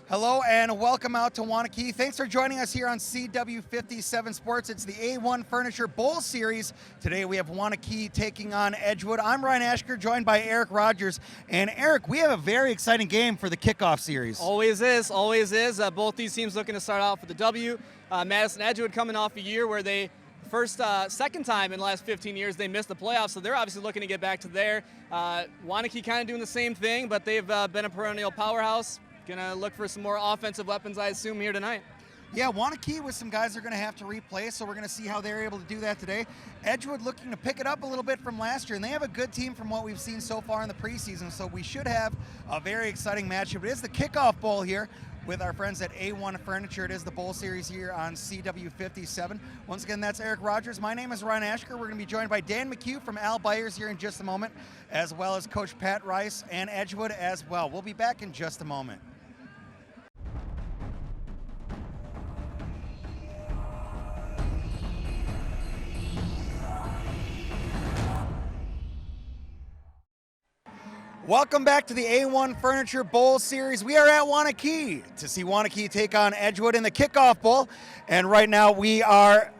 Hello and welcome out to Waunakee. Thanks for joining us here on CW57 Sports. It's the A1 Furniture Bowl Series. Today we have Waunakee taking on Edgewood. I'm Ryan Ashker, joined by Eric Rogers. And Eric, we have a very exciting game for the kickoff series. Always is, always is. Both these teams looking to start out for the W. Madison Edgewood coming off a year where they second time in the last 15 years they missed the playoffs, so they're obviously looking to get back to there. Waunakee kind of doing the same thing, but they've been a perennial powerhouse. Gonna look for some more offensive weapons, I assume, here tonight. Yeah, Waunakee with some guys they're going to have to replace, so we're going to see how they're able to do that today. Edgewood looking to pick it up a little bit from last year, and they have a good team from what we've seen so far in the preseason, so we should have a very exciting matchup. It is the kickoff bowl here with our friends at A1 Furniture. It is the bowl series here on CW57. Once again, that's Eric Rogers. My name is Ryan Ashker. We're going to be joined by Dan McHugh from Al Byers here in just a moment, as well as Coach Pat Rice and Edgewood as well. We'll be back in just a moment. Welcome back to the A1 Furniture Bowl Series. We are at Waunakee to see Waunakee take on Edgewood in the kickoff bowl. And right now we are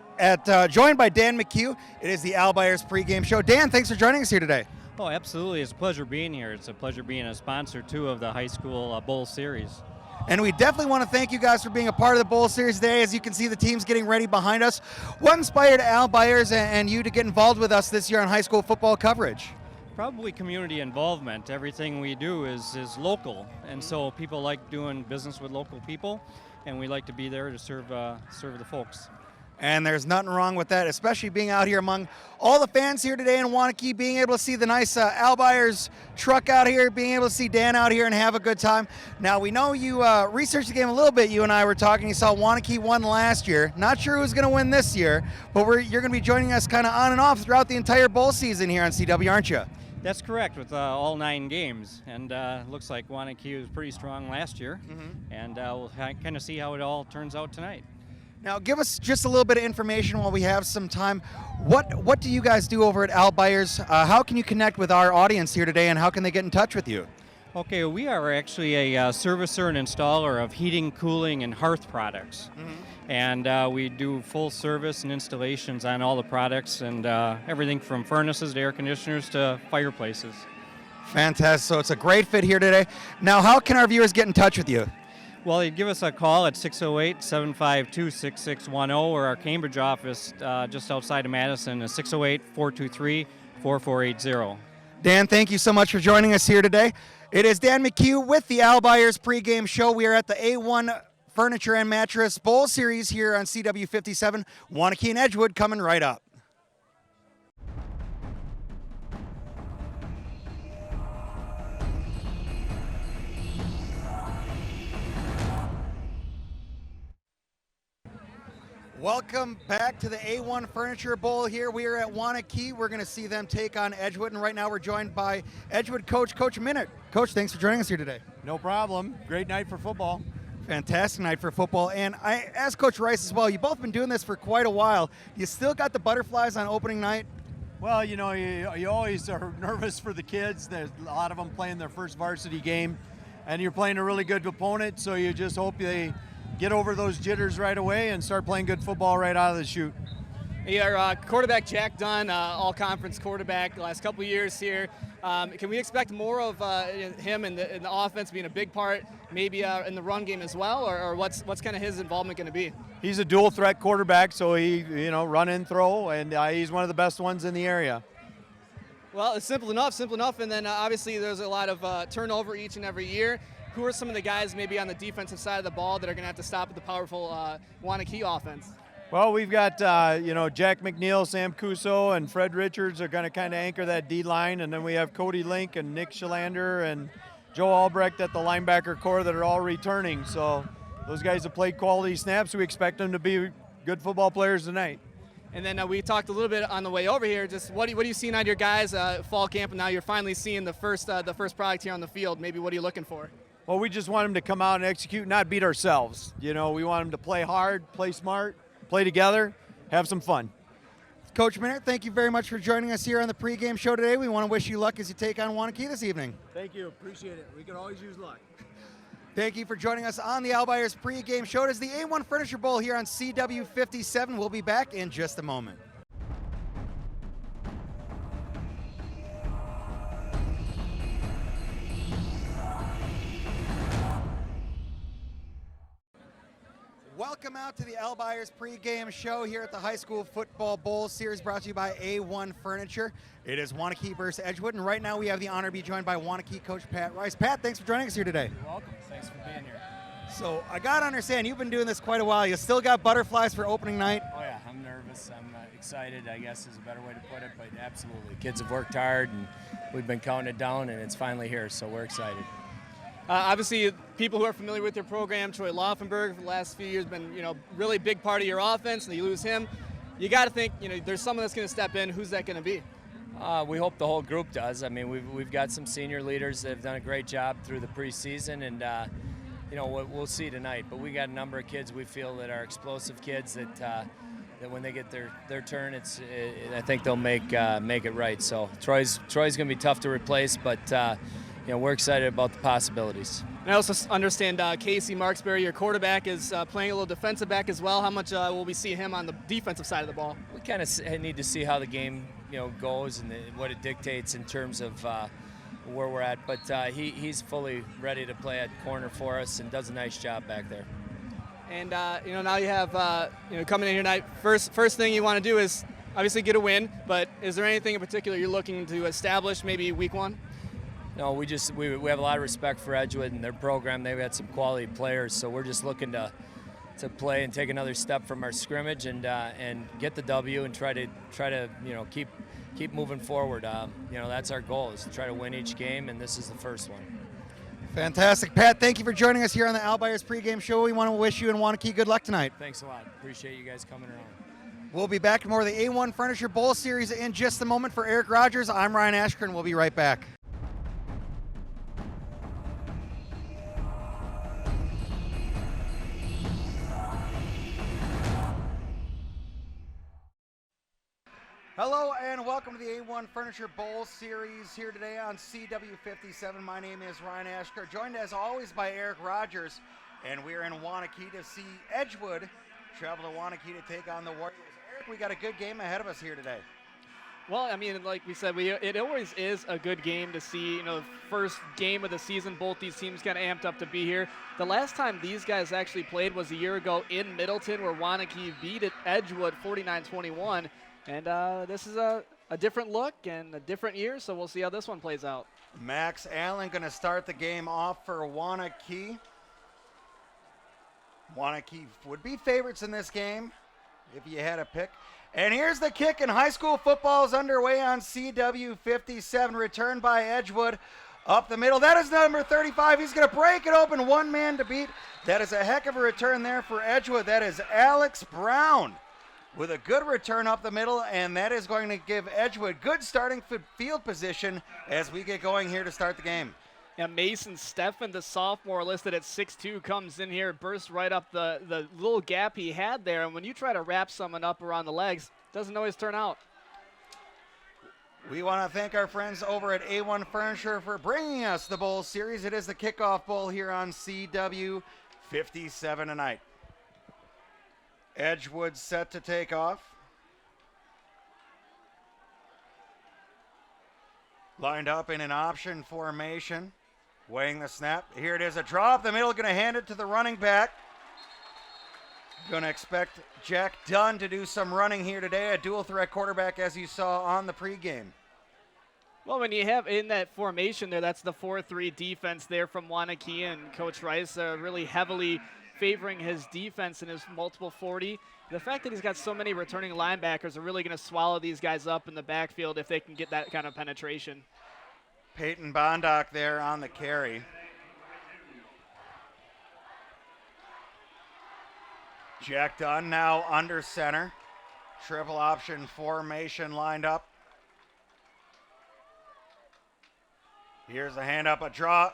joined by Dan McHugh. It is the Al Byers pregame show. Dan, thanks for joining us here today. Oh, absolutely. It's a pleasure being here. It's a pleasure being a sponsor, too, of the high school bowl series. And we definitely want to thank you guys for being a part of the bowl series today. As you can see, the team's getting ready behind us. What inspired Al Byers and you to get involved with us this year on high school football coverage? Probably community involvement. Everything we do is local, and so people like doing business with local people, and we like to be there to serve the folks. And there's nothing wrong with that, especially being out here among all the fans here today in Waunakee, being able to see the nice Al Byers truck out here, being able to see Dan out here and have a good time. Now, we know you researched the game a little bit. You and I were talking. You saw Waunakee won last year. Not sure who's going to win this year, but you're going to be joining us kind of on and off throughout the entire bowl season here on CW, aren't you? That's correct, with all 9 games, and looks like Waunakee was pretty strong last year, and we'll kind of see how it all turns out tonight. Now, give us just a little bit of information while we have some time. What do you guys do over at Al Byers? How can you connect with our audience here today, and how can they get in touch with you? Okay, we are actually a servicer and installer of heating, cooling, and hearth products. And we do full service and installations on all the products, and everything from furnaces to air conditioners to fireplaces. Fantastic. So it's a great fit here today. Now, how can our viewers get in touch with you? Well, you give us a call at 608-752-6610, or our Cambridge office just outside of Madison is 608-423-4480. Dan, thank you so much for joining us here today. It is Dan McHugh with the Al Byers pregame show. We are at the A1 Furniture and Mattress Bowl Series here on CW57. Waunakee and Edgewood coming right up. Welcome back to the A1 Furniture Bowl here. We are at Waunakee. We're going to see them take on Edgewood, and right now we're joined by Edgewood coach, Coach Minnick. Coach, thanks for joining us here today. No problem. Great night for football. Fantastic night for football. And I asked Coach Rice as well, you've both been doing this for quite a while. You still got the butterflies on opening night? Well, you know, you always are nervous for the kids. There's a lot of them playing their first varsity game, and you're playing a really good opponent, so you just hope they get over those jitters right away and start playing good football right out of the chute. Your quarterback Jack Dunn, all-conference quarterback the last couple of years here. Can we expect more of him in the offense being a big part, maybe in the run game as well, or what's kind of his involvement going to be? He's a dual-threat quarterback, so he, run and throw, and he's one of the best ones in the area. Well, it's simple enough, and then obviously there's a lot of turnover each and every year. Who are some of the guys maybe on the defensive side of the ball that are going to have to stop the powerful Waunakee offense? Well, we've got, Jack McNeil, Sam Cuso, and Fred Richards are going to kind of anchor that D-line, and then we have Cody Link and Nick Schalander and Joe Albrecht at the linebacker core that are all returning. So those guys have played quality snaps. We expect them to be good football players tonight. And then we talked a little bit on the way over here. Just what are you seeing out of your guys fall camp, and now you're finally seeing the first product here on the field. Maybe what are you looking for? Well, we just want them to come out and execute, not beat ourselves. We want them to play hard, play smart, play together, have some fun. Coach Minnick, thank you very much for joining us here on the pregame show today. We want to wish you luck as you take on Waunakee this evening. Thank you. Appreciate it. We could always use luck. Thank you for joining us on the Albuyers pregame show. It is the A1 Furniture Bowl here on CW57. We'll be back in just a moment. Welcome out to the Albuyers pregame show here at the High School Football Bowl Series, brought to you by A1 Furniture. It is Waunakee versus Edgewood, and right now we have the honor to be joined by Waunakee coach Pat Rice. Pat, thanks for joining us here today. You're welcome. Thanks for being here. So I got to understand, you've been doing this quite a while. You still got butterflies for opening night? Oh yeah, I'm nervous. I'm excited, I guess is a better way to put it, but absolutely. Kids have worked hard, and we've been counting it down, and it's finally here, so we're excited. Obviously, people who are familiar with your program, Troy Laufenberg, for the last few years, been really big part of your offense, and you lose him. You got to think there's someone that's going to step in. Who's that going to be? We hope the whole group does. I mean, we've got some senior leaders that have done a great job through the preseason, and we'll see tonight. But we got a number of kids we feel that are explosive kids that when they get their turn, I think they'll make it right. So Troy's going to be tough to replace, but we're excited about the possibilities. And I also understand Casey Marksberry, your quarterback, is playing a little defensive back as well. How much will we see him on the defensive side of the ball? We kind of need to see how the game goes and what it dictates in terms of where we're at. But he's fully ready to play at corner for us and does a nice job back there. And now you have coming in here tonight. First thing you want to do is obviously get a win. But is there anything in particular you're looking to establish, maybe week one? No, we have a lot of respect for Edgewood and their program. They've got some quality players, so we're just looking to play and take another step from our scrimmage and get the W and try to keep moving forward. That's our goal, is to try to win each game, and this is the first one. Fantastic. Pat, thank you for joining us here on the Albuyers pregame show. We want to wish you and Waunakee good luck tonight. Thanks a lot. Appreciate you guys coming around. We'll be back to more of the A1 Furniture Bowl Series in just a moment. For Eric Rogers, I'm Ryan Ashkern. We'll be right back. Hello and welcome to the A1 Furniture Bowl Series here today on CW57. My name is Ryan Ashker, joined as always by Eric Rogers, and we're in Waunakee to see Edgewood travel to Waunakee to take on the Warriors. Eric, we got a good game ahead of us here today. Well, I mean, like we said, it always is a good game to see. The first game of the season, both these teams kind of amped up to be here. The last time these guys actually played was a year ago in Middleton, where Waunakee beat Edgewood 49-21. And this is a different look and a different year, so we'll see how this one plays out. Max Allen going to start the game off for Waunakee. Waunakee would be favorites in this game if you had a pick. And here's the kick, and high school football is underway on CW57. Returned by Edgewood up the middle. That is number 35. He's going to break it open, one man to beat. That is a heck of a return there for Edgewood. That is Alex Brown with a good return up the middle, and that is going to give Edgewood good starting field position as we get going here to start the game. Yeah, Mason Steffen, the sophomore listed at 6'2", comes in here, bursts right up the little gap he had there, and when you try to wrap someone up around the legs, it doesn't always turn out. We want to thank our friends over at A1 Furniture for bringing us the bowl series. It is the kickoff bowl here on CW57 tonight. Edgewood set to take off. Lined up in an option formation. Weighing the snap. Here it is, a draw up the middle. Going to hand it to the running back. Going to expect Jack Dunn to do some running here today. A dual threat quarterback, as you saw on the pregame. Well, when you have in that formation there, that's the 4-3 defense there from Waunakee, and Coach Rice really heavily favoring his defense in his multiple 40. The fact that he's got so many returning linebackers are really going to swallow these guys up in the backfield if they can get that kind of penetration. Peyton Bondock there on the carry. Jack Dunn now under center. Triple option formation lined up. Here's a hand up, a draw.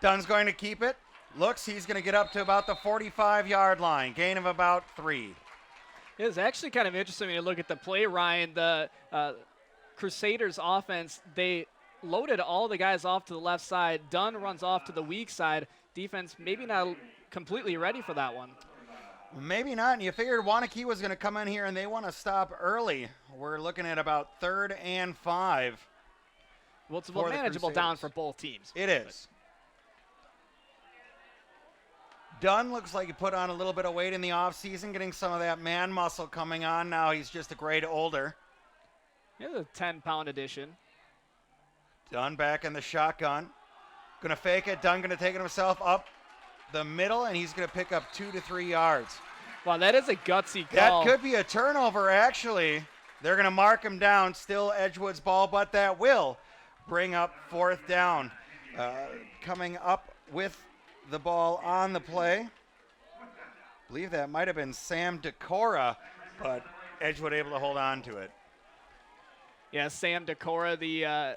Dunn's going to keep it. Looks, he's going to get up to about the 45-yard line. Gain of about 3. It's actually kind of interesting when you look at the play, Ryan. The Crusaders offense, they loaded all the guys off to the left side. Dunn runs off to the weak side, defense maybe not completely ready for that one. Maybe not, and you figured Wanakee was going to come in here and they want to stop early. We're looking at about 3rd and 5. Well, it's a for the manageable down Crusaders. for both teams. It is. Dunn looks like he put on a little bit of weight in the offseason, getting some of that man muscle coming on. Now he's just a grade older. It's a 10-pound addition. Dunn back in the shotgun. Going to fake it. Dunn going to take it himself up the middle, and he's going to pick up 2 to 3 yards. Wow, that is a gutsy That call. could be a turnover, actually. They're going to mark him down. Still Edgewood's ball, but that will bring up 4th down. Coming up with the ball on the play. I believe that might have been Sam Decora, but Edgewood able to hold on to it. Yeah, Sam Decora, the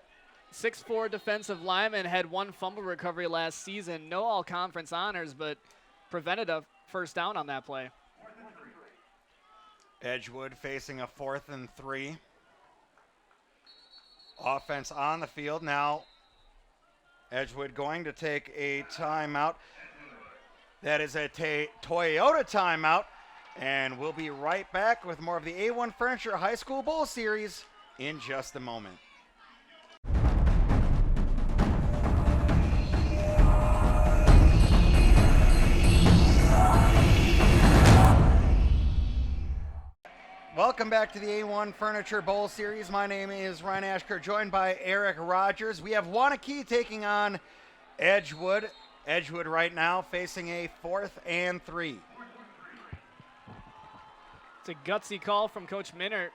6'4" defensive lineman, had 1 fumble recovery last season. No all-conference honors, but prevented a first down on that play. Edgewood facing a 4th and 3. Offense on the field now. Edgewood going to take a timeout. That is a Toyota timeout. And we'll be right back with more of the A1 Furniture High School Bowl Series in just a moment. Welcome back to the A1 Furniture Bowl Series. My name is Ryan Ashker, joined by Eric Rogers. We have Wanakee taking on Edgewood. Edgewood right now facing a 4th and 3. It's a gutsy call from Coach Minert.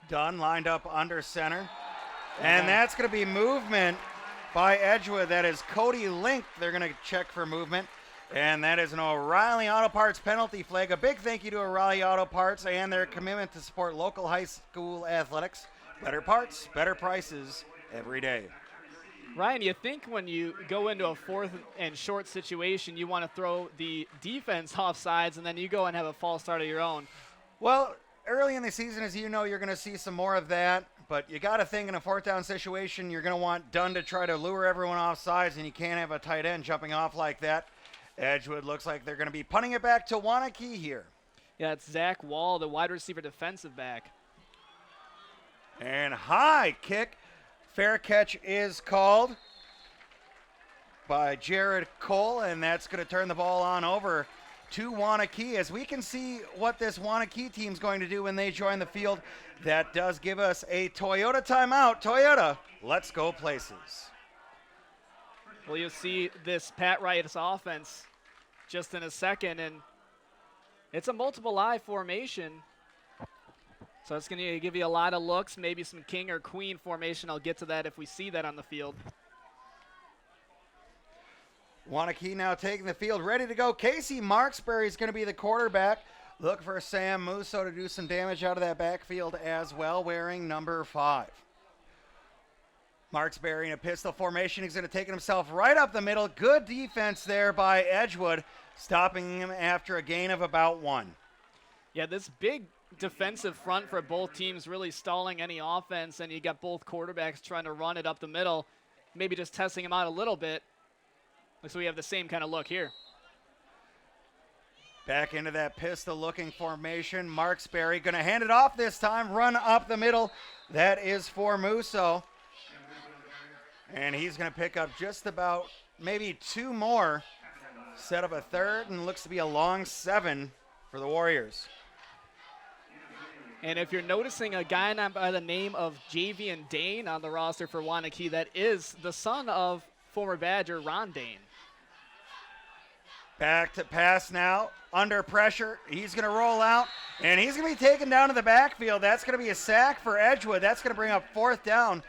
Dunn lined up under center. And that's going to be movement by Edgewood. That is Cody Link. They're going to check for movement. And that is an O'Reilly Auto Parts penalty flag. A big thank you to O'Reilly Auto Parts and their commitment to support local high school athletics. Better parts, better prices every day. Ryan, you think when you go into a 4th and short situation, you want to throw the defense off sides, and then you go and have a false start of your own. Well, early in the season, as you know, you're going to see some more of that. But you got to think in a 4th down situation, you're going to want Dunn to try to lure everyone off sides, and you can't have a tight end jumping off like that. Edgewood looks like they're going to be punting it back to Wanakee here. Yeah, it's Zach Wall, the wide receiver defensive back. And high kick. Fair catch is called by Jared Cole, and that's going to turn the ball on over to Wanakee. As we can see what this Wanakee team's going to do when they join the field, that does give us a Toyota timeout. Toyota, let's go places. Well, you'll see this Pat Wright's offense just in a second, and it's a multiple eye formation. So it's going to give you a lot of looks, maybe some king or queen formation. I'll get to that if we see that on the field. Wanakee now taking the field, ready to go. Casey Marksberry is going to be the quarterback. Look for Sam Musso to do some damage out of that backfield as well, wearing number 5. Marksberry in a pistol formation. He's going to take it himself right up the middle. Good defense there by Edgewood, stopping him after a gain of about 1. Yeah, this big defensive front for both teams really stalling any offense, and you got both quarterbacks trying to run it up the middle, maybe just testing him out a little bit. So we have the same kind of look here. Back into that pistol-looking formation. Marksberry going to hand it off this time, run up the middle. That is for Musso. And he's going to pick up just about maybe 2 more. Set up a 3rd, and looks to be a long 7 for the Warriors. And if you're noticing a guy by the name of Javian Dane on the roster for Wanakee, that is the son of former Badger Ron Dane. Back to pass now, under pressure. He's going to roll out, and he's going to be taken down to the backfield. That's going to be a sack for Edgewood. That's going to bring up 4th down.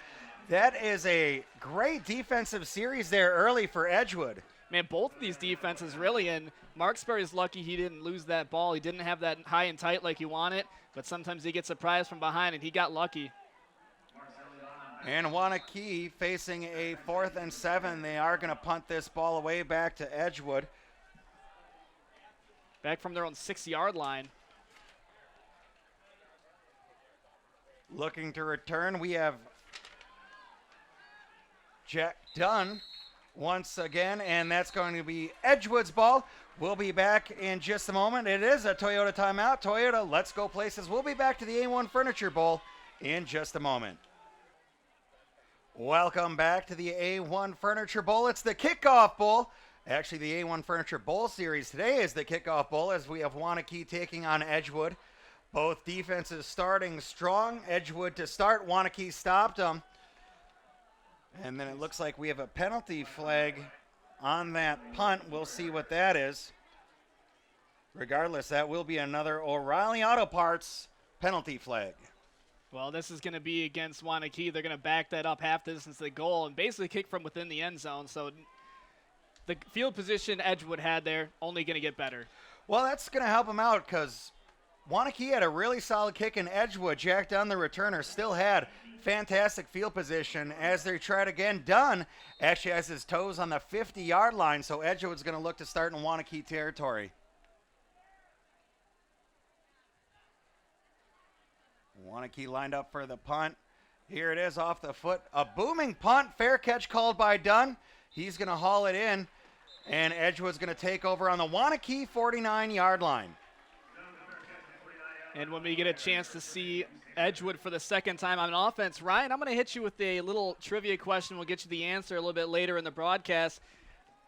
That is a great defensive series there early for Edgewood. Man, both of these defenses really, and Marksberry's lucky he didn't lose that ball. He didn't have that high and tight like you want it, but sometimes he gets surprised from behind, and he got lucky. And Wanakee facing a 4th and 7. They are going to punt this ball away back to Edgewood. Back from their own 6-yard line. Looking to return, we have Jack Dunn once again, and that's going to be Edgewood's ball. We'll be back in just a moment. It is a Toyota timeout. Toyota, let's go places. We'll be back to the A1 Furniture Bowl in just a moment. Welcome back to the A1 Furniture Bowl. It's the kickoff bowl. Actually, the A1 Furniture Bowl series today is the kickoff bowl as we have Waunakee taking on Edgewood. Both defenses starting strong. Edgewood to start. Waunakee stopped them. And then it looks like we have a penalty flag on that punt. We'll see what that is. Regardless, that will be another O'Reilly Auto Parts penalty flag. Well, this is going to be against Waunakee. They're going to back that up half distance to the goal and basically kick from within the end zone. So the field position Edgewood had there only going to get better. Well, that's going to help them out because Waunakee had a really solid kick, and Edgewood, Jack Dunn, the returner, still had fantastic field position as they tried again. Dunn actually has his toes on the 50-yard line, so Edgewood's going to look to start in Waunakee territory. Waunakee lined up for the punt. Here it is off the foot. A booming punt. Fair catch called by Dunn. He's going to haul it in, and Edgewood's going to take over on the Waunakee 49-yard line. And when we get a chance to see Edgewood for the second time on offense, Ryan, I'm going to hit you with a little trivia question. We'll get you the answer a little bit later in the broadcast.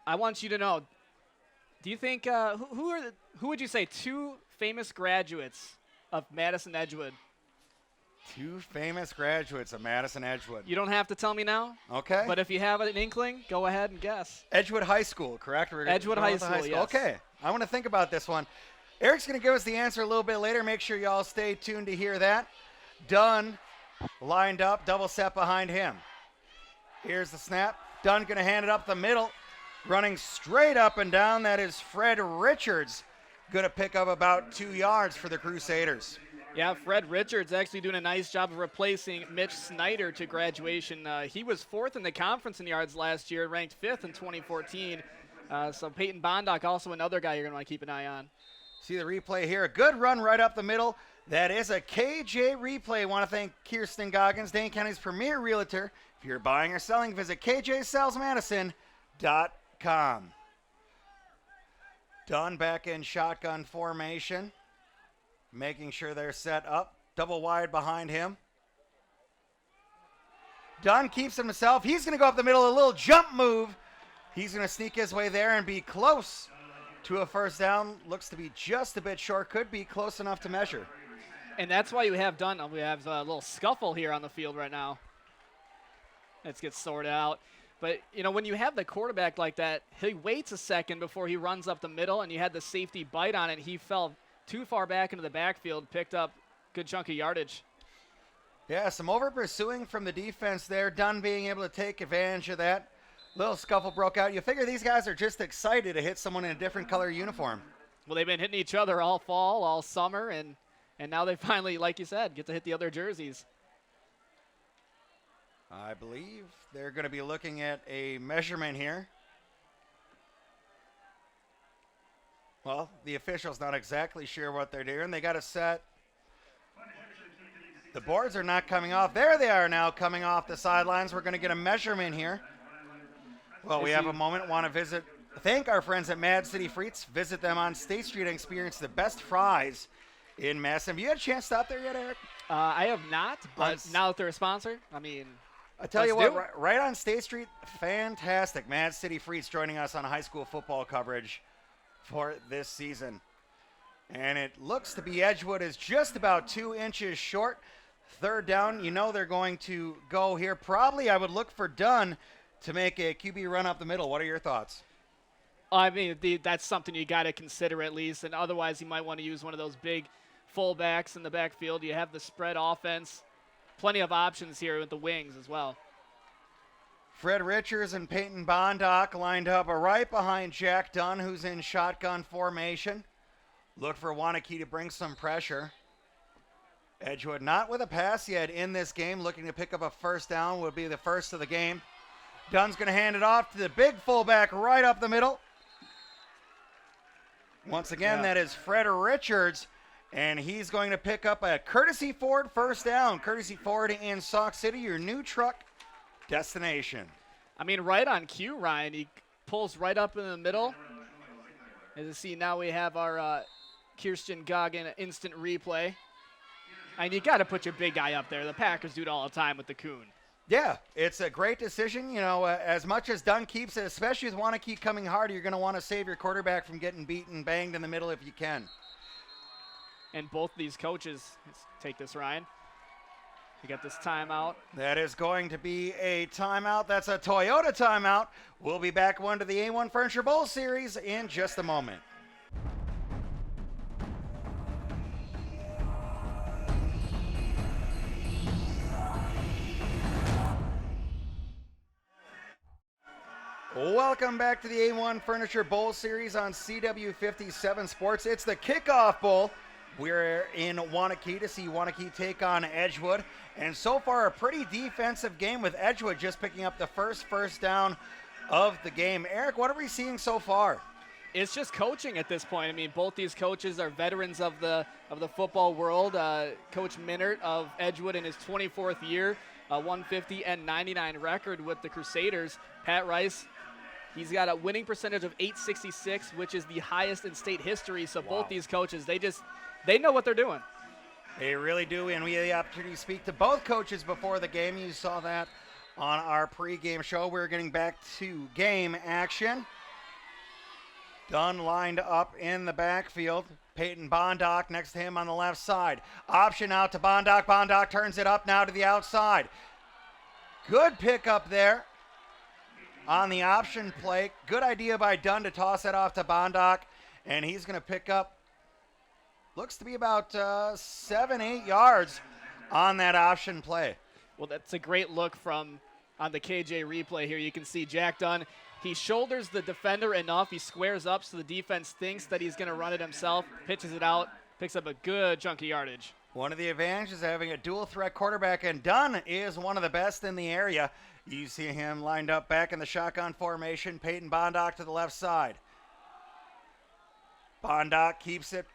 I want you to know, do you think, who would you say two famous graduates of Madison Edgewood? Two famous graduates of Madison Edgewood. You don't have to tell me now. Okay. But if you have an inkling, go ahead and guess. Edgewood High School, correct? Edgewood High School, yes. Okay. I want to think about this one. Eric's going to give us the answer a little bit later. Make sure y'all stay tuned to hear that. Dunn lined up, double set behind him. Here's the snap. Dunn going to hand it up the middle. Running straight up and down, that is Fred Richards. Going to pick up about 2 yards for the Crusaders. Yeah, Fred Richards actually doing a nice job of replacing Mitch Snyder to graduation. He was 4th in the conference in yards last year, ranked 5th in 2014. So Peyton Bondock, also another guy you're going to want to keep an eye on. See the replay here. A good run right up the middle. That is a KJ replay. I want to thank Kirsten Goggins, Dane County's premier realtor. If you're buying or selling, visit kjsalesmadison.com. Dunn back in shotgun formation. Making sure they're set up. Double wide behind him. Dunn keeps himself. He's going to go up the middle, a little jump move. He's going to sneak his way there and be close to a first down. Looks to be just a bit short. Could be close enough to measure. And that's why you have Dunn. We have a little scuffle here on the field right now. Let's get sorted out. But, you know, when you have the quarterback like that, he waits a second before he runs up the middle, and you had the safety bite on it. He fell too far back into the backfield, picked up a good chunk of yardage. Yeah, some over pursuing from the defense there. Dunn being able to take advantage of that. Little scuffle broke out. You figure these guys are just excited to hit someone in a different color uniform. Well, they've been hitting each other all fall, all summer, and now they finally, like you said, get to hit the other jerseys. I believe they're going to be looking at a measurement here. Well, the official's not exactly sure what they're doing. They got to set. The boards are not coming off. There they are now coming off the sidelines. We're going to get a measurement here. Well, we have a moment. Want to thank our friends at Mad City Frites. Visit them on State Street and experience the best fries in Madison. Have you had a chance to stop there yet, Eric? I have not, but now that they're a sponsor, I mean, I tell you what, right on State Street, fantastic. Mad City Frites joining us on high school football coverage for this season. And it looks to be Edgewood is just about 2 inches short. Third down, you know they're going to go here. Probably I would look for Dunn to make a QB run up the middle. What are your thoughts? I mean, that's something you got to consider at least, and otherwise you might want to use one of those big fullbacks in the backfield. You have the spread offense. Plenty of options here with the wings as well. Fred Richards and Peyton Bondock lined up right behind Jack Dunn, who's in shotgun formation. Look for Waunakee to bring some pressure. Edgewood not with a pass yet in this game, looking to pick up a first down, will be the first of the game. Dunn's going to hand it off to the big fullback right up the middle. Once again, that is Fred Richards, and he's going to pick up a Courtesy Ford first down. Courtesy Ford in Sauk City, your new truck destination. I mean, right on cue, Ryan. He pulls right up in the middle. As you see, now we have our Kirsten Goggin instant replay. And you got to put your big guy up there. The Packers do it all the time with the Coon. Yeah, it's a great decision. You know, as much as Dunn keeps it, especially with Wanakee coming hard, you're going to want to save your quarterback from getting beaten, banged in the middle if you can. And both these coaches, let's take this, Ryan. You got this timeout. That is going to be a timeout. That's a Toyota timeout. We'll be back one to the A1 Furniture Bowl Series in just a moment. Welcome back to the A1 Furniture Bowl Series on CW57 Sports. It's the kickoff bowl. We're in Wanakee to see Wanakee take on Edgewood. And so far, a pretty defensive game with Edgewood just picking up the first down of the game. Eric, what are we seeing so far? It's just coaching at this point. I mean, both these coaches are veterans of the football world. Coach Minert of Edgewood in his 24th year, 150 and 99 record with the Crusaders. Pat Rice, he's got a winning percentage of .866, which is the highest in state history. So both these coaches, they know what they're doing. They really do, and we had the opportunity to speak to both coaches before the game. You saw that on our pregame show. We're getting back to game action. Dunn lined up in the backfield. Peyton Bondock next to him on the left side. Option out to Bondock. Bondock turns it up now to the outside. Good pickup there on the option play. Good idea by Dunn to toss that off to Bondock, and he's going to pick up, looks to be about 7-8 yards on that option play. Well, that's a great look from on the KJ replay here. You can see Jack Dunn. He shoulders the defender enough. He squares up so the defense thinks that he's going to run it himself, pitches it out, picks up a good chunk of yardage. One of the advantages of having a dual threat quarterback, and Dunn is one of the best in the area. You see him lined up back in the shotgun formation. Peyton Bondock to the left side. Bondock keeps it.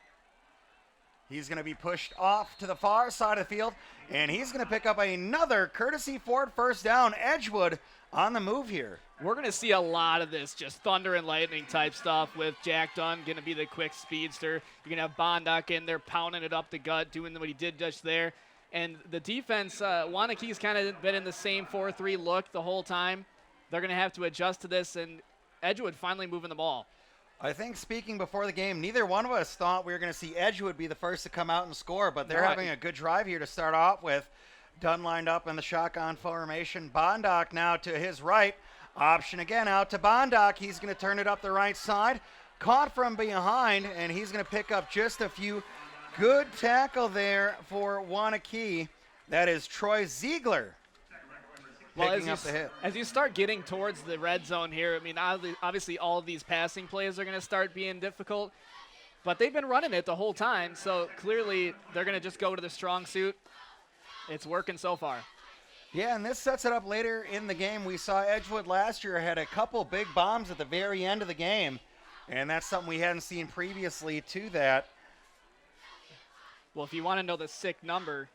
He's going to be pushed off to the far side of the field, and he's going to pick up another courtesy Ford first down. Edgewood on the move here. We're going to see a lot of this, just thunder and lightning type stuff with Jack Dunn going to be the quick speedster. You're going to have Bondock in there pounding it up the gut, doing what he did just there. And the defense, Wanakee's kind of been in the same 4-3 look the whole time. They're going to have to adjust to this, and Edgewood finally moving the ball. I think speaking before the game, neither one of us thought we were going to see Edgewood be the first to come out and score, but they're having a good drive here to start off with. Dunn lined up in the shotgun formation. Bondock now to his right. Option again out to Bondock. He's going to turn it up the right side. Caught from behind, and he's going to pick up just a few. Good tackle there for Wanakee. That is Troy Ziegler. Well, picking up the hit. As you start getting towards the red zone here, I mean, obviously all of these passing plays are going to start being difficult, but they've been running it the whole time, so clearly they're going to just go to the strong suit. It's working so far. Yeah, and this sets it up later in the game. We saw Edgewood last year had a couple big bombs at the very end of the game, and that's something we hadn't seen previously to that. Well, if you want to know the sick number,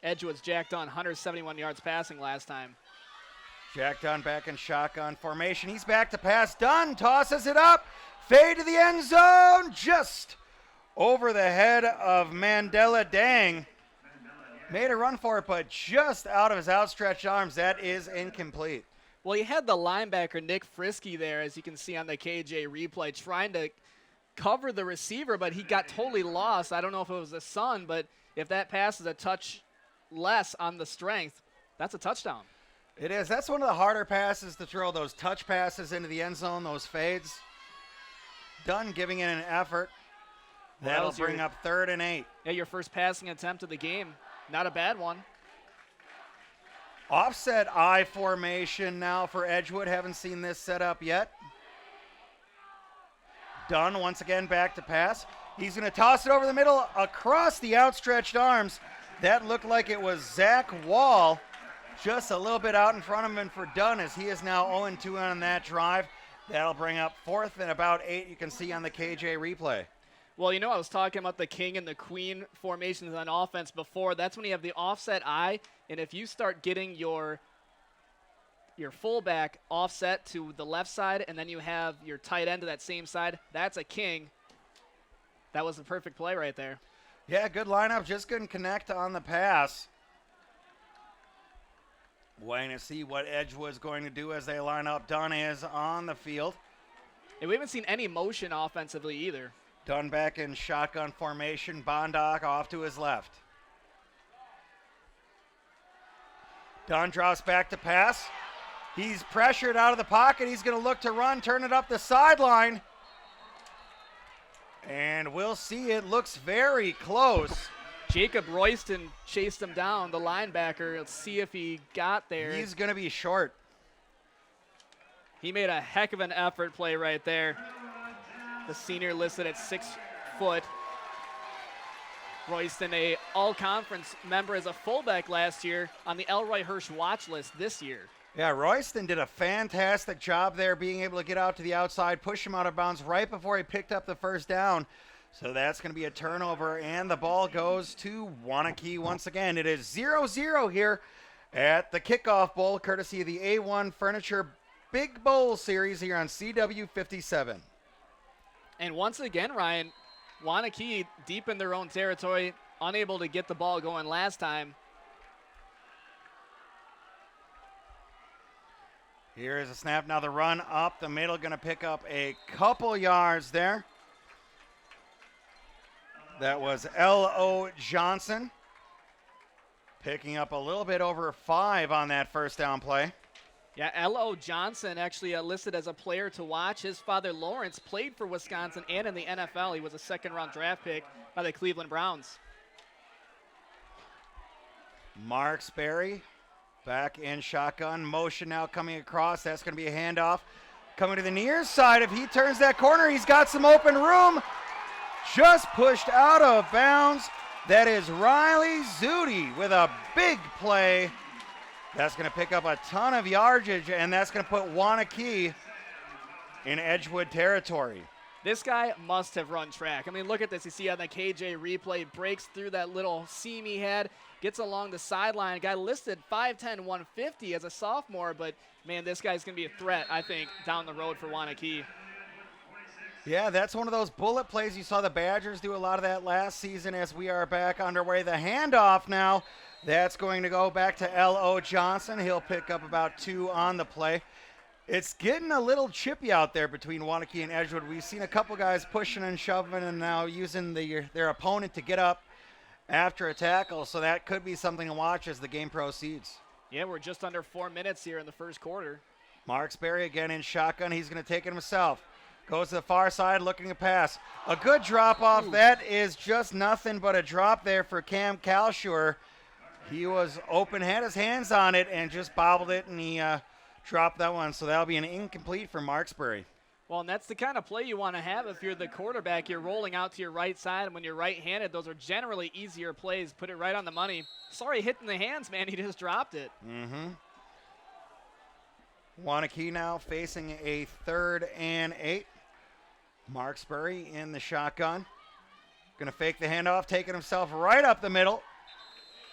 Edgewood's Jack Dunn, 171 yards passing last time. Jack Dunn back in shotgun formation. He's back to pass. Dunn tosses it up. Fade to the end zone. Just over the head of Mandela Dang. Made a run for it, but just out of his outstretched arms. That is incomplete. Well, he had the linebacker, Nick Frisky, there, as you can see on the KJ replay, trying to cover the receiver, but he got totally lost. I don't know if it was the sun, but if that pass is a touch less on the strength, that's a touchdown. It is. That's one of the harder passes to throw, those touch passes into the end zone, those fades. Dunn giving it an effort. That'll bring up 3rd and 8. Yeah, your first passing attempt of the game. Not a bad one. Offset I formation now for Edgewood. Haven't seen this set up yet. Dunn once again back to pass. He's going to toss it over the middle across the outstretched arms. That looked like it was Zach Wall just a little bit out in front of him, and for Dunn, as he is now 0-2 on that drive. That'll bring up 4th and about 8, you can see on the KJ replay. Well, you know, I was talking about the king and the queen formations on offense before. That's when you have the offset I, and if you start getting your your fullback offset to the left side, and then you have your tight end to that same side. That's a king. That was the perfect play right there. Yeah, good lineup. Just couldn't connect on the pass. Waiting to see what Edgewood's going to do as they line up. Dunn is on the field. And we haven't seen any motion offensively either. Dunn back in shotgun formation. Bondock off to his left. Dunn drops back to pass. He's pressured out of the pocket. He's going to look to run, turn it up the sideline. And we'll see. It looks very close. Jacob Royston chased him down, the linebacker. Let's see if he got there. He's going to be short. He made a heck of an effort play right there. The senior listed at 6 foot. Royston, a all-conference member as a fullback last year, on the Elroy Hirsch watch list this year. Yeah, Royston did a fantastic job there being able to get out to the outside, push him out of bounds right before he picked up the first down. So that's going to be a turnover, and the ball goes to Waunakee once again. It is 0-0 here at the Kickoff Bowl, courtesy of the A1 Furniture Big Bowl Series here on CW 57. And once again, Ryan, Waunakee deep in their own territory, unable to get the ball going last time. Here is a snap. Now the run up the middle, going to pick up a couple yards there. That was L.O. Johnson picking up a little bit over 5 on that first down play. Yeah, L.O. Johnson actually listed as a player to watch. His father, Lawrence, played for Wisconsin and in the NFL. He was a second-round draft pick by the Cleveland Browns. Mark Sperry back in shotgun. Motion now coming across. That's going to be a handoff. Coming to the near side. If he turns that corner, he's got some open room. Just pushed out of bounds. That is Riley Zudi with a big play. That's going to pick up a ton of yardage, and that's going to put Waunakee in Edgewood territory. This guy must have run track. I mean, look at this. You see on the KJ replay, breaks through that little seam he had, gets along the sideline. Guy listed 5'10", 150 as a sophomore, but, man, this guy's going to be a threat, I think, down the road for Waunakee. Yeah, that's one of those bullet plays. You saw the Badgers do a lot of that last season as we are back underway. The handoff now, that's going to go back to L.O. Johnson. He'll pick up about 2 on the play. It's getting a little chippy out there between Waunakee and Edgewood. We've seen a couple guys pushing and shoving and now using their opponent to get up after a tackle, so that could be something to watch as the game proceeds. Yeah, we're just under 4 minutes here in the first quarter. Mark Sperry again in shotgun. He's going to take it himself. Goes to the far side looking to pass. A good drop off. That is just nothing but a drop there for Cam Kalshur. He was open, had his hands on it, and just bobbled it, and he dropped that one. So that'll be an incomplete for Marksbury. Well, and that's the kind of play you want to have if you're the quarterback. You're rolling out to your right side, and when you're right-handed, those are generally easier plays. Put it right on the money. Sorry, hitting the hands, man. He just dropped it. Mm-hmm. Waunakee now facing a 3rd and 8. Marksbury in the shotgun. Going to fake the handoff, taking himself right up the middle.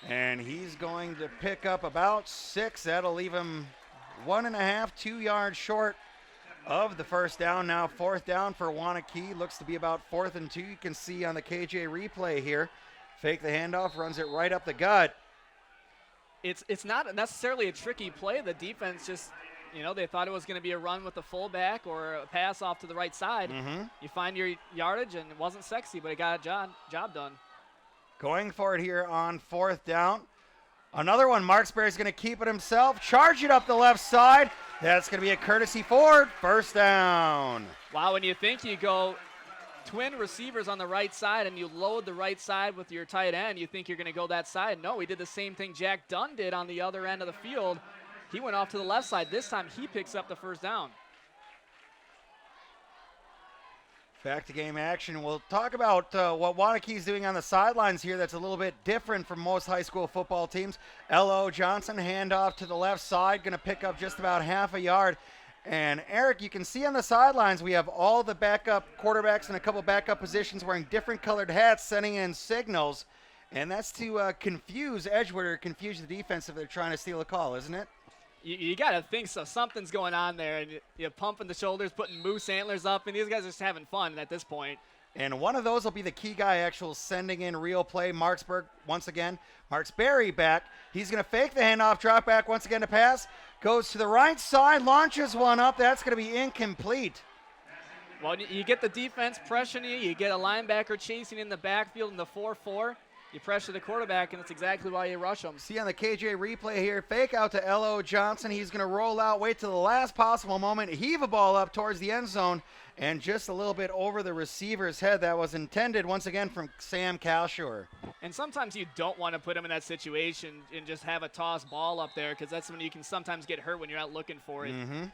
And he's going to pick up about 6. That'll leave him 1.5, 2 yards short of the first down. Now 4th down for Waunakee. Looks to be about 4th and 2. You can see on the KJ replay here. Fake the handoff, runs it right up the gut. It's not necessarily a tricky play. The defense just, they thought it was going to be a run with the fullback or a pass off to the right side. Mm-hmm. You find your yardage, and it wasn't sexy, but it got a job done. Going for it here on 4th down. Another one. Marksbury's going to keep it himself. Charge it up the left side. That's going to be a courtesy Ford. First down. Wow, when you think you go twin receivers on the right side and you load the right side with your tight end, you think you're going to go that side. No, he did the same thing Jack Dunn did on the other end of the field. He went off to the left side. This time he picks up the first down. Back to game action. We'll talk about what Waunakee's doing on the sidelines here that's a little bit different from most high school football teams. L.O. Johnson, handoff to the left side, going to pick up just about half a yard. And Eric, you can see on the sidelines we have all the backup quarterbacks and a couple backup positions wearing different colored hats, sending in signals. And that's to confuse Edgewood or confuse the defense if they're trying to steal a call, isn't it? You got to think so. Something's going on there. And you're pumping the shoulders, putting moose antlers up, and these guys are just having fun at this point. And one of those will be the key guy actual sending in real play. Marksburg once again. Marksberry back. He's going to fake the handoff, drop back once again to pass. Goes to the right side, launches one up. That's going to be incomplete. Well, you get the defense pressuring you. You get a linebacker chasing in the backfield in the 4-4. You pressure the quarterback, and that's exactly why you rush them. See on the KJ replay here, fake out to L.O. Johnson. He's going to roll out, wait till the last possible moment, heave a ball up towards the end zone, and just a little bit over the receiver's head. That was intended, once again, from Sam Kalshore. And sometimes you don't want to put him in that situation and just have a toss ball up there, because that's when you can sometimes get hurt when you're out looking for it. Mm-hmm.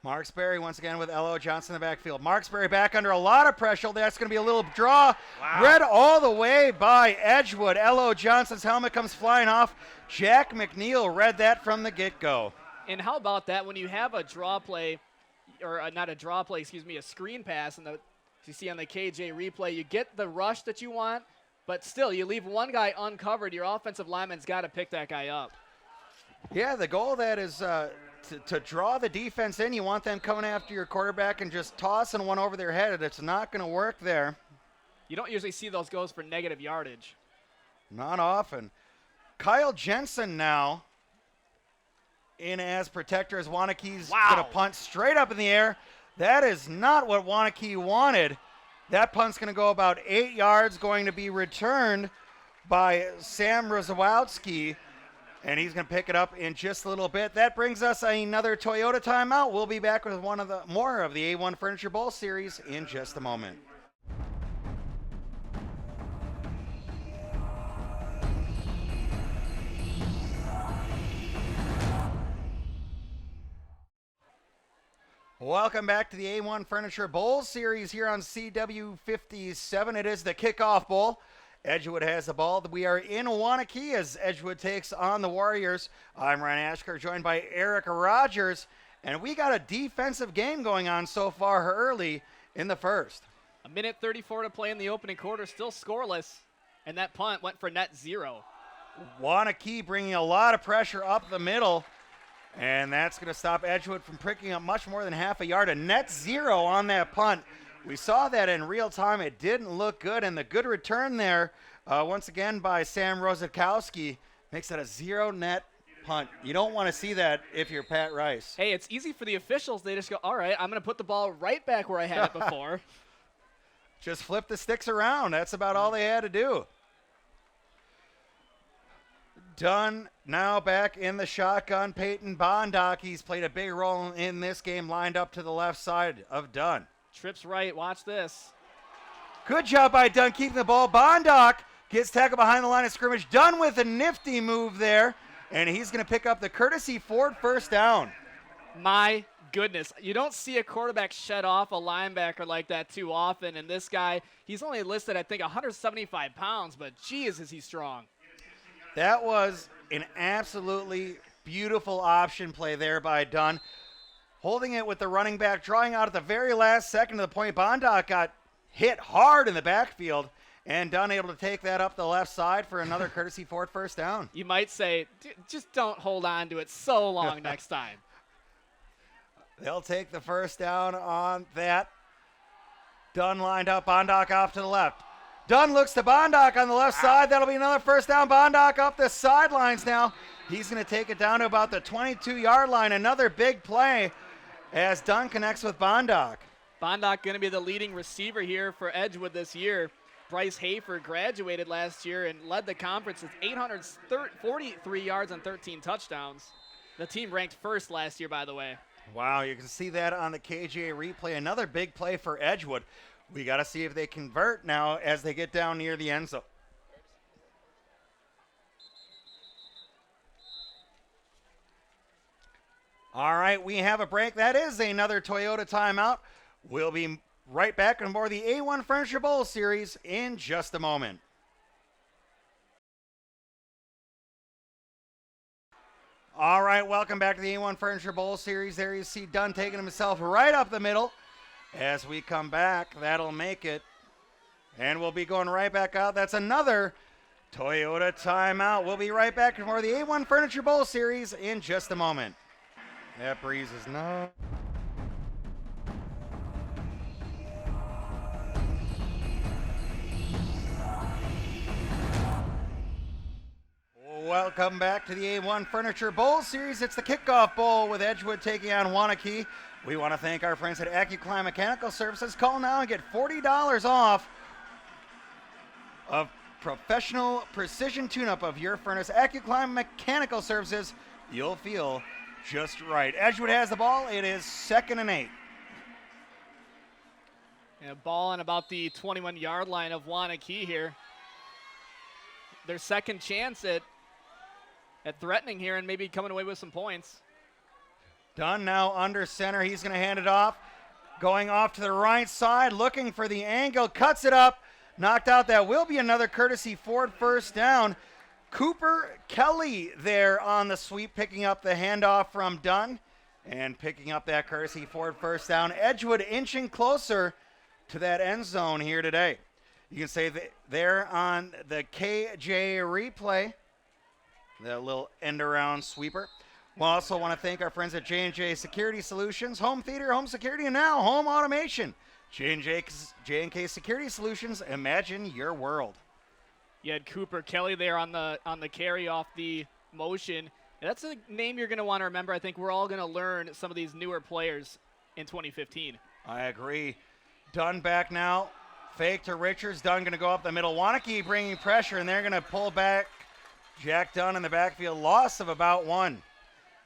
Marksberry once again with L.O. Johnson in the backfield. Marksberry back under a lot of pressure. That's going to be a little draw. Wow. Read all the way by Edgewood. L.O. Johnson's helmet comes flying off. Jack McNeil read that from the get-go. And how about that when you have a draw play, or not a draw play, excuse me, a screen pass, and you see on the KJ replay, you get the rush that you want, but still you leave one guy uncovered. Your offensive lineman's got to pick that guy up. Yeah, the goal of that is to draw the defense in. You want them coming after your quarterback and just tossing one over their head. It's not going to work there. You don't usually see those goes for negative yardage. Not often. Kyle Jensen now in as protector as Waunakie's going to punt straight up in the air. That is not what Waunakee wanted. That punt's going to go about 8 yards, going to be returned by Sam Rozowski. And he's going to pick it up in just a little bit. That brings us another Toyota timeout. We'll be back with more of the A1 Furniture Bowl series in just a moment. Welcome back to the A1 Furniture Bowl series here on CW57. It is the kickoff bowl. Edgewood has the ball. We are in Waunakee as Edgewood takes on the Warriors. I'm Ryan Ashker, joined by Eric Rogers, and we got a defensive game going on so far early in the first. A minute 34 to play in the opening quarter, still scoreless, and that punt went for net 0. Waunakee bringing a lot of pressure up the middle, and that's going to stop Edgewood from picking up much more than half a yard. A net 0 on that punt. We saw that in real time. It didn't look good, and the good return there, once again by Sam Rozowski, makes it a 0 net punt. You don't want to see that if you're Pat Rice. Hey, it's easy for the officials. They just go, all right, I'm going to put the ball right back where I had it before. Just flip the sticks around. That's about all they had to do. Dunn now back in the shotgun. Peyton Bondock, he's played a big role in this game, lined up to the left side of Dunn. Trips right. Watch this. Good job by Dunn keeping the ball. Bondock gets tackled behind the line of scrimmage. Dunn with a nifty move there, and he's going to pick up the courtesy Ford first down. My goodness. You don't see a quarterback shed off a linebacker like that too often, and this guy, he's only listed, I think, 175 pounds, but geez, is he strong. That was an absolutely beautiful option play there by Dunn. Holding it with the running back, drawing out at the very last second of the point. Bondock got hit hard in the backfield, and Dunn able to take that up the left side for another courtesy Ford first down. You might say, just don't hold on to it so long next time. They'll take the first down on that. Dunn lined up, Bondock off to the left. Dunn looks to Bondock on the left side. That'll be another first down. Bondock up the sidelines now. He's going to take it down to about the 22-yard line. Another big play as Dunn connects with Bondock. Bondock going to be the leading receiver here for Edgewood this year. Bryce Hafer graduated last year and led the conference with 843 yards and 13 touchdowns. The team ranked first last year, by the way. Wow, you can see that on the KJ replay. Another big play for Edgewood. We got to see if they convert now as they get down near the end zone. All right, we have a break. That is another Toyota timeout. We'll be right back on board the A1 Furniture Bowl series in just a moment. All right, welcome back to the A1 Furniture Bowl series. There you see Dunn taking himself right up the middle. As we come back, that'll make it. And we'll be going right back out. That's another Toyota timeout. We'll be right back for the A1 Furniture Bowl Series in just a moment. That breeze is no. Welcome back to the A1 Furniture Bowl Series. It's the kickoff bowl with Edgewood taking on Waunakee. We want to thank our friends at AccuClimb Mechanical Services. Call now and get $40 off of professional precision tune-up of your furnace. AccuClimb Mechanical Services. You'll feel just right. Edgewood has the ball. It is 2nd and 8. And ball on about the 21-yard line of Waunakee here. Their second chance at threatening here and maybe coming away with some points. Dunn now under center. He's going to hand it off. Going off to the right side, looking for the angle, cuts it up, knocked out. That will be another courtesy Ford first down. Cooper Kelly there on the sweep, picking up the handoff from Dunn and picking up that courtesy Ford first down. Edgewood inching closer to that end zone here today. You can say that there on the KJ replay, that little end around sweeper. We also want to thank our friends at J&J Security Solutions, home theater, home security, and now home automation. J&K Security Solutions, imagine your world. You had Cooper Kelly there on the carry off the motion. And that's a name you're going to want to remember. I think we're all going to learn some of these newer players in 2015. I agree. Dunn back now. Fake to Richards. Dunn going to go up the middle. Waunakee bringing pressure, and they're going to pull back Jack Dunn in the backfield. Loss of about 1.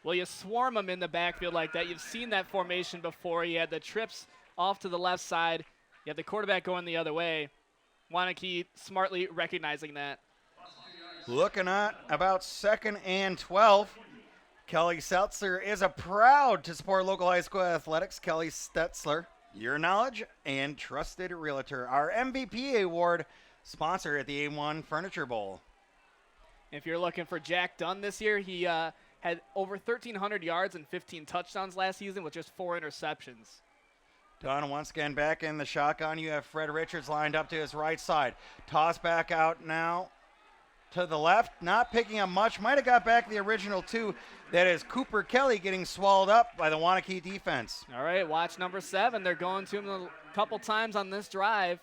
Well, you swarm him in the backfield like that. You've seen that formation before. You had the trips off to the left side. You had the quarterback going the other way. Waunakee smartly recognizing that. Looking at about 2nd and 12. Kelly Stetzler is proud to support local high school athletics. Kelly Stetzler, your knowledge and trusted realtor. Our MVP award sponsor at the A1 Furniture Bowl. If you're looking for Jack Dunn this year, he had over 1,300 yards and 15 touchdowns last season with just 4 interceptions. Dunn once again back in the shotgun. You have Fred Richards lined up to his right side. Toss back out now to the left. Not picking up much. Might have got back the original 2. That is Cooper Kelly getting swallowed up by the Waunakee defense. All right, watch number 7. They're going to him a couple times on this drive.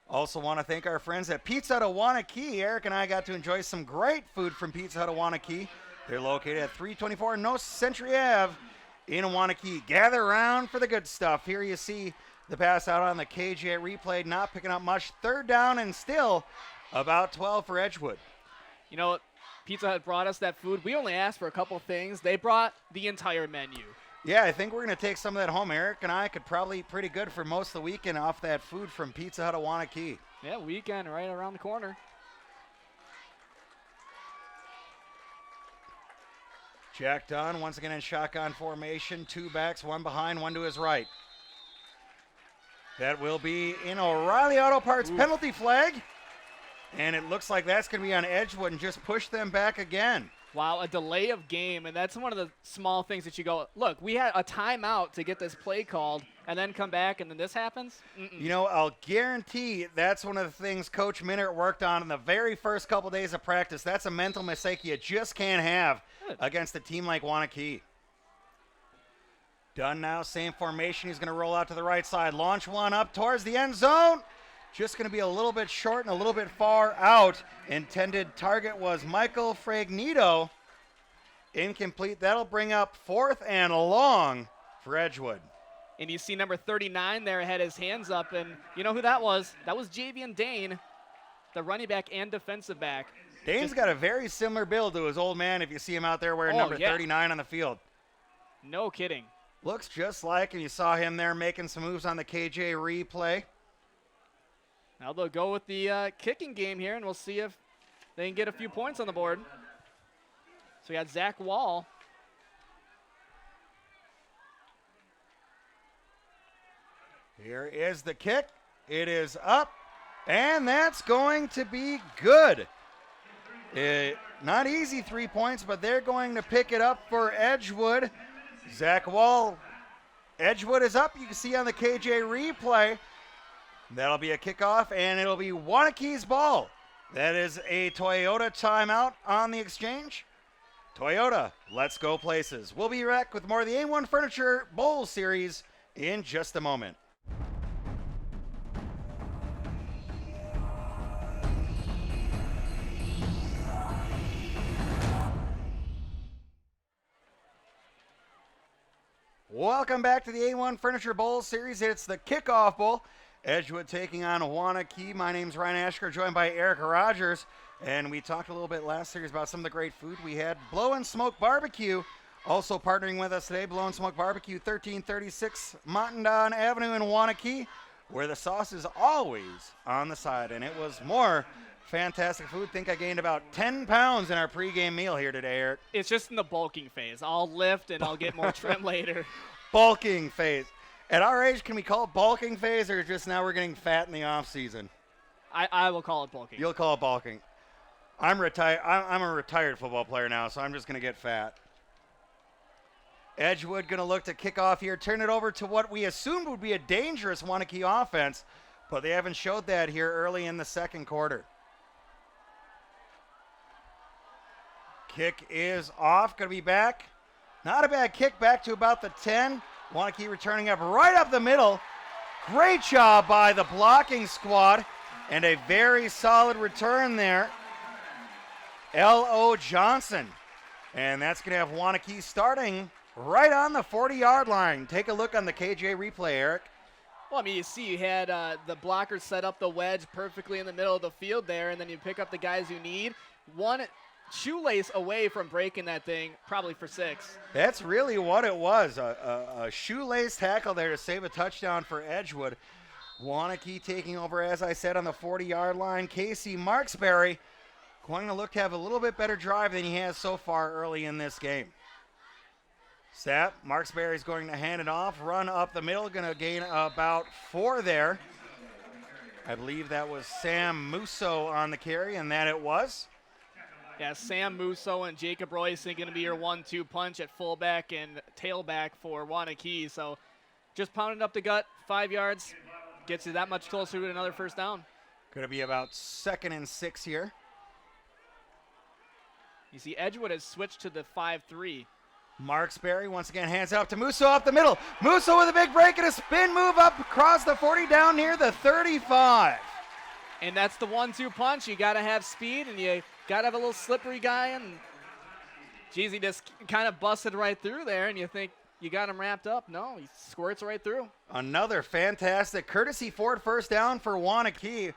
Also want to thank our friends at Pizza Hut of Waunakee. Eric and I got to enjoy some great food from Pizza Hut of Waunakee. They're located at 324 North Century Ave in Waunakee. Gather around for the good stuff. Here you see the pass out on the KJ replay, not picking up much. 3rd down and still about 12 for Edgewood. You know, Pizza Hut brought us that food. We only asked for a couple things. They brought the entire menu. Yeah, I think we're going to take some of that home. Eric and I could probably eat pretty good for most of the weekend off that food from Pizza Hut of Waunakee. Yeah, weekend right around the corner. Jack Dunn once again in shotgun formation. 2 backs, 1 behind, 1 to his right. That will be in O'Reilly Auto Parts penalty flag. And it looks like that's going to be on Edgewood and just push them back again. Wow, a delay of game, and that's one of the small things that you go, look, we had a timeout to get this play called, and then come back, and then this happens? You know, I'll guarantee that's one of the things Coach Minert worked on in the very first couple days of practice. That's a mental mistake you just can't have against a team like Waunakee. Dunn now, same formation. He's going to roll out to the right side. Launch one up towards the end zone. Just going to be a little bit short and a little bit far out. Intended target was Michael Fragnito. Incomplete. That'll bring up 4th and long for Edgewood. And you see number 39 there had his hands up, and you know who that was? That was Javian Dane, the running back and defensive back. Dane's got a very similar build to his old man if you see him out there wearing number 39 on the field. No kidding. Looks just like, and you saw him there making some moves on the KJ replay. Now they'll go with the kicking game here, and we'll see if they can get a few points on the board. So we got Zach Wall. Here is the kick. It is up, and that's going to be good. Not easy 3 points, but they're going to pick it up for Edgewood. Zach Wall, Edgewood is up. You can see on the KJ replay. That'll be a kickoff, and it'll be Waunakee's ball. That is a Toyota timeout on the exchange. Toyota, let's go places. We'll be back with more of the A1 Furniture Bowl Series in just a moment. Welcome back to the A1 Furniture Bowl Series. It's the kickoff bowl. Edgewood taking on Waunakee. My name's Ryan Ashker, joined by Eric Rogers. And we talked a little bit last series about some of the great food we had. Blow and Smoke Barbecue, also partnering with us today. Blow and Smoke Barbecue, 1336 Montandon Avenue in Waunakee, where the sauce is always on the side. And it was more fantastic food. Think I gained about 10 pounds in our pregame meal here today, Eric. It's just in the bulking phase. I'll lift and I'll get more trim later. Bulking phase. At our age, can we call it bulking phase, or just now we're getting fat in the off season? I will call it bulking. You'll call it bulking. I'm retired. I'm a retired football player now, so I'm just going to get fat. Edgewood going to look to kick off here, turn it over to what we assumed would be a dangerous Waunakee offense, but they haven't showed that here early in the second quarter. Kick is off, going to be back. Not a bad kick, back to about the 10. Waunakee returning up right up the middle. Great job by the blocking squad, and a very solid return there. L.O. Johnson. And that's going to have Waunakee starting right on the 40-yard line. Take a look on the KJ replay, Eric. Well, I mean, you see you had the blockers set up the wedge perfectly in the middle of the field there, and then you pick up the guys you need. One shoelace away from breaking that thing, probably for 6. That's really what it was, a shoelace tackle there to save a touchdown for Edgewood. Waunakee taking over, as I said, on the 40-yard line. Casey Marksberry going to look to have a little bit better drive than he has so far early in this game. Snap, Marksberry's going to hand it off, run up the middle, going to gain about 4 there. I believe that was Sam Musso on the carry, and that it was. Yeah, Sam Musso and Jacob Royce going to be your 1-2 punch at fullback and tailback for Waunakee. So just pounding up the gut, 5 yards, gets you that much closer to another first down. Going to be about 2nd and 6 here. You see Edgewood has switched to the 5-3. Marksberry once again hands it up to Musso up the middle. Musso with a big break and a spin move up across the 40 down near the 35. And that's the 1-2 punch. You got to have speed, and you got to have a little slippery guy. And, geez, he just kind of busted right through there, and you think you got him wrapped up. No, he squirts right through. Another fantastic courtesy Ford first down for Waunakee.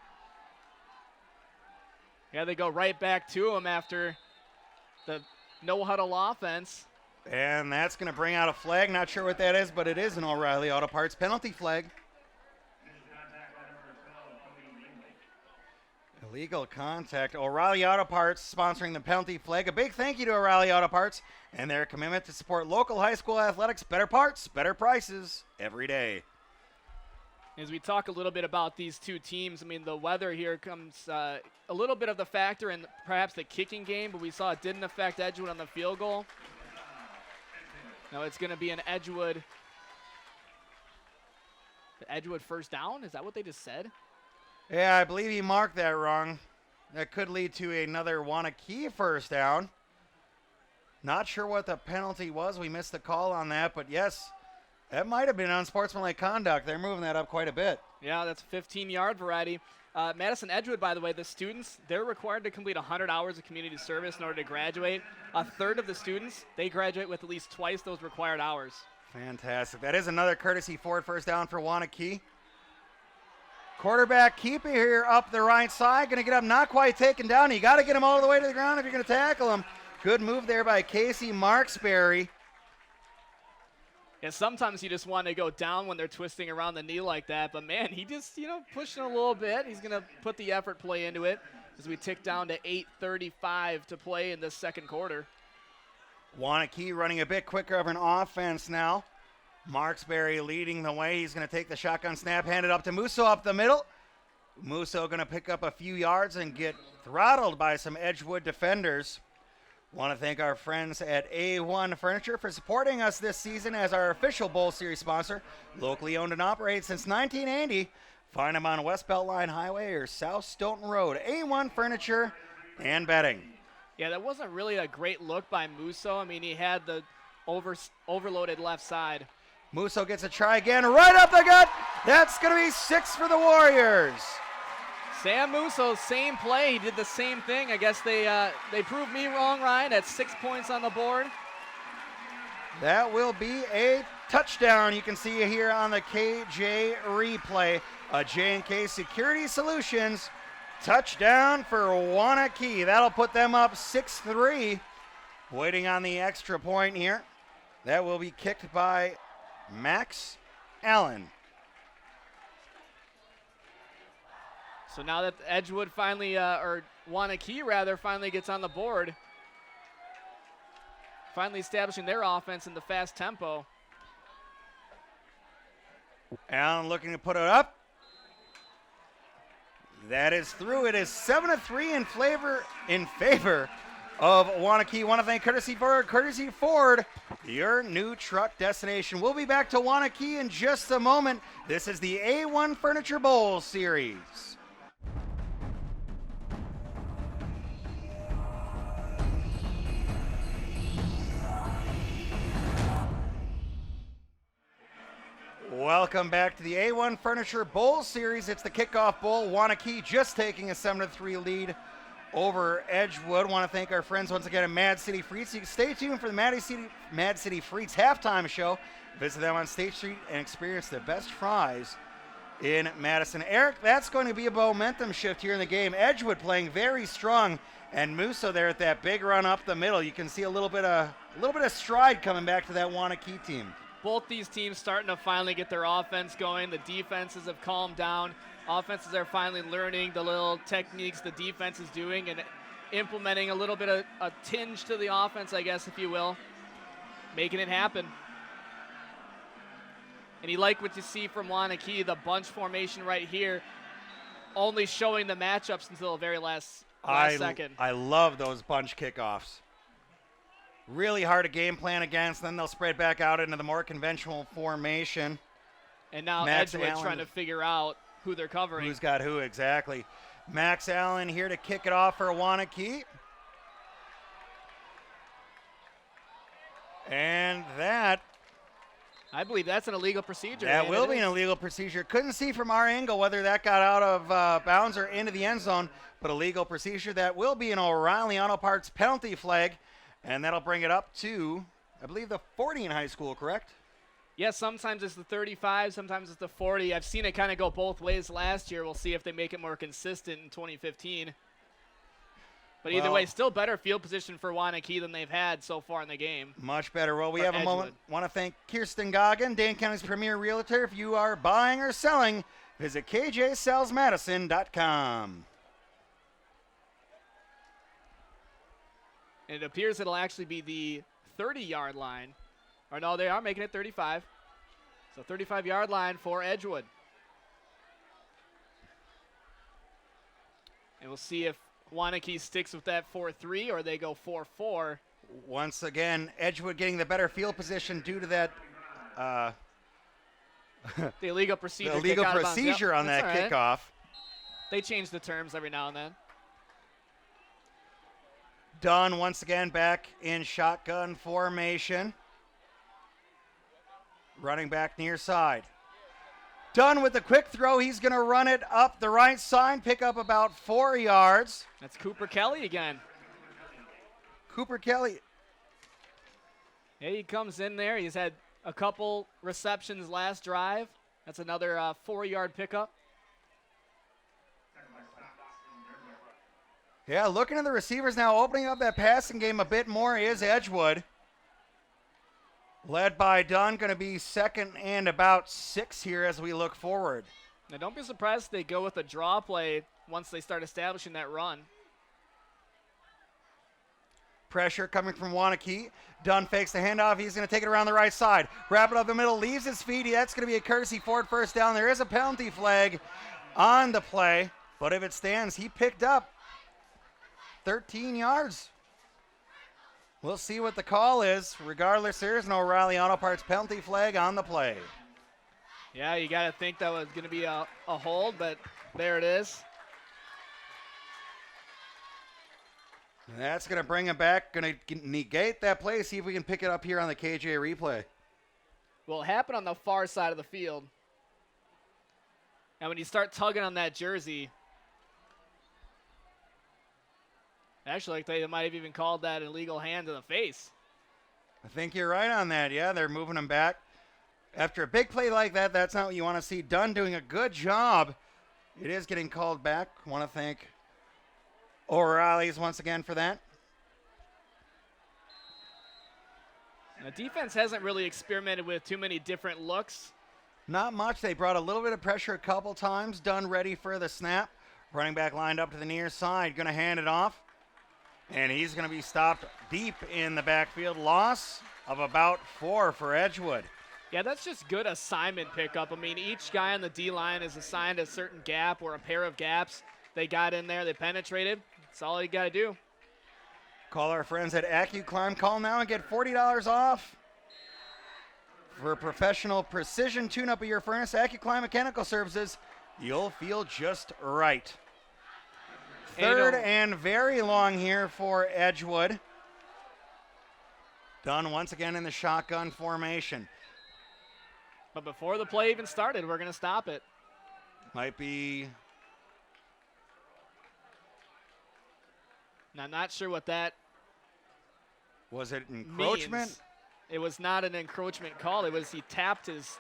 Yeah, they go right back to him after the no-huddle offense. And that's going to bring out a flag. Not sure what that is, but it is an O'Reilly Auto Parts penalty flag. Illegal contact. O'Reilly Auto Parts sponsoring the penalty flag. A big thank you to O'Reilly Auto Parts and their commitment to support local high school athletics. Better parts, better prices every day. As we talk a little bit about these two teams, I mean, the weather here comes a little bit of the factor in perhaps the kicking game, but we saw it didn't affect Edgewood on the field goal. Now it's going to be an Edgewood first down. Is that what they just said? Yeah, I believe he marked that wrong. That could lead to another Waunakee first down. Not sure what the penalty was. We missed the call on that, but yes, that might have been unsportsmanlike conduct. They're moving that up quite a bit. Yeah, that's 15-yard variety. Madison Edgewood, by the way, the students, they're required to complete 100 hours of community service in order to graduate. A third of the students, they graduate with at least twice those required hours. Fantastic. That is another courtesy Ford first down for Waunakee. Quarterback keeper here up the right side. Going to get up, not quite taken down. You got to get him all the way to the ground if you're going to tackle him. Good move there by Casey Marksberry. Yeah, sometimes you just want to go down when they're twisting around the knee like that. But, man, he just, pushing a little bit. He's going to put the effort play into it as we tick down to 8:35 to play in the second quarter. Waunakee running a bit quicker of an offense now. Marksberry leading the way. He's going to take the shotgun snap, hand it up to Musso up the middle. Musso going to pick up a few yards and get throttled by some Edgewood defenders. Want to thank our friends at A1 Furniture for supporting us this season as our official Bowl Series sponsor. Locally owned and operated since 1980. Find them on West Beltline Highway or South Stoughton Road. A1 Furniture and Bedding. Yeah, that wasn't really a great look by Musso. I mean, he had the overloaded left side. Musso gets a try again, right up the gut. That's going to be 6 for the Warriors. Sam Musso, same play. He did the same thing. I guess they proved me wrong, Ryan. At 6 points on the board. That will be a touchdown. You can see it here on the KJ replay. A J&K Security Solutions touchdown for Waunakee. That'll put them up 6-3. Waiting on the extra point here. That will be kicked by Max Allen. So now that Edgewood finally, or Waunakee rather, finally gets on the board, finally establishing their offense in the fast tempo. Allen looking to put it up. That is through. It is 7-3 in favor of Waunakee. Want to thank Courtesy Ford, your new truck destination. We'll be back to Waunakee in just a moment. This is the A1 Furniture Bowl Series. Welcome back to the A1 Furniture Bowl Series. It's the kickoff bowl. Waunakee just taking a 7-3 lead over Edgewood. Want to thank our friends once again at Mad City Frites. You can stay tuned for the Mad City Frites halftime show. Visit them on State Street and experience the best fries in Madison. Eric, that's going to be a momentum shift here in the game. Edgewood playing very strong, and Musso there at that big run up the middle. You can see a little bit of stride coming back to that Waunakee team. Both these teams starting to finally get their offense going. The defenses have calmed down. Offenses are finally learning the little techniques the defense is doing and implementing a little bit of a tinge to the offense, I guess, if you will, making it happen. And you like what you see from Waunakee, the bunch formation right here, only showing the matchups until the very last second. I love those bunch kickoffs. Really hard to game plan against. Then they'll spread back out into the more conventional formation. And now Max Edgewood Allen trying to figure out who they're covering. Who's got who, exactly. Max Allen here to kick it off for Waunakee. And that, I believe that's an illegal procedure. that and will it be is. an illegal procedure. Couldn't see from our angle whether that got out of bounds or into the end zone, but a legal procedure. That will be an O'Reilly Auto Parts penalty flag. And that'll bring it up to, I believe, the 40 in high school, correct? Yeah, sometimes it's the 35, sometimes it's the 40. I've seen it kind of go both ways last year. We'll see if they make it more consistent in 2015. But either way, still better field position for Waunakee than they've had so far in the game. Much better. Well, we For have a moment. Want to thank Kirsten Goggin, Dane County's premier realtor. If you are buying or selling, visit kjsellsmadison.com. And it appears it'll actually be the 30-yard line. Or no, they are making it 35. So 35-yard line for Edgewood. And we'll see if Waunakee sticks with that 4-3 or they go 4-4. Once again, Edgewood getting the better field position due to that The illegal procedure. the illegal kick out of bounds. procedure Yep, on that that's all right. kickoff. They change the terms every now and then. Dunn once again back in shotgun formation. Running back near side. Dunn with the quick throw. He's going to run it up the right side, pick up about 4 yards. That's Cooper Kelly again. Cooper Kelly. Yeah, he comes in there. He's had a couple receptions last drive. That's another 4-yard pickup. Yeah, looking at the receivers now, opening up that passing game a bit more is Edgewood. Led by Dunn, going to be second and about 6 here as we look forward. Now, don't be surprised if they go with a draw play once they start establishing that run. Pressure coming from Waunakee. Dunn fakes the handoff. He's going to take it around the right side. Wrap it up the middle, leaves his feet. That's going to be a Courtesy Ford first down. There is a penalty flag on the play, but if it stands, he picked up 13 yards. We'll see what the call is. Regardless, there is an O'Reilly Auto Parts penalty flag on the play. Yeah, you got to think that was going to be a hold, but there it is. That's going to bring him back, going to negate that play, see if we can pick it up here on the KJ replay. Well, it happened on the far side of the field. And when you start tugging on that jersey, actually, like they might have even called that an illegal hand to the face. I think you're right on that. Yeah, they're moving him back. After a big play like that, that's not what you want to see. Dunn doing a good job. It is getting called back. Want to thank O'Reilly's once again for that. The defense hasn't really experimented with too many different looks. Not much. They brought a little bit of pressure a couple times. Dunn ready for the snap. Running back lined up to the near side. Going to hand it off. And he's going to be stopped deep in the backfield. Loss of about 4 for Edgewood. Yeah, that's just good assignment pickup. I mean, each guy on the D-line is assigned a certain gap or a pair of gaps. They got in there. They penetrated. That's all you got to do. Call our friends at AccuClimb. Call now and get $40 off. For professional precision tune-up of your furnace, AccuClimb Mechanical Services, you'll feel just right. Third and very long here for Edgewood. Dunn once again in the shotgun formation. But before the play even started, we're going to stop it. Might be. Now, not sure what that Was it encroachment? means. It was not an encroachment call. It was he tapped his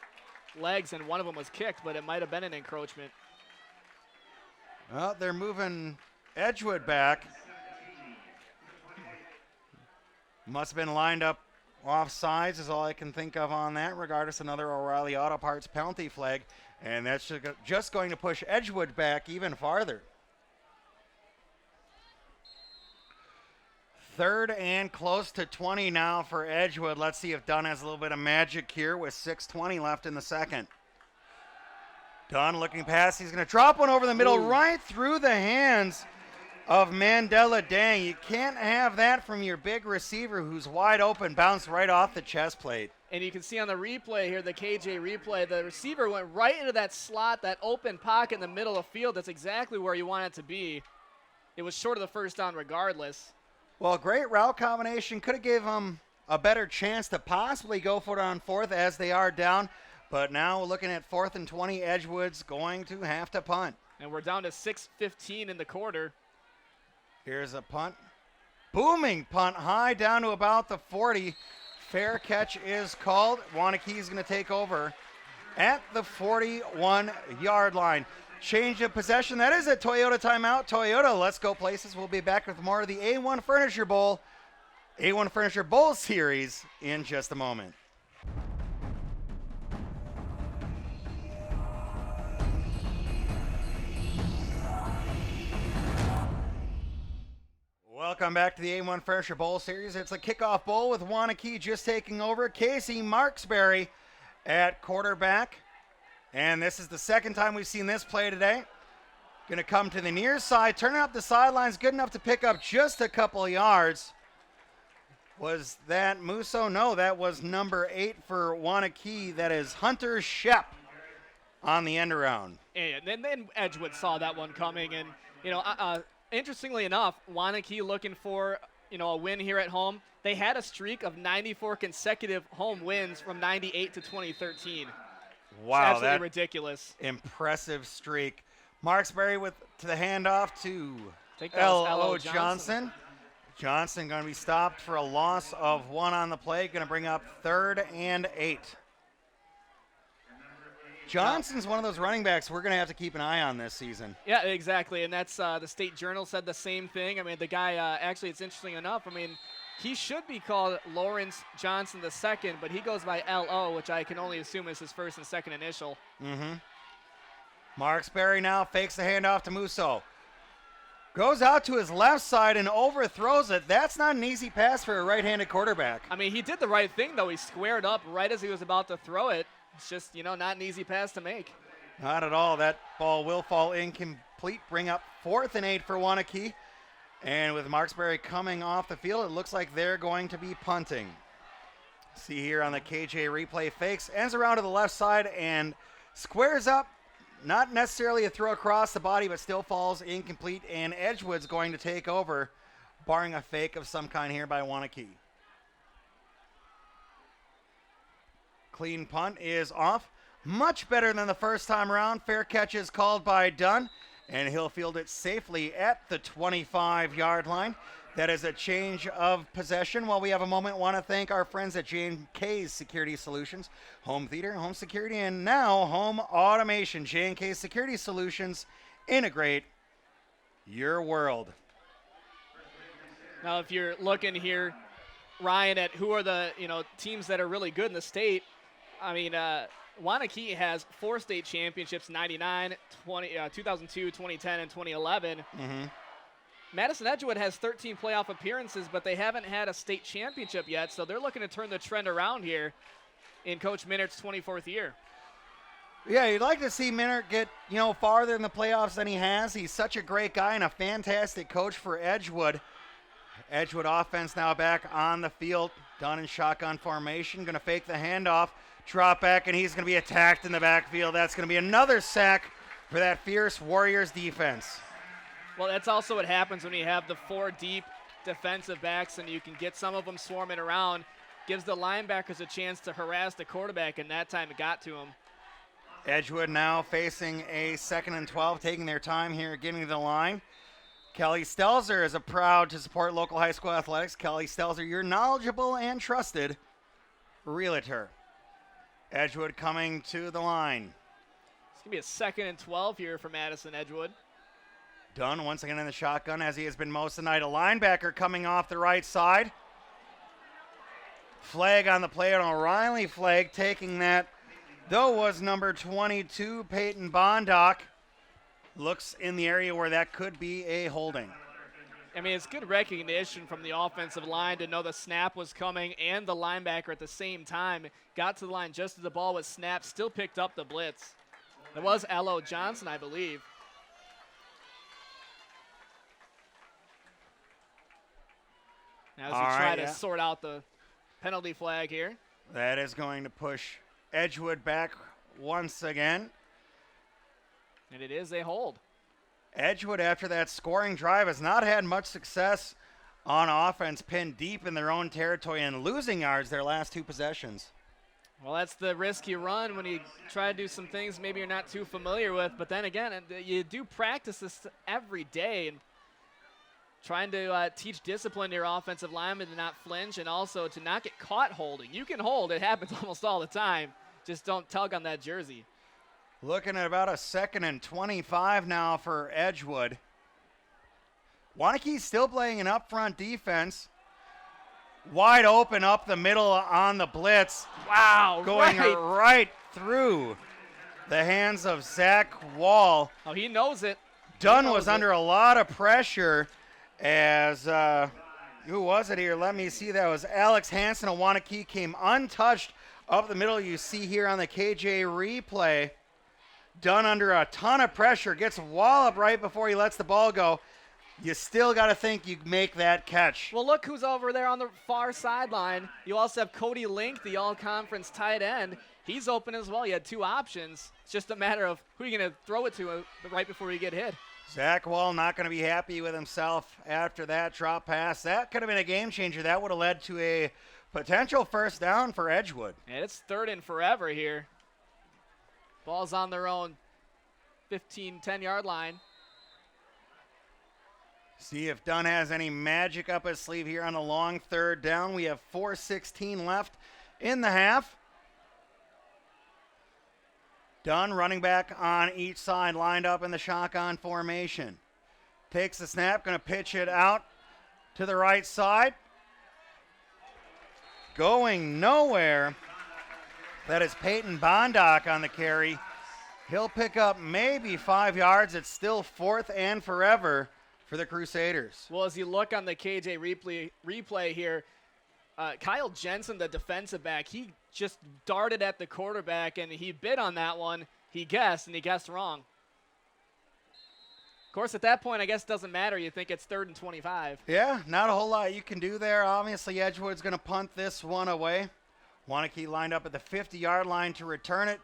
legs and one of them was kicked, but it might have been an encroachment. Well, they're moving Edgewood back. Must have been lined up off sides is all I can think of on that. Regardless, another O'Reilly Auto Parts penalty flag. And that's just going to push Edgewood back even farther. Third and close to 20 now for Edgewood. Let's see if Dunn has a little bit of magic here with 6:20 left in the second. Dunn looking past. He's going to drop one over the middle, right through the hands of Mandela Dang. You can't have that from your big receiver who's wide open, bounced right off the chest plate. And you can see on the replay here, the KJ replay, the receiver went right into that slot, that open pocket in the middle of the field. That's exactly where you want it to be. It was short of the first down regardless. Well, great route combination. Could have gave them a better chance to possibly go for it on fourth as they are down. But now looking at 4th and 20, Edgewood's going to have to punt. And we're down to 6:15 in the quarter. Here's a punt. Booming punt high down to about the 40. Fair catch is called. Waunakee going to take over at the 41-yard line. Change of possession. That is a Toyota timeout. Toyota, let's go places. We'll be back with more of the A1 Furniture Bowl, A1 Furniture Bowl series in just a moment. Welcome back to the A1 Furniture Bowl series. It's a kickoff bowl with Waunakee just taking over. Casey Marksberry at quarterback. And this is the second time we've seen this play today. Going to come to the near side, turning up the sidelines, good enough to pick up just a couple of yards. Was that Musso? No, that was number 8 for Waunakee. That is Hunter Shep on the end around. And then Edgewood saw that one coming. And, interestingly enough, Waunakee looking for, a win here at home. They had a streak of 94 consecutive home wins from 98 to 2013. Wow, it's absolutely that ridiculous. Impressive streak. Marksberry to the handoff to L.O. Johnson. Johnson going to be stopped for a loss of 1 on the play. Going to bring up 3rd and 8. Johnson's one of those running backs we're going to have to keep an eye on this season. Yeah, exactly. And that's the State Journal said the same thing. I mean, the guy, actually, it's interesting enough. I mean, he should be called Lawrence Johnson II, but he goes by L.O., which I can only assume is his first and second initial. Marksberry now fakes the handoff to Musso. Goes out to his left side and overthrows it. That's not an easy pass for a right-handed quarterback. I mean, he did the right thing, though. He squared up right as he was about to throw it. It's just, not an easy pass to make. Not at all. That ball will fall incomplete. Bring up 4th and 8 for Waunakee. And with Marksberry coming off the field, it looks like they're going to be punting. See here on the KJ replay, fakes, ends around to the left side and Squares up, not necessarily a throw across the body, but still falls incomplete, and Edgewood's going to take over, barring a fake of some kind here by Wanakee. Clean punt is off. Much better than the first time around. Fair catch is called by Dunn, and he'll field it safely at the 25-yard line. That is a change of possession. While we have a moment, want to thank our friends at J&K's Security Solutions, home theater, home security, and now home automation. J&K's Security Solutions, integrate your world. Now, if you're looking here, Ryan, at who are the teams that are really good in the state, I mean, Wanakee has 4 state championships, 99, 2002, 2010, and 2011. Mm-hmm. Madison Edgewood has 13 playoff appearances, but they haven't had a state championship yet, so they're looking to turn the trend around here in Coach Minnert's 24th year. Yeah, you'd like to see Minnert get, farther in the playoffs than he has. He's such a great guy and a fantastic coach for Edgewood. Edgewood offense now back on the field. Dunn in shotgun formation, going to fake the handoff, drop back, and he's going to be attacked in the backfield. That's going to be another sack for that fierce Warriors defense. Well, that's also what happens when you have the 4 deep defensive backs and you can get some of them swarming around. Gives the linebackers a chance to harass the quarterback, and that time it got to him. Edgewood now facing a 2nd and 12, taking their time here, getting to the line. Kelly Stelzer is proud to support local high school athletics. Kelly Stelzer, your knowledgeable and trusted realtor. Edgewood coming to the line. It's going to be a 2nd and 12 here for Madison Edgewood. Dunn once again in the shotgun as he has been most of the night. A linebacker coming off the right side. Flag on the play, an O'Reilly flag taking that, though, was number 22, Peyton Bondock. Looks in the area where that could be a holding. I mean, it's good recognition from the offensive line to know the snap was coming and the linebacker at the same time. Got to the line just as the ball was snapped, still picked up the blitz. It was L.O. Johnson, I believe. Now as we try to sort out the penalty flag here. That is going to push Edgewood back once again. And it is a hold. Edgewood, after that scoring drive, has not had much success on offense, pinned deep in their own territory and losing yards their last 2 possessions. Well, that's the risk you run when you try to do some things maybe you're not too familiar with. But then again, you do practice this every day and trying to teach discipline to your offensive linemen to not flinch and also to not get caught holding. You can hold. It happens almost all the time. Just don't tug on that jersey. Looking at about a 2nd and 25 now for Edgewood. Wanakee's still playing an up-front defense. Wide open up the middle on the blitz. Wow, going right through the hands of Zach Wall. Oh, he knows it. Dunn was under a lot of pressure as, who was it here? Let me see. That was Alex Hansen of Wanakee, came untouched up the middle. You see here on the KJ replay. Dunn under a ton of pressure, gets walloped right before he lets the ball go. You still got to think you make that catch. Well, look who's over there on the far sideline. You also have Cody Link, the all-conference tight end. He's open as well. You had 2 options. It's just a matter of who you're going to throw it to right before you get hit. Zach Wall not going to be happy with himself after that drop pass. That could have been a game changer. That would have led to a potential first down for Edgewood. And it's 3rd and forever here. Ball's on their own 15, 10-yard line. See if Dunn has any magic up his sleeve here on a long 3rd down. We have 4:16 left in the half. Dunn running back on each side, lined up in the shotgun formation. Takes the snap, going to pitch it out to the right side. Going nowhere. That is Peyton Bondock on the carry. He'll pick up maybe 5 yards. It's still 4th and forever for the Crusaders. Well, as you look on the KJ replay here, Kyle Jensen, the defensive back, he just darted at the quarterback, and he bid on that one. He guessed, and he guessed wrong. Of course, at that point, I guess it doesn't matter. You think it's 3rd and 25. Yeah, not a whole lot you can do there. Obviously, Edgewood's going to punt this one away. Wanakee lined up at the 50-yard line to return it.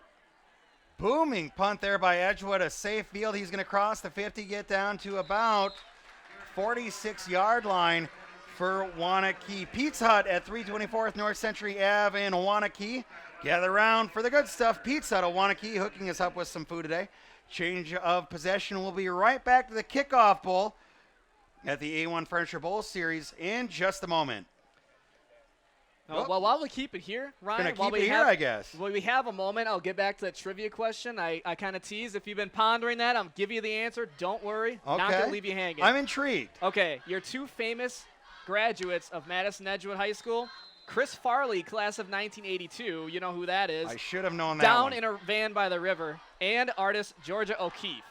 Booming punt there by Edgewood, a safe field. He's going to cross the 50, get down to about 46-yard line for Wanakee. Pizza Hut at 324th North Century Ave in Wanakee. Gather around for the good stuff. Pizza Hut of Wanakee hooking us up with some food today. Change of possession. We'll be right back to the kickoff bowl at the A1 Furniture Bowl Series in just a moment. Well, while we keep it here, Ryan, Gonna while keep we it here, have, I guess. While we have a moment, I'll get back to that trivia question. I kind of teased. If you've been pondering that, I'll give you the answer. Don't worry. Okay. Not going to leave you hanging. I'm intrigued. Okay, your two famous graduates of Madison Edgewood High School, Chris Farley, class of 1982. You know who that is. I should have known that Down one. in a van by the river. And artist Georgia O'Keeffe.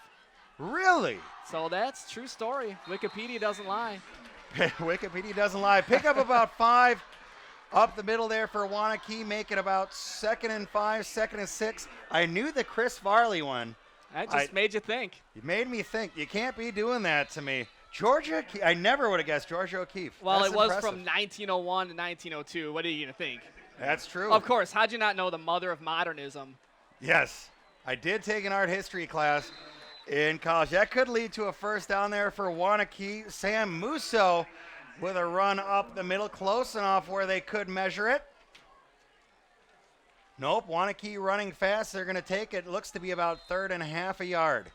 Really? So that's true story. Wikipedia doesn't lie. Wikipedia doesn't lie. Pick up about 5 up the middle there for Wanakee, make it about 2nd and 5, 2nd and 6. I knew the Chris Farley one. That just made you think. You made me think. You can't be doing that to me. Georgia, I never would have guessed Georgia O'Keeffe. Well, That's it was impressive. from 1901 to 1902. What are you going to think? That's true. Of course. How'd you not know the mother of modernism? Yes. I did take an art history class in college. That could lead to a first down there for Wanakee. Sam Musso with a run up the middle, close enough where they could measure it. Nope, Wanakee running fast. They're going to take it. Looks to be about 3rd and half a yard.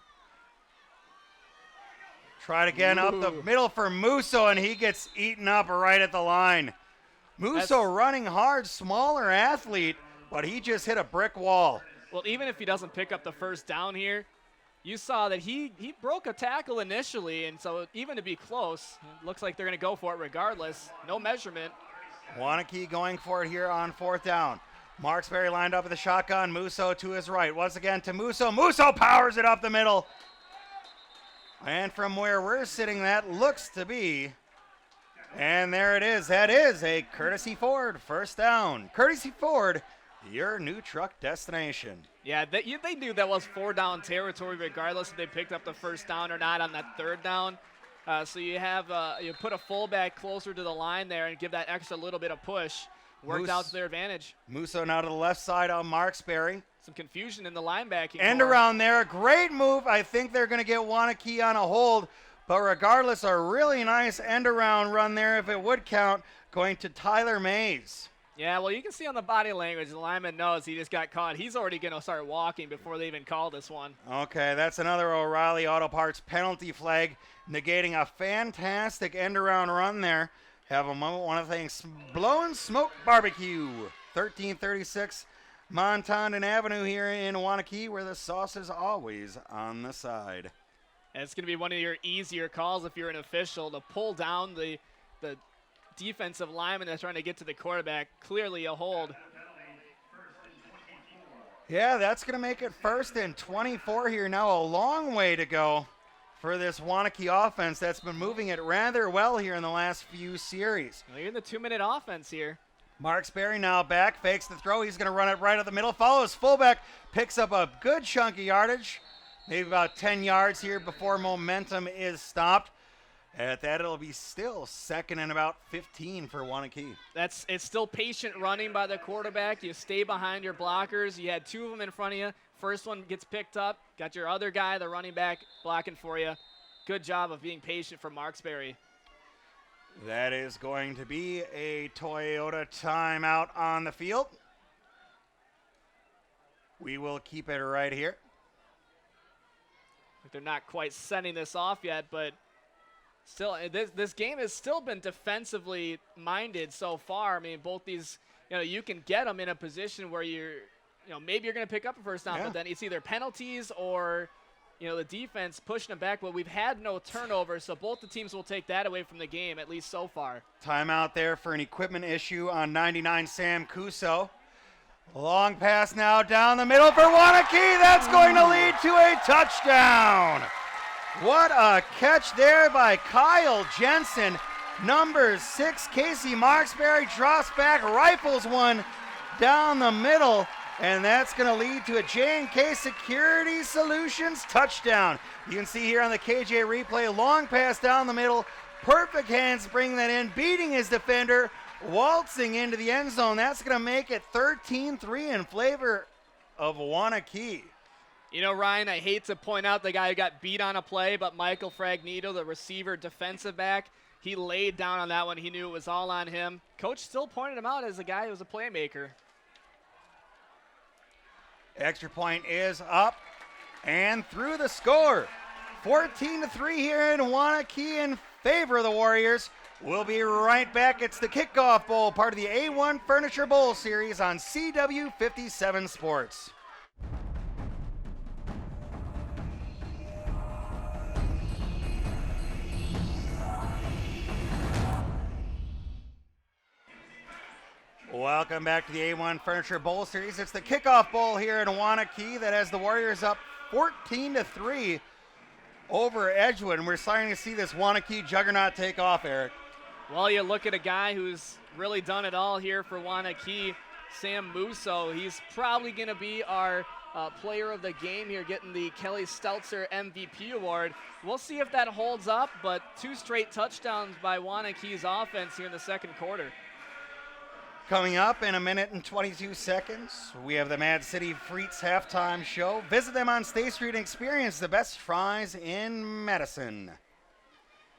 Try it again up the middle for Musso, and he gets eaten up right at the line. Musso running hard, smaller athlete, but he just hit a brick wall. Well, even if he doesn't pick up the first down here, you saw that he broke a tackle initially, and so even to be close, it looks like they're going to go for it regardless. No measurement. Wanakee going for it here on 4th down. Marksberry lined up with the shotgun. Musso to his right. Once again to Musso. Musso powers it up the middle. And from where we're sitting, that looks to be, and there it is. That is a Courtesy Ford first down. Courtesy Ford, your new truck destination. Yeah, they knew that was 4-down territory regardless if they picked up the first down or not on that 3rd down. So you have you put a fullback closer to the line there and give that extra little bit of push. Worked out to their advantage. Musso now to the left side on Marksberry. Some confusion in the linebacking. End core. around there. Great move. I think they're going to get Wanakee on a hold. But regardless, a really nice end around run there, if it would count, going to Tyler Mays. Yeah, well, you can see on the body language, the lineman knows he just got caught. He's already going to start walking before they even call this one. Okay, that's another O'Reilly Auto Parts penalty flag, negating a fantastic end-around run there. Have a moment, one of the things, Blowing Smoke Barbecue, 1336 Montandon Avenue here in Wanakee, where the sauce is always on the side. And it's going to be one of your easier calls if you're an official to pull down the defensive lineman that's trying to get to the quarterback. Clearly a hold. Yeah, that's going to make it 1st and 24 here. Now a long way to go for this Wanakee offense that's been moving it rather well here in the last few series. Well, you're in the 2-minute offense here. Marksberry now back, fakes the throw. He's going to run it right up the middle, follows fullback, picks up a good chunk of yardage, maybe about 10 yards here before momentum is stopped. At that, it'll be still 2nd and about 15 for Wanakee. It's still patient running by the quarterback. You stay behind your blockers. You had 2 of them in front of you. First one gets picked up. Got your other guy, the running back, blocking for you. Good job of being patient for Marksberry. That is going to be a Toyota timeout on the field. We will keep it right here. They're not quite sending this off yet, but still, this game has still been defensively minded so far. I mean, both these, you can get them in a position where maybe you're going to pick up a first down, but then it's either penalties or, the defense pushing them back. But we've had no turnovers, so both the teams will take that away from the game, at least so far. Timeout there for an equipment issue on 99 Sam Cuso. Long pass now down the middle for Wanakee. That's going to lead to a touchdown. What a catch there by Kyle Jensen. Number 6, Casey Marksberry drops back, rifles one down the middle, and that's going to lead to a J&K Security Solutions touchdown. You can see here on the KJ replay, long pass down the middle, perfect hands bringing that in, beating his defender, waltzing into the end zone. That's going to make it 13-3 in favor of Wanakee. You know, Ryan, I hate to point out the guy who got beat on a play, but Michael Fragnito, the receiver defensive back, he laid down on that one. He knew it was all on him. Coach still pointed him out as a guy who was a playmaker. Extra point is up and through the score. 14-3 here in Waunakee in favor of the Warriors. We'll be right back. It's the Kickoff Bowl, part of the A1 Furniture Bowl series on CW57 Sports. Welcome back to the A1 Furniture Bowl series. It's the Kickoff Bowl here in Waunakee that has the Warriors up 14-3 over Edgewood. And we're starting to see this Waunakee juggernaut take off, Eric. Well, you look at a guy who's really done it all here for Waunakee, Sam Musso. He's probably going to be our player of the game here, getting the Kelly Stelzer MVP award. We'll see if that holds up, but 2 straight touchdowns by Waunakee's offense here in the second quarter. Coming up in a minute and 22 seconds, we have the Mad City Frites halftime show. Visit them on State Street and experience the best fries in Madison.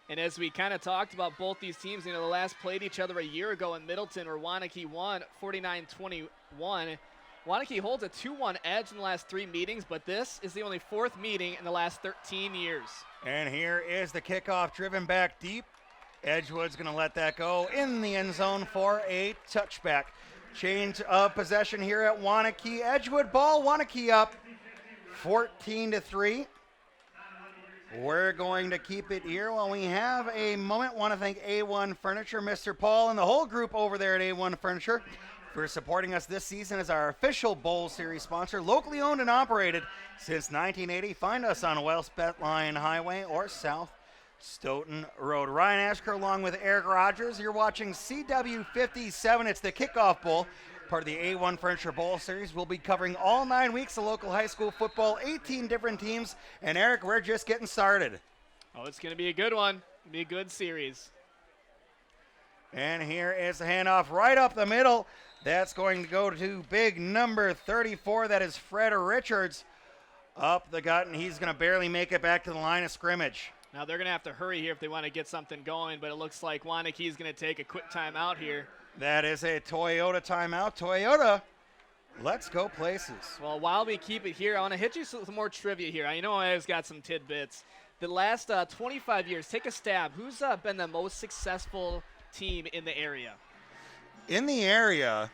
And as we kind of talked about both these teams, you know, the last played each other a year ago in Middleton where Waunakee won 49-21. Waunakee holds a 2-1 edge in the last 3 meetings, but this is the only 4th meeting in the last 13 years. And here is the kickoff driven back deep. Edgewood's going to let that go in the end zone for a touchback. Change of possession here at Waunakee. Edgewood ball, Waunakee up 14-3. We're going to keep it here while we have a moment. Want to thank A1 Furniture, Mr. Paul, and the whole group over there at A1 Furniture for supporting us this season as our official Bowl Series sponsor. Locally owned and operated since 1980. Find us on West Beltline Highway or South Stoughton Road. Ryan Ashker along with Eric Rogers. You're watching CW57. It's the Kickoff Bowl, part of the A1 Furniture Bowl Series. We'll be covering all 9 weeks of local high school football, 18 different teams. And Eric, we're just getting started. Oh, it's going to be a good one. It'll be a good series. And here is the handoff right up the middle. That's going to go to big number 34. That is Fred Richards up the gut, and he's going to barely make it back to the line of scrimmage. Now they're going to have to hurry here if they want to get something going, but it looks like Waunakee is going to take a quick timeout here. That is a Toyota timeout. Toyota, let's go places. Well, while we keep it here, I want to hit you with some more trivia here. I know I always got some tidbits. The last 25 years, take a stab. Who's been the most successful team in the area? In the area,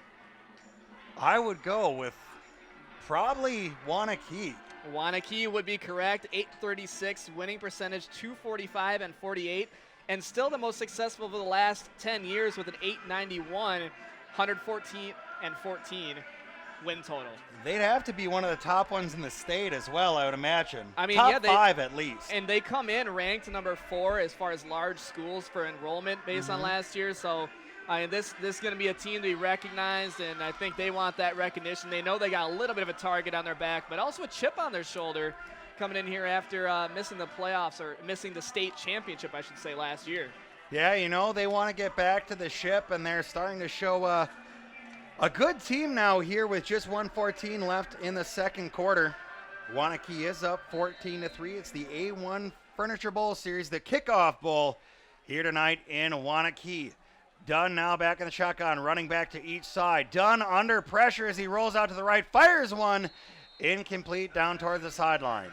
I would go with probably Waunakee. Waunakee would be correct. 836 winning percentage, 245 and 48, and still the most successful over the last 10 years with an 891, 114 and 14 win total. They'd have to be one of the top ones in the state as well, I would imagine. I mean, top yeah, 5 at least. And they come in ranked number 4 as far as large schools for enrollment based on last year. So this is going to be a team to be recognized, and I think they want that recognition. They know they got a little bit of a target on their back, but also a chip on their shoulder coming in here after missing the playoffs, or missing the state championship, I should say, last year. Yeah, you know, they want to get back to the ship, and they're starting to show a good team now here with just 1:14 left in the second quarter. Waunakee is up 14-3. It's the A1 Furniture Bowl Series, the Kickoff Bowl here tonight in Waunakee. Dunn now back in the shotgun, running back to each side. Dunn under pressure as he rolls out to the right, fires one, incomplete down toward the sideline.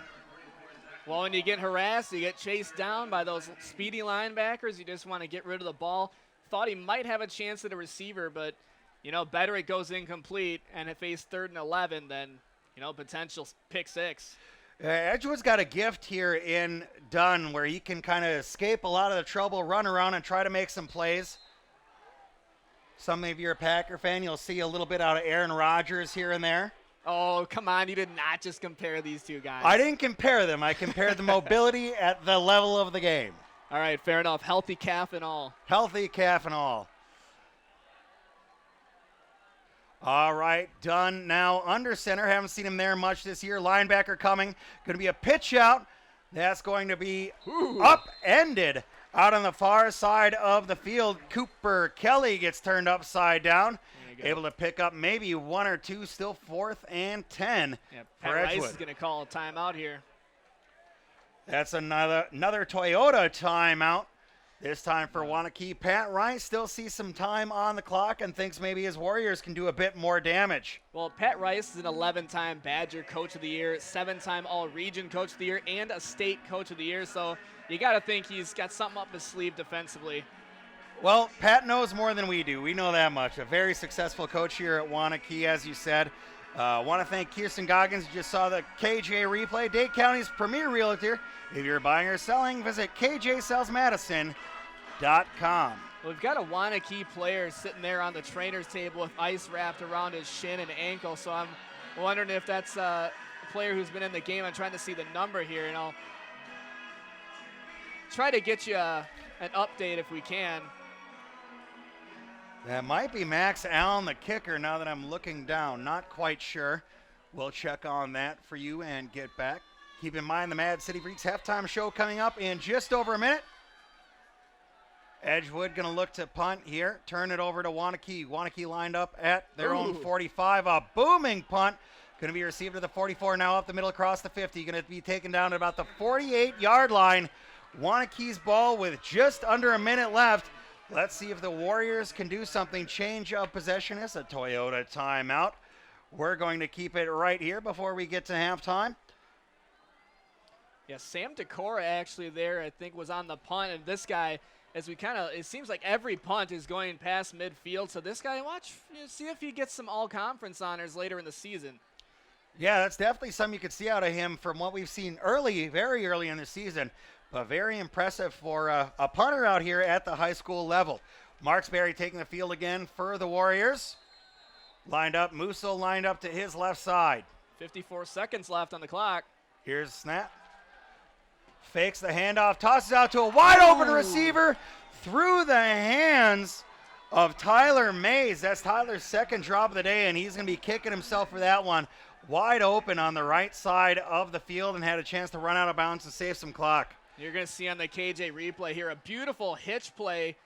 Well, when you get harassed, you get chased down by those speedy linebackers, you just want to get rid of the ball. Thought he might have a chance at a receiver, but, you know, better it goes incomplete and it faced 3rd and 11 than, you know, potential pick 6. Edgewood's got a gift here in Dunn where he can kind of escape a lot of the trouble, run around and try to make some plays. Some of you are a Packer fan, you'll see a little bit out of Aaron Rodgers here and there. Oh, come on. You did not just compare these two guys. I didn't compare them. I compared the mobility at the level of the game. All right, fair enough. Healthy calf and all. Healthy calf and all. All right, Dunn now under center. Haven't seen him there much this year. Linebacker coming. Going to be a pitch out. That's going to be upended out on the far side of the field. Cooper Kelly gets turned upside down. go. able to pick up maybe 1 or 2, still 4th and 10 Yeah, for Pat Rice Edgewood. is going to call a timeout here. That's another Toyota timeout. This time for Wanakee. Pat Rice still sees some time on the clock and thinks maybe his Warriors can do a bit more damage. Well, Pat Rice is an 11-time Badger Coach of the Year, 7-time All-Region Coach of the Year, and a State Coach of the Year. So you got to think he's got something up his sleeve defensively. Well, Pat knows more than we do. We know that much. A very successful coach here at Wanakee, as you said. Want to thank Kirsten Goggins. You just saw the KJ replay. Dade County's premier realtor. If you're buying or selling, visit KJSellsMadison.com. Well, we've got a Wanakee player sitting there on the trainer's table with ice wrapped around his shin and ankle. So I'm wondering if that's a player who's been in the game. I'm trying to see the number here, and I'll try to get you an update if we can. That might be Max Allen, the kicker, now that I'm looking down. Not quite sure. We'll check on that for you and get back. Keep in mind the Mad City Freaks halftime show coming up in just over a minute. Edgewood going to look to punt here. Turn it over to Wanakee. Wanakee lined up at their own 45. A booming punt. Going to be received to the 44, now up the middle across the 50. Going to be taken down at about the 48-yard line. Wanakee's ball with just under a minute left. Let's see if the Warriors can do something. Change of possession is a Toyota timeout. We're going to keep it right here before we get to halftime. Yeah, Sam Decora actually there, I think, was on the punt. And this guy, as we it seems like every punt is going past midfield. So this guy, see if he gets some all-conference honors later in the season. Yeah, that's definitely something you could see out of him from what we've seen very early in the season. But very impressive for a punter out here at the high school level. Marksberry taking the field again for the Warriors. Lined up, Musso lined up to his left side. 54 seconds left on the clock. Here's the snap. Fakes the handoff, tosses out to a wide open receiver through the hands of Tyler Mays. That's Tyler's second drop of the day, and he's going to be kicking himself for that one. Wide open on the right side of the field and had a chance to run out of bounds to save some clock. You're going to see on the KJ replay here a beautiful hitch play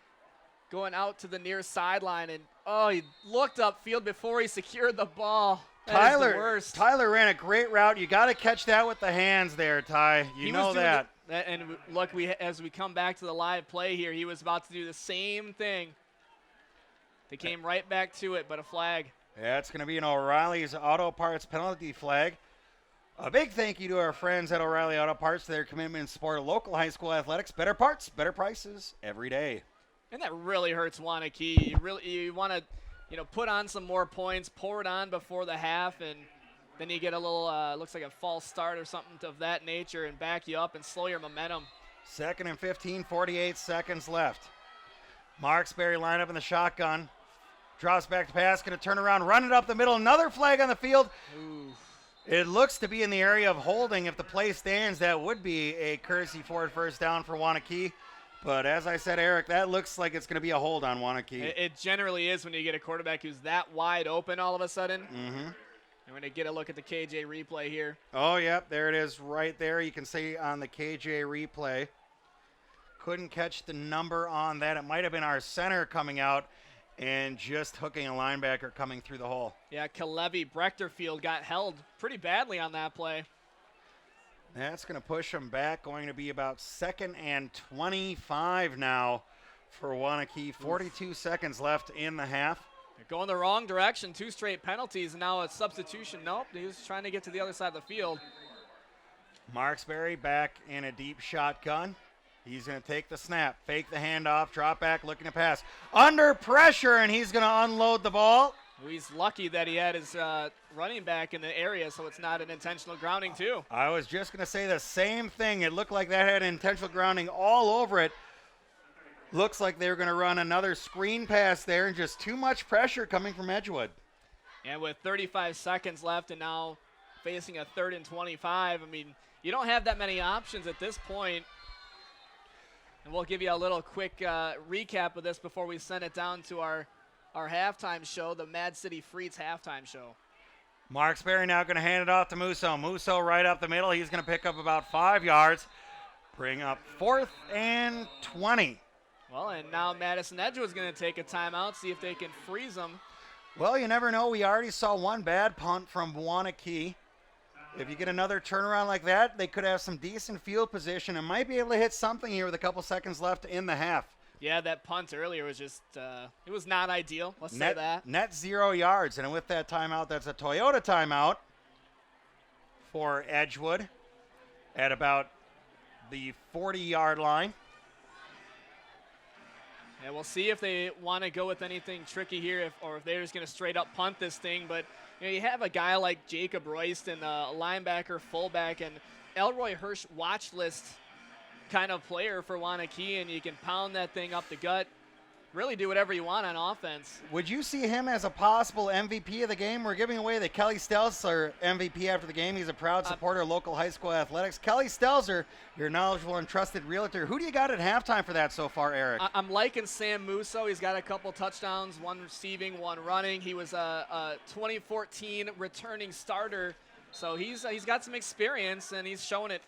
going out to the near sideline. And, he looked upfield before he secured the ball. That is the worst. Tyler ran a great route. You got to catch that with the hands there, Ty. You know that. And look, as we come back to the live play here, he was about to do the same thing. They came right back to it, but a flag. Yeah, it's going to be an O'Reilly's Auto Parts penalty flag. A big thank you to our friends at O'Reilly Auto Parts for their commitment and support of local high school athletics. Better parts, better prices every day. And that really hurts Wanakee. You want to, put on some more points, pour it on before the half, and then you get a little, looks like a false start or something of that nature and back you up and slow your momentum. 2nd and 15, 48 seconds left. Marksberry line up in the shotgun. Drops back to pass, going to turn around, run it up the middle. Another flag on the field. Ooh. It looks to be in the area of holding. If the play stands, that would be a courtesy forward first down for Wanakee. But as I said, Eric, that looks like it's going to be a hold on Wanakee. It generally is when you get a quarterback who's that wide open all of a sudden. Mm-hmm. And we're going to get a look at the KJ replay here. Oh, yep, there it is right there. You can see on the KJ replay. Couldn't catch the number on that. It might have been our center coming out and just hooking a linebacker coming through the hole. Yeah, Kalevi Brechterfield got held pretty badly on that play. That's going to push him back. Going to be about 2nd and 25 now for Wanakee. 42 seconds left in the half. They're going the wrong direction. 2 straight penalties, and now a substitution. Nope, he was trying to get to the other side of the field. Marksberry back in a deep shotgun. He's going to take the snap, fake the handoff, drop back, looking to pass. Under pressure, and he's going to unload the ball. He's lucky that he had his running back in the area, so it's not an intentional grounding, too. I was just going to say the same thing. It looked like that had intentional grounding all over it. Looks like they were going to run another screen pass there, and just too much pressure coming from Edgewood. And with 35 seconds left and now facing a 3rd and 25, I mean, you don't have that many options at this point. And we'll give you a little quick recap of this before we send it down to our halftime show, the Mad City Freaks halftime show. Marksberry now going to hand it off to Musso. Musso right up the middle. He's going to pick up about 5 yards. Bring up 4th and 20. Well, and now Madison Edgewood's going to take a timeout, see if they can freeze them. Well, you never know. We already saw one bad punt from Wanakee. If you get another turnaround like that, they could have some decent field position and might be able to hit something here with a couple seconds left in the half. Yeah, that punt earlier was just, it was not ideal. Let's say that. Net 0 yards. And with that timeout, that's a Toyota timeout for Edgewood at about the 40-yard line. Yeah, we'll see if they want to go with anything tricky here or if they're just going to straight up punt this thing. But you have a guy like Jacob Royston, a linebacker, fullback, and Elroy Hirsch watch list kind of player for Wanakee, and you can pound that thing up the gut, really do whatever you want on offense. Would you see him as a possible MVP of the game? We're giving away the Kelly Stelzer MVP after the game. He's a proud supporter of local high school athletics. Kelly Stelzer, your knowledgeable and trusted realtor. Who do you got at halftime for that so far, Eric? I'm liking Sam Musso. He's got a couple touchdowns, one receiving, one running. He was a 2014 returning starter, so he's got some experience, and he's showing it.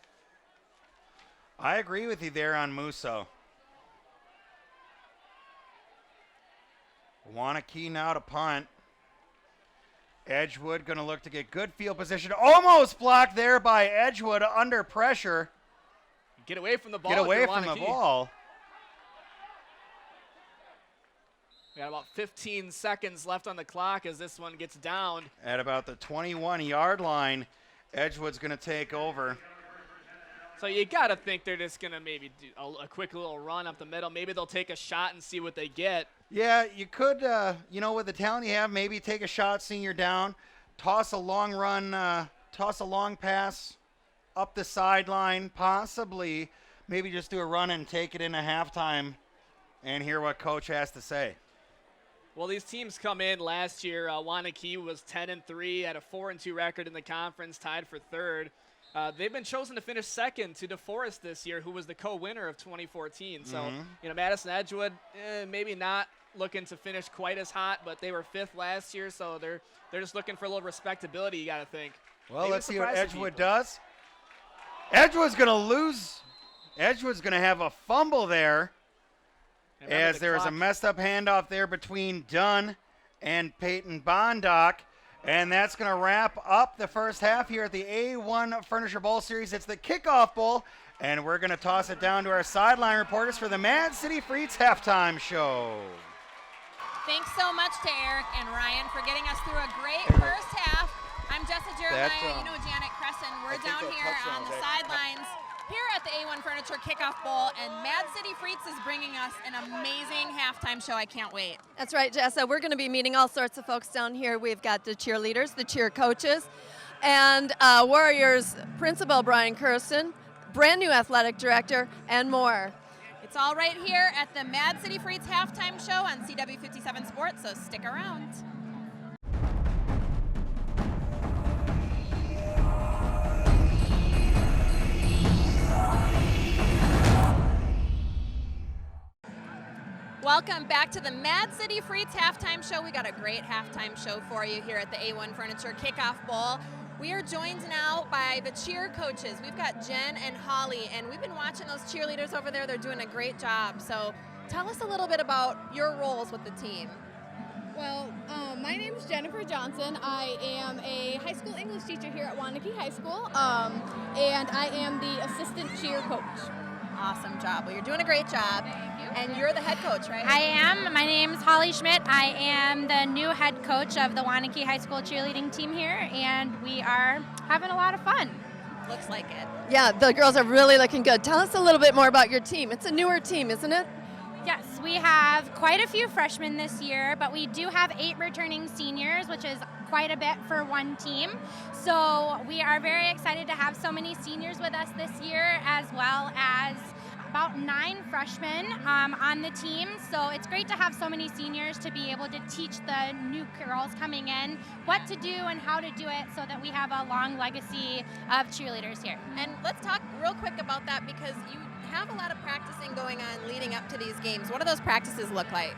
I agree with you there on Musso. Wanakee now to punt. Edgewood going to look to get good field position. Almost blocked there by Edgewood under pressure. Get away from the ball. Get away from the ball. We got about 15 seconds left on the clock as this one gets down. At about the 21-yard line, Edgewood's going to take over. So you got to think they're just going to maybe do a quick little run up the middle. Maybe they'll take a shot and see what they get. Yeah, you could, with the talent you have, maybe take a shot, senior down, toss a long run, toss a long pass up the sideline, possibly maybe just do a run and take it into halftime and hear what coach has to say. Well, these teams come in last year. Wanakee was 10-3, had a 4-2 record in the conference, tied for third. They've been chosen to finish second to DeForest this year, who was the co-winner of 2014. So, Madison Edgewood, maybe not looking to finish quite as hot, but they were fifth last year, so they're just looking for a little respectability, you got to think. Well, maybe let's see what Edgewood people. does. Edgewood's going to lose. Edgewood's going to have a fumble there, as there was a messed up handoff there between Dunn and Peyton Bondock. And that's going to wrap up the first half here at the A1 Furniture Bowl Series. It's the kickoff bowl, and we're going to toss it down to our sideline reporters for the Mad City Freets halftime show. Thanks so much to Eric and Ryan for getting us through a great first half. I'm Jessa Jeremiah, Janet Crescent. We're down here on the sidelines here at the A1 Furniture Kickoff Bowl, and Mad City Freets is bringing us an amazing halftime show. I can't wait. That's right, Jessa. We're going to be meeting all sorts of folks down here. We've got the cheerleaders, the cheer coaches, and Warriors principal Brian Kirsten, brand new athletic director, and more. It's all right here at the Mad City Freets halftime show on CW57 Sports, so stick around. Welcome back to the Mad City Freets halftime show. We got a great halftime show for you here at the A1 Furniture Kickoff Bowl. We are joined now by the cheer coaches. We've got Jen and Holly, and we've been watching those cheerleaders over there. They're doing a great job. So tell us a little bit about your roles with the team. Well, my name is Jennifer Johnson. I am a high school English teacher here at Wanakee High School, and I am the assistant cheer coach. Awesome job. Well, you're doing a great job. Thank you. And you're the head coach, right? I am. My name's Holly Schmidt. I am the new head coach of the Wanakee High School cheerleading team here, and we are having a lot of fun. Looks like it. Yeah, the girls are really looking good. Tell us a little bit more about your team. It's a newer team, isn't it? Yes, we have quite a few freshmen this year, but we do have 8 returning seniors, which is quite a bit for one team. So we are very excited to have so many seniors with us this year, as well as about 9 freshmen on the team. So it's great to have so many seniors to be able to teach the new girls coming in what to do and how to do it so that we have a long legacy of cheerleaders here. And let's talk real quick about that, because you have a lot of practicing going on leading up to these games. What do those practices look like?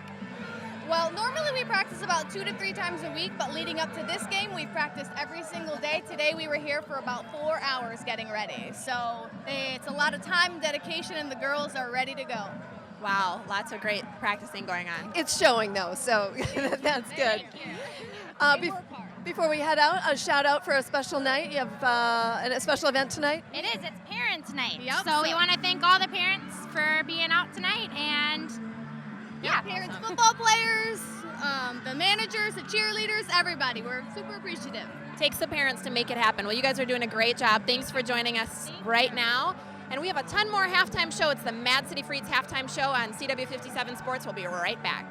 Well, normally we practice about 2 to 3 times a week, but leading up to this game, we've practiced every single day. Today we were here for about 4 hours getting ready. So it's a lot of time, dedication, and the girls are ready to go. Wow, lots of great practicing going on. It's showing though, so that's good. Before we head out, a shout out for a special night. You have a special event tonight? It is. It's Parents' Night. Yep. So we want to thank all the parents for being out tonight, and yeah. Parents, football players, the managers, the cheerleaders, everybody. We're super appreciative. Takes the parents to make it happen. Well, you guys are doing a great job. Thanks for joining us right now. And we have a ton more halftime show. It's the Mad City Freaks halftime show on CW57 Sports. We'll be right back.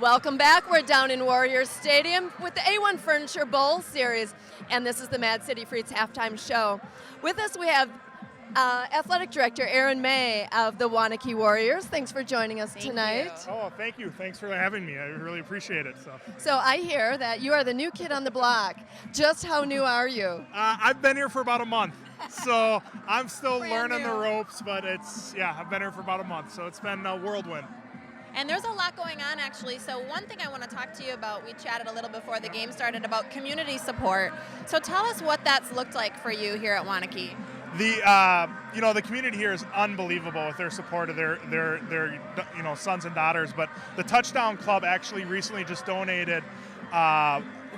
Welcome back. We're down in Warriors Stadium with the A1 Furniture Bowl Series, and this is the Mad City Freaks halftime show. With us, we have Athletic Director Aaron May of the Waunakee Warriors. Thanks for joining us tonight. Oh, thank you. Thanks for having me. I really appreciate it. So I hear that you are the new kid on the block. Just how new are you? I've been here for about a month, so I'm still Brand learning new. the ropes, but I've been here for about a month, so it's been a whirlwind. And there's a lot going on, actually. So one thing I want to talk to you about, we chatted a little before the game started about community support. So tell us what that's looked like for you here at Waunakee. The community here is unbelievable with their support of their sons and daughters. But the Touchdown Club actually recently just donated,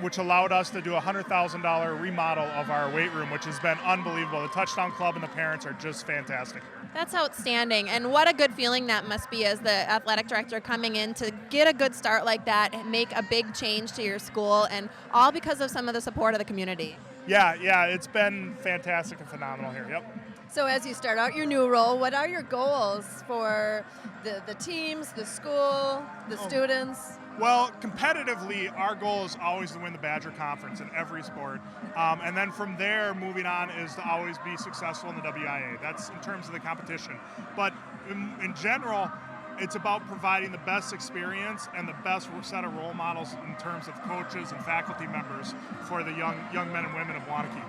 which allowed us to do a $100,000 remodel of our weight room, which has been unbelievable. The Touchdown Club and the parents are just fantastic. That's outstanding. And what a good feeling that must be as the athletic director coming in to get a good start like that and make a big change to your school, and all because of some of the support of the community. Yeah, it's been fantastic and phenomenal here. Yep. So as you start out your new role, what are your goals for the teams, the school, the students? Well, competitively, our goal is always to win the Badger Conference in every sport. And then from there, moving on is to always be successful in the WIA. That's in terms of the competition. But in general, it's about providing the best experience and the best set of role models in terms of coaches and faculty members for the young men and women of Waunakee.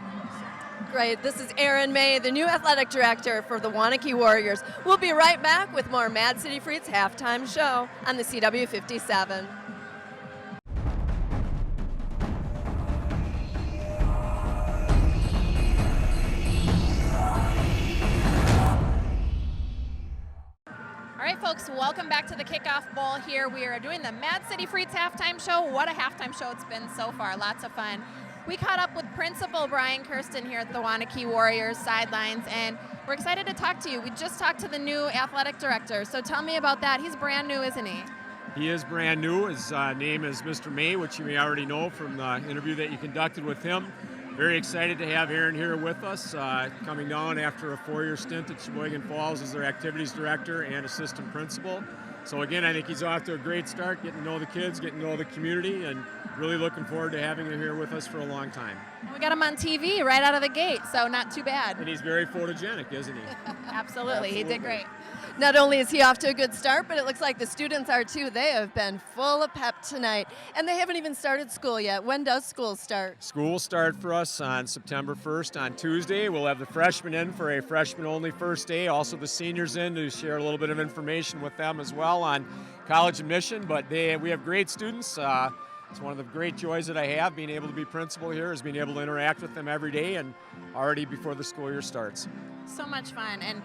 Great. This is Aaron May, the new athletic director for the Waunakee Warriors. We'll be right back with more Mad City Freaks halftime show on the CW57. All right, folks, welcome back to the Kickoff Bowl here. We are doing the Mad City Freaks halftime show. What a halftime show it's been so far. Lots of fun. We caught up with Principal Brian Kirsten here at the Waunakee Warriors sidelines, and we're excited to talk to you. We just talked to the new athletic director, so tell me about that. He's brand new, isn't he? He is brand new. His name is Mr. May, which you may already know from the interview that you conducted with him. Very excited to have Aaron here with us, coming down after a 4-year stint at Sheboygan Falls as their activities director and assistant principal. So again, I think he's off to a great start, getting to know the kids, getting to know the community, and really looking forward to having him here with us for a long time. We got him on TV right out of the gate, so not too bad. And he's very photogenic, isn't he? Absolutely, he did great. Not only is he off to a good start, but it looks like the students are too. They have been full of pep tonight, and they haven't even started school yet. When does school start? School will start for us on September 1st on Tuesday. We'll have the freshmen in for a freshman-only first day, also the seniors in to share a little bit of information with them as well on college admission. But we have great students. It's one of the great joys that I have, being able to be principal here, is being able to interact with them every day and already before the school year starts. So much fun. And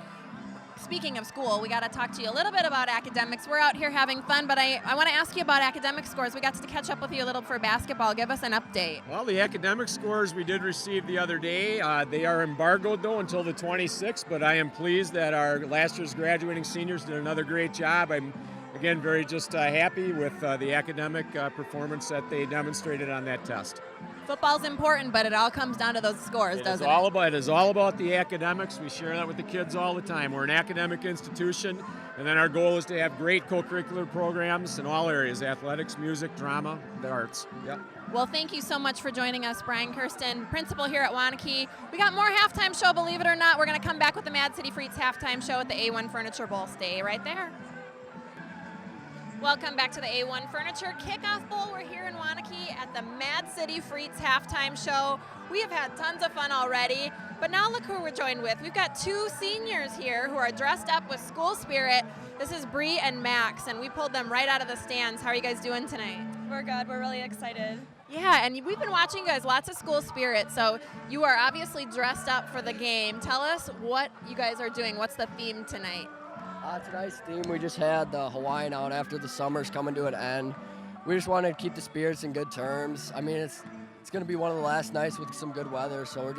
speaking of school, we got to talk to you a little bit about academics. We're out here having fun, but I want to ask you about academic scores. We got to catch up with you a little for basketball. Give us an update. Well, the academic scores we did receive the other day, they are embargoed though until the 26th, but I am pleased that our last year's graduating seniors did another great job. I'm again very just happy with the academic performance that they demonstrated on that test. Football's important, but it all comes down to those scores, doesn't it? It is all about the academics. We share that with the kids all the time. We're an academic institution, and then our goal is to have great co-curricular programs in all areas: athletics, music, drama, the arts. Yep. Well, thank you so much for joining us, Brian Kirsten, principal here at Waunakee. We got more halftime show, believe it or not. We're going to come back with the Mad City Freaks halftime show at the A1 Furniture Bowl. Stay right there. Welcome back to the A1 Furniture Kickoff Bowl. We're here in Waunakee at the Mad City Freaks halftime show. We have had tons of fun already, but now look who we're joined with. We've got two seniors here who are dressed up with school spirit. This is Bree and Max, and we pulled them right out of the stands. How are you guys doing tonight? We're good. We're really excited. Yeah, and we've been watching you guys, lots of school spirit, so you are obviously dressed up for the game. Tell us what you guys are doing. What's the theme tonight? Tonight's theme, we just had the Hawaiian out after the summer's coming to an end. We just wanted to keep the spirits in good terms. I mean, it's going to be one of the last nights with some good weather, so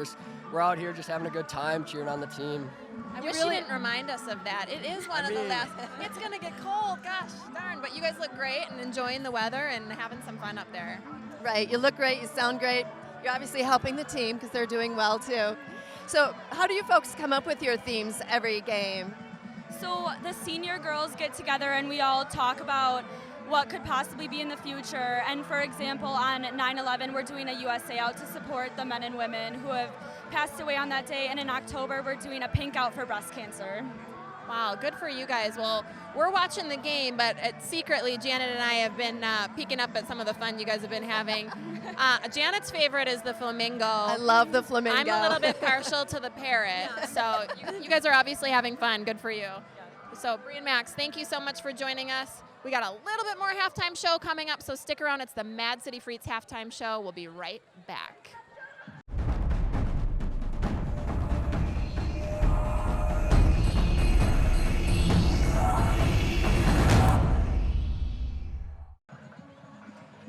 we're out here just having a good time, cheering on the team. I wish you didn't remind us of that. It is one of the last. It's going to get cold, gosh darn. But you guys look great and enjoying the weather and having some fun up there. Right, you look great, you sound great. You're obviously helping the team because they're doing well too. So how do you folks come up with your themes every game? So the senior girls get together and we all talk about what could possibly be in the future. And for example, on 9/11, we're doing a USA Out to support the men and women who have passed away on that day. And in October, we're doing a pink out for breast cancer. Wow, good for you guys. Well, we're watching the game, but secretly, Janet and I have been peeking up at some of the fun you guys have been having. Janet's favorite is the flamingo. I love the flamingo. I'm a little bit partial to the parrot. So you guys are obviously having fun. Good for you. So Bree and Max, thank you so much for joining us. We got a little bit more halftime show coming up, so stick around. It's the Mad City Freets halftime show. We'll be right back.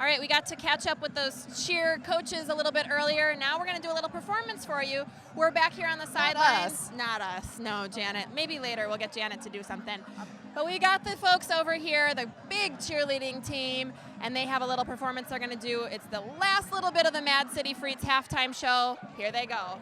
All right, we got to catch up with those cheer coaches a little bit earlier. Now we're going to do a little performance for you. We're back here on the sidelines. Not us. No, Janet. Maybe later we'll get Janet to do something. But we got the folks over here, the big cheerleading team, and they have a little performance they're going to do. It's the last little bit of the Mad City Freets halftime show. Here they go.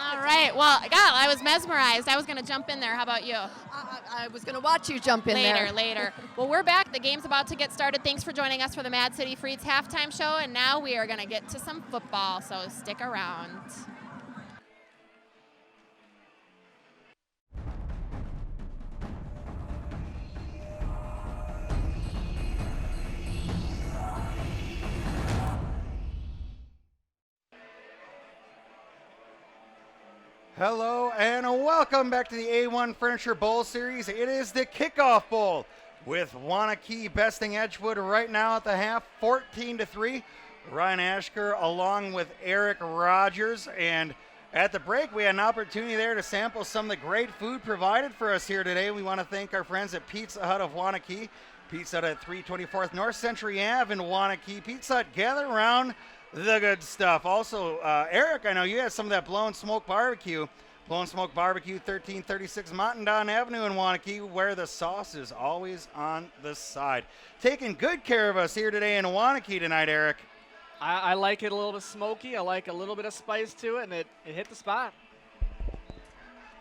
All right. Well, God, I was mesmerized. I was going to jump in there. How about you? I was going to watch you jump in there. Later. Well, we're back. The game's about to get started. Thanks for joining us for the Mad City Freets halftime show. And now we are going to get to some football, so stick around. Hello and welcome back to the A1 Furniture Bowl Series. It is the Kickoff Bowl with Waunakee besting Edgewood right now at the half, 14-3. Ryan Ashker along with Eric Rogers. And at the break, we had an opportunity there to sample some of the great food provided for us here today. We want to thank our friends at Pizza Hut of Waunakee. Pizza Hut at 324th North Century Ave in Waunakee. Pizza Hut, gather around the good stuff. Also, Eric, I know you had some of that Blown Smoke Barbecue. Blown Smoke Barbecue, 1336 Montandon Avenue in Waunakee, where the sauce is always on the side. Taking good care of us here today in Waunakee tonight, Eric. I like it a little bit smoky. I like a little bit of spice to it, and it hit the spot.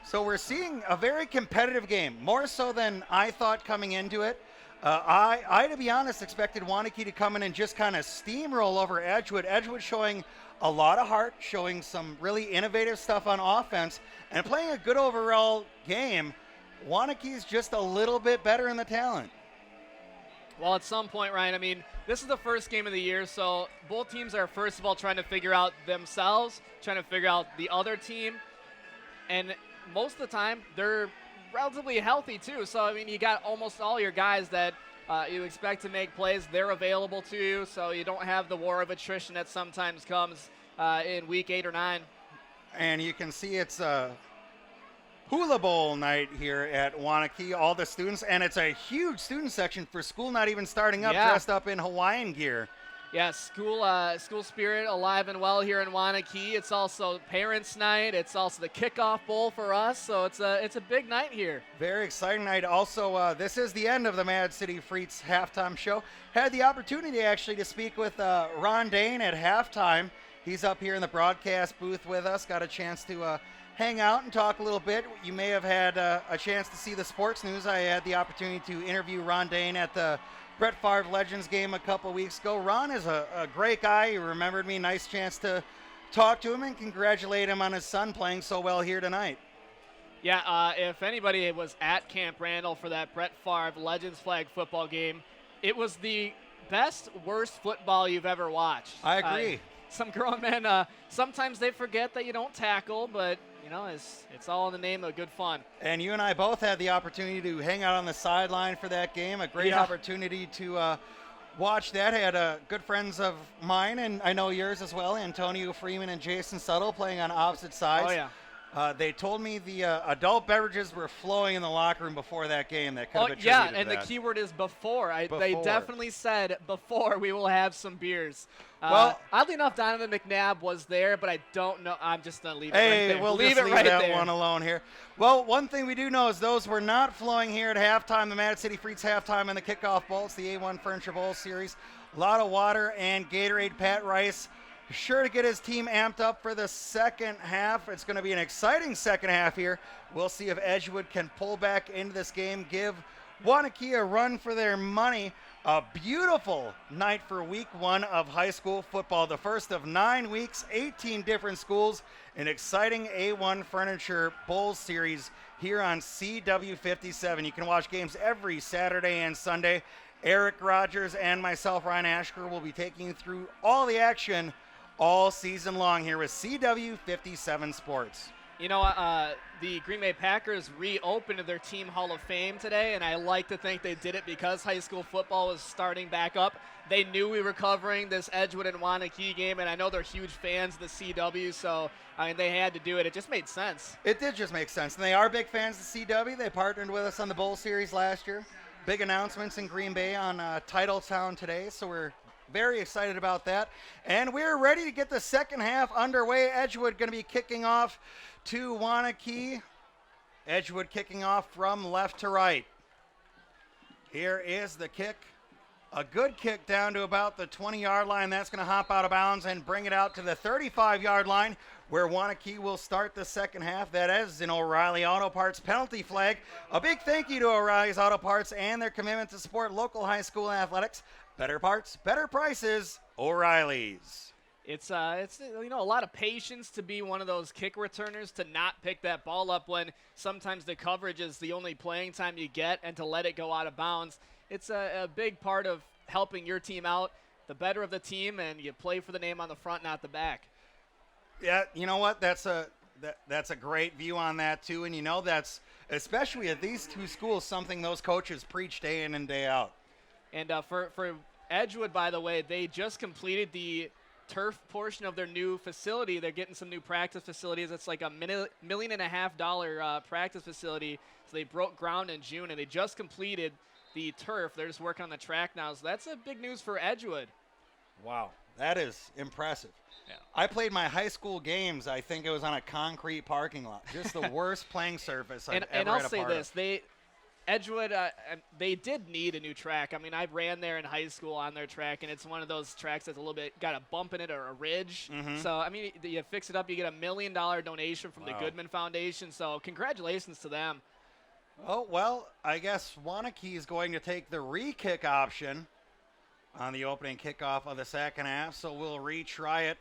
So we're seeing a very competitive game, more so than I thought coming into it. I, to be honest, expected Waunakee to come in and just kind of steamroll over Edgewood. Edgewood showing a lot of heart, showing some really innovative stuff on offense, and playing a good overall game. Waunakee's just a little bit better in the talent. Well, at some point, Ryan, I mean, this is the first game of the year, so both teams are, first of all, trying to figure out themselves, trying to figure out the other team, and most of the time, they're relatively healthy too. So I mean, you got almost all your guys that you expect to make plays. They're available to you, so you don't have the war of attrition that sometimes comes in week 8 or 9. And you can see it's a Hula Bowl night here at Waunakee. All the students, and it's a huge student section for school not even starting up, dressed up in Hawaiian gear. Yeah, school spirit alive and well here in Waunakee. It's also Parents' Night. It's also the Kickoff Bowl for us, so it's a big night here. Very exciting night. Also, this is the end of the Mad City Freets halftime show. Had the opportunity actually to speak with Ron Dane at halftime. He's up here in the broadcast booth with us. Got a chance to hang out and talk a little bit. You may have had a chance to see the sports news. I had the opportunity to interview Ron Dane at the Brett Favre Legends game a couple weeks ago. Ron is a great guy. He remembered me. Nice chance to talk to him and congratulate him on his son playing so well here tonight. Yeah, if anybody was at Camp Randall for that Brett Favre Legends flag football game, it was the best, worst football you've ever watched. I agree. Some grown men, sometimes they forget that you don't tackle, but, it's all in the name of good fun. And you and I both had the opportunity to hang out on the sideline for that game. A great opportunity to watch that. I had good friends of mine, and I know yours as well, Antonio Freeman and Jason Suttle, playing on opposite sides. Oh, yeah. They told me the adult beverages were flowing in the locker room before that game. That could have attributed yeah, to and that. the key word is before. Before. They definitely said before we will have some beers. Well, oddly enough, Donovan McNabb was there, but I don't know. I'm just going to leave it right Hey, there. we'll leave just it leave right that there. one alone here. Well, one thing we do know is those were not flowing here at halftime. The Mad City Freaks halftime in the kickoff bowl. It's the A1 Furniture Bowl series. A lot of water and Gatorade. Pat Rice sure to get his team amped up for the second half. It's going to be an exciting second half here. We'll see if Edgewood can pull back into this game, give Waunakee a run for their money. A beautiful night for week 1 of high school football. The first of 9 weeks, 18 different schools, an exciting A1 Furniture Bowl series here on CW57. You can watch games every Saturday and Sunday. Eric Rogers and myself, Ryan Ashker, will be taking you through all the action all season long here with CW57 Sports. The Green Bay Packers reopened their team Hall of Fame today, and I like to think they did it because high school football was starting back up. They knew we were covering this Edgewood and Waunakee game, and I know they're huge fans of the CW, so they had to do it. It just made sense. It did just make sense, and they are big fans of CW. They partnered with us on the Bowl Series last year. Big announcements in Green Bay on Titletown today, so we're very excited about that. And we're ready to get the second half underway. Edgewood going to be kicking off to Waunakee. Edgewood kicking off from left to right. Here is the kick. A good kick down to about the 20-yard line. That's going to hop out of bounds and bring it out to the 35-yard line where Waunakee will start the second half. That is an O'Reilly Auto Parts penalty flag. A big thank you to O'Reilly's Auto Parts and their commitment to support local high school athletics. Better parts, better prices, O'Reilly's. It's a lot of patience to be one of those kick returners, to not pick that ball up when sometimes the coverage is the only playing time you get, and to let it go out of bounds. It's a big part of helping your team out, the better of the team, and you play for the name on the front, not the back. Yeah, you know what? That's a great view on that too, and that's, especially at these two schools, something those coaches preach day in and day out. And for Edgewood, by the way, they just completed the turf portion of their new facility. They're getting some new practice facilities. It's like $1.5 million practice facility. So they broke ground in June, and they just completed the turf. They're just working on the track now. So that's a big news for Edgewood. Wow, that is impressive. Yeah. I played my high school games, I think it was on a concrete parking lot. Just the worst playing surface I've ever and I'll had a say part this, of. Edgewood, they did need a new track. I mean, I ran there in high school on their track, and it's one of those tracks that's a little bit got a bump in it or a ridge. Mhm. So, I mean, you fix it up, you get $1 million donation from the Wow. Goodman Foundation. So, congratulations to them. Oh, well, I guess Waunakee is going to take the re-kick option on the opening kickoff of the second half. So we'll retry it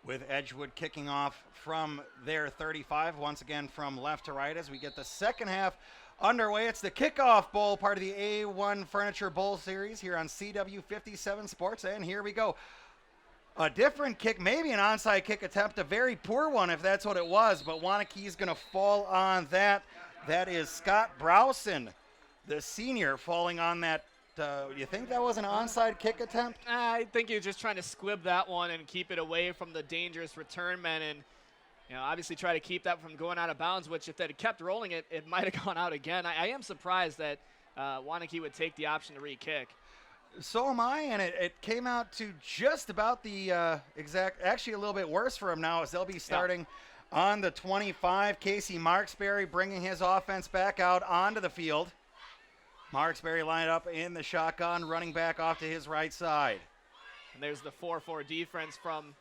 with Edgewood kicking off from their 35, once again from left to right as we get the second half underway. It's the Kickoff Bowl, part of the A1 Furniture Bowl series here on CW57 Sports. And here we go. A different kick, maybe an onside kick attempt, a very poor one if that's what it was, but Waunakee is going to fall on that. That is Scott Browson, the senior, falling on that. You think that was an onside kick attempt? I think he was just trying to squib that one and keep it away from the dangerous return men, and obviously try to keep that from going out of bounds, which if they had kept rolling it, it might have gone out again. I am surprised that Waunakee would take the option to re-kick. So am I, and it came out to just about the exact, actually a little bit worse for them now as they'll be starting on the 25. Casey Marksberry bringing his offense back out onto the field. Marksberry lined up in the shotgun, running back off to his right side. And there's the 4-4 defense from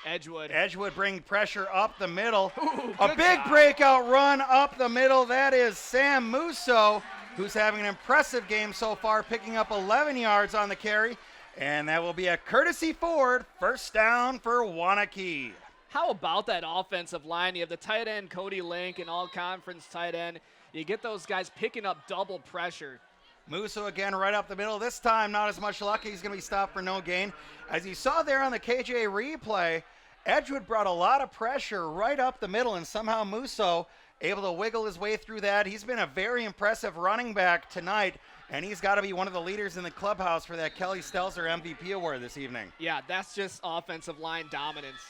Edgewood. Edgewood bring pressure up the middle. Ooh, a big breakout run up the middle. That is Sam Musso. who's having an impressive game so far, picking up 11 yards on the carry. And that will be a courtesy Ford first down for Wanakee. How about that offensive line? You have the tight end, Cody Link, an all-conference tight end. You get those guys picking up double pressure. Musso again right up the middle. This time not as much luck. He's going to be stopped for no gain. As you saw there on the KJ replay, Edgewood brought a lot of pressure right up the middle, and somehow Musso able to wiggle his way through that. He's been a very impressive running back tonight, and he's got to be one of the leaders in the clubhouse for that Kelly Stelzer MVP award this evening. Yeah, that's just offensive line dominance.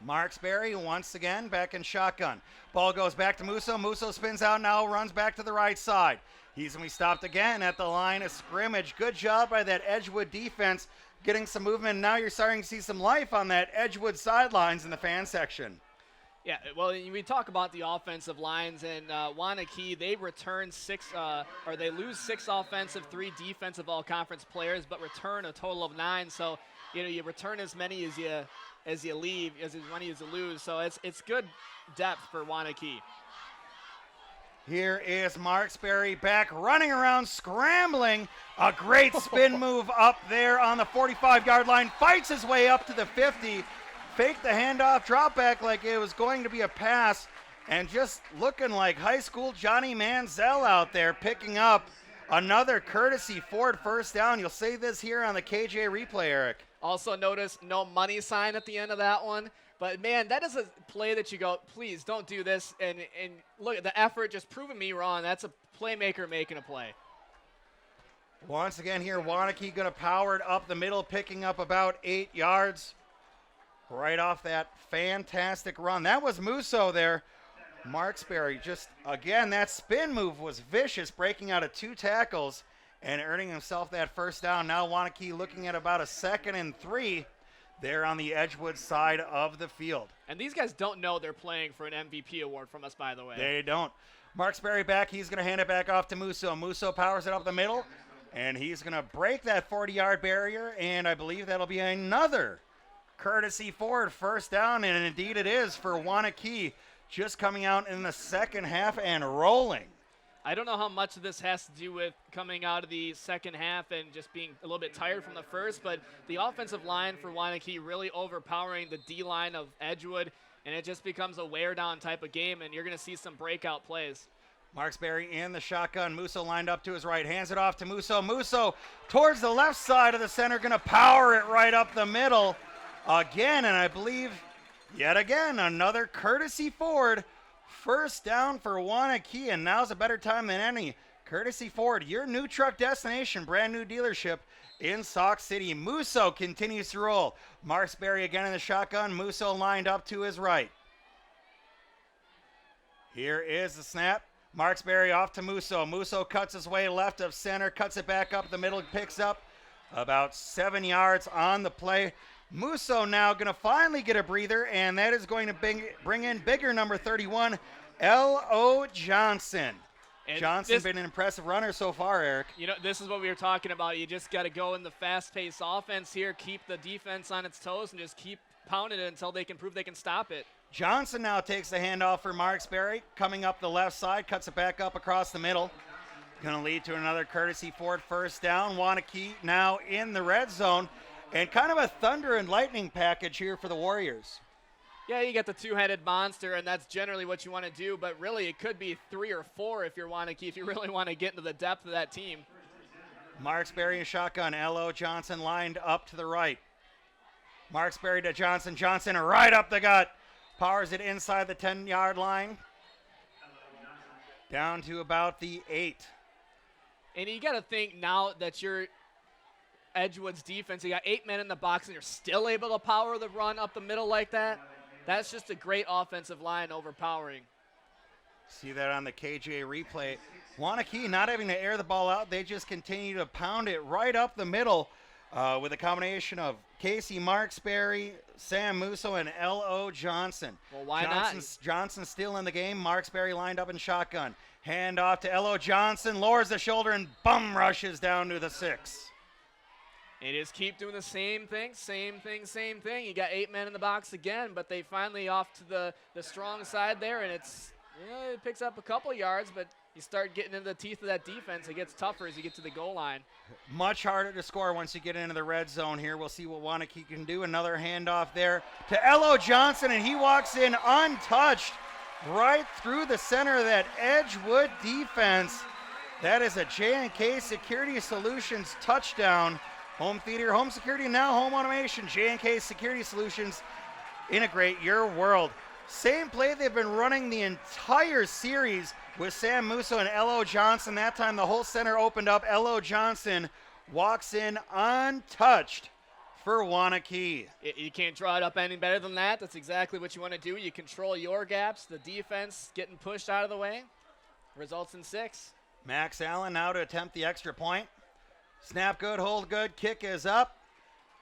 Marksberry once again back in shotgun. Ball goes back to Musso. Musso spins out now, runs back to the right side. He's going to be stopped again at the line of scrimmage. Good job by that Edgewood defense getting some movement. Now you're starting to see some life on that Edgewood sidelines in the fan section. Yeah, well, we talk about the offensive lines, and Wanakee, they return they lose 6 offensive, 3 defensive all-conference players, but return a total of 9. So, you return as many as you leave, as many as you lose. So it's good depth for Wanakee. Here is Marksberry back running around, scrambling. A great spin move up there on the 45-yard line. Fights his way up to the 50. Faked the handoff, drop back like it was going to be a pass. And just looking like high school Johnny Manziel out there picking up another courtesy Ford first down. You'll see this here on the KJ replay, Eric. Also notice no money sign at the end of that one. But, man, that is a play that you go, please don't do this. And look at the effort, just proving me wrong. That's a playmaker making a play. Once again here, Wanakee going to power it up the middle, picking up about 8 yards right off that fantastic run. That was Musso there. Marksberry just, again, that spin move was vicious, breaking out of 2 tackles and earning himself that first down. Now Wanakee looking at about a 2nd and 3 there on the Edgewood side of the field. And these guys don't know they're playing for an MVP award from us, by the way. They don't. Marksberry back. He's going to hand it back off to Musso. Musso powers it up the middle, and he's going to break that 40-yard barrier, and I believe that'll be another courtesy Ford first down, and indeed it is for Wanakee, just coming out in the second half and rolling. I don't know how much of this has to do with coming out of the second half and just being a little bit tired from the first, but the offensive line for Wanakee really overpowering the D-line of Edgewood, and it just becomes a wear-down type of game, and you're going to see some breakout plays. Marksberry in the shotgun. Musso lined up to his right. Hands it off to Musso. Musso towards the left side of the center, going to power it right up the middle again, and I believe yet again another courtesy Ford. First down for Wanakee, and now's a better time than any. Courtesy Ford, your new truck destination, brand new dealership in Sauk City. Musso continues to roll. Marksberry again in the shotgun. Musso lined up to his right. Here is the snap. Marksberry off to Musso. Musso cuts his way left of center, cuts it back up the middle, picks up about 7 yards on the play. Musso now going to finally get a breather, and that is going to bring in bigger number 31, L.O. Johnson. And Johnson's been an impressive runner so far, Eric. This is what we were talking about. You just got to go in the fast-paced offense here, keep the defense on its toes, and just keep pounding it until they can prove they can stop it. Johnson now takes the handoff for Marksberry, coming up the left side, cuts it back up across the middle. Going to lead to another courtesy Ford first down. Wanakee now in the red zone. And kind of a thunder and lightning package here for the Warriors. Yeah, you got the two-headed monster, and that's generally what you want to do, but really it could be 3 or 4 if you're Wanakee, if you really want to get into the depth of that team. Marksberry and shotgun. L.O. Johnson lined up to the right. Marksberry to Johnson. Johnson right up the gut. Powers it inside the 10-yard line. Down to about the 8. And you got to think now that you're Edgewood's defense, you got 8 men in the box, and you're still able to power the run up the middle like that. That's just a great offensive line overpowering. See that on the KJ replay. Wanakee not having to air the ball out. They just continue to pound it right up the middle with a combination of Casey Marksberry, Sam Musso, and L.O. Johnson. Well, why not? Johnson still in the game. Marksberry lined up in shotgun. Hand off to L.O. Johnson, lowers the shoulder, and bum rushes down to the 6. And just keep doing the same thing. You got 8 men in the box again, but they finally off to the strong side there, and it's Yeah, it picks up a couple yards, but you start getting into the teeth of that defense. It gets tougher as you get to the goal line. Much harder to score once you get into the red zone here. We'll see what Wanakee can do. Another handoff there to Elo Johnson, and he walks in untouched right through the center of that Edgewood defense. That is a J&K Security Solutions touchdown. Home theater, home security, now home automation. J&K Security Solutions, integrate your world. Same play they've been running the entire series with Sam Musso and Elo Johnson. That time the whole center opened up. Elo Johnson walks in untouched for Wanakee. You can't draw it up any better than that. That's exactly what you want to do. You control your gaps. The defense getting pushed out of the way. Results in 6. Max Allen now to attempt the extra point. Snap good, hold good, kick is up.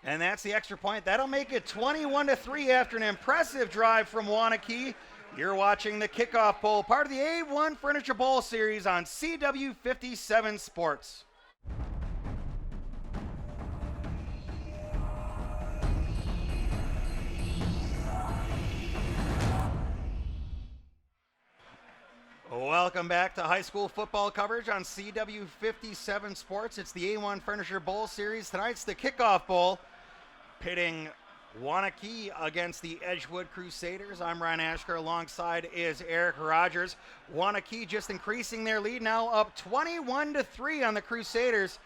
And that's the extra point. That'll make it 21-3 after an impressive drive from Wanakee. You're watching the Kickoff Bowl, part of the A1 Furniture Bowl series on CW57 Sports. Welcome back to high school football coverage on CW57 Sports. It's the A1 Furniture Bowl series. Tonight's the Kickoff Bowl, pitting Wanakee against the Edgewood Crusaders. I'm Ryan Ashker. Alongside is Eric Rogers. Wanakee just increasing their lead, now up 21-3 on the Crusaders.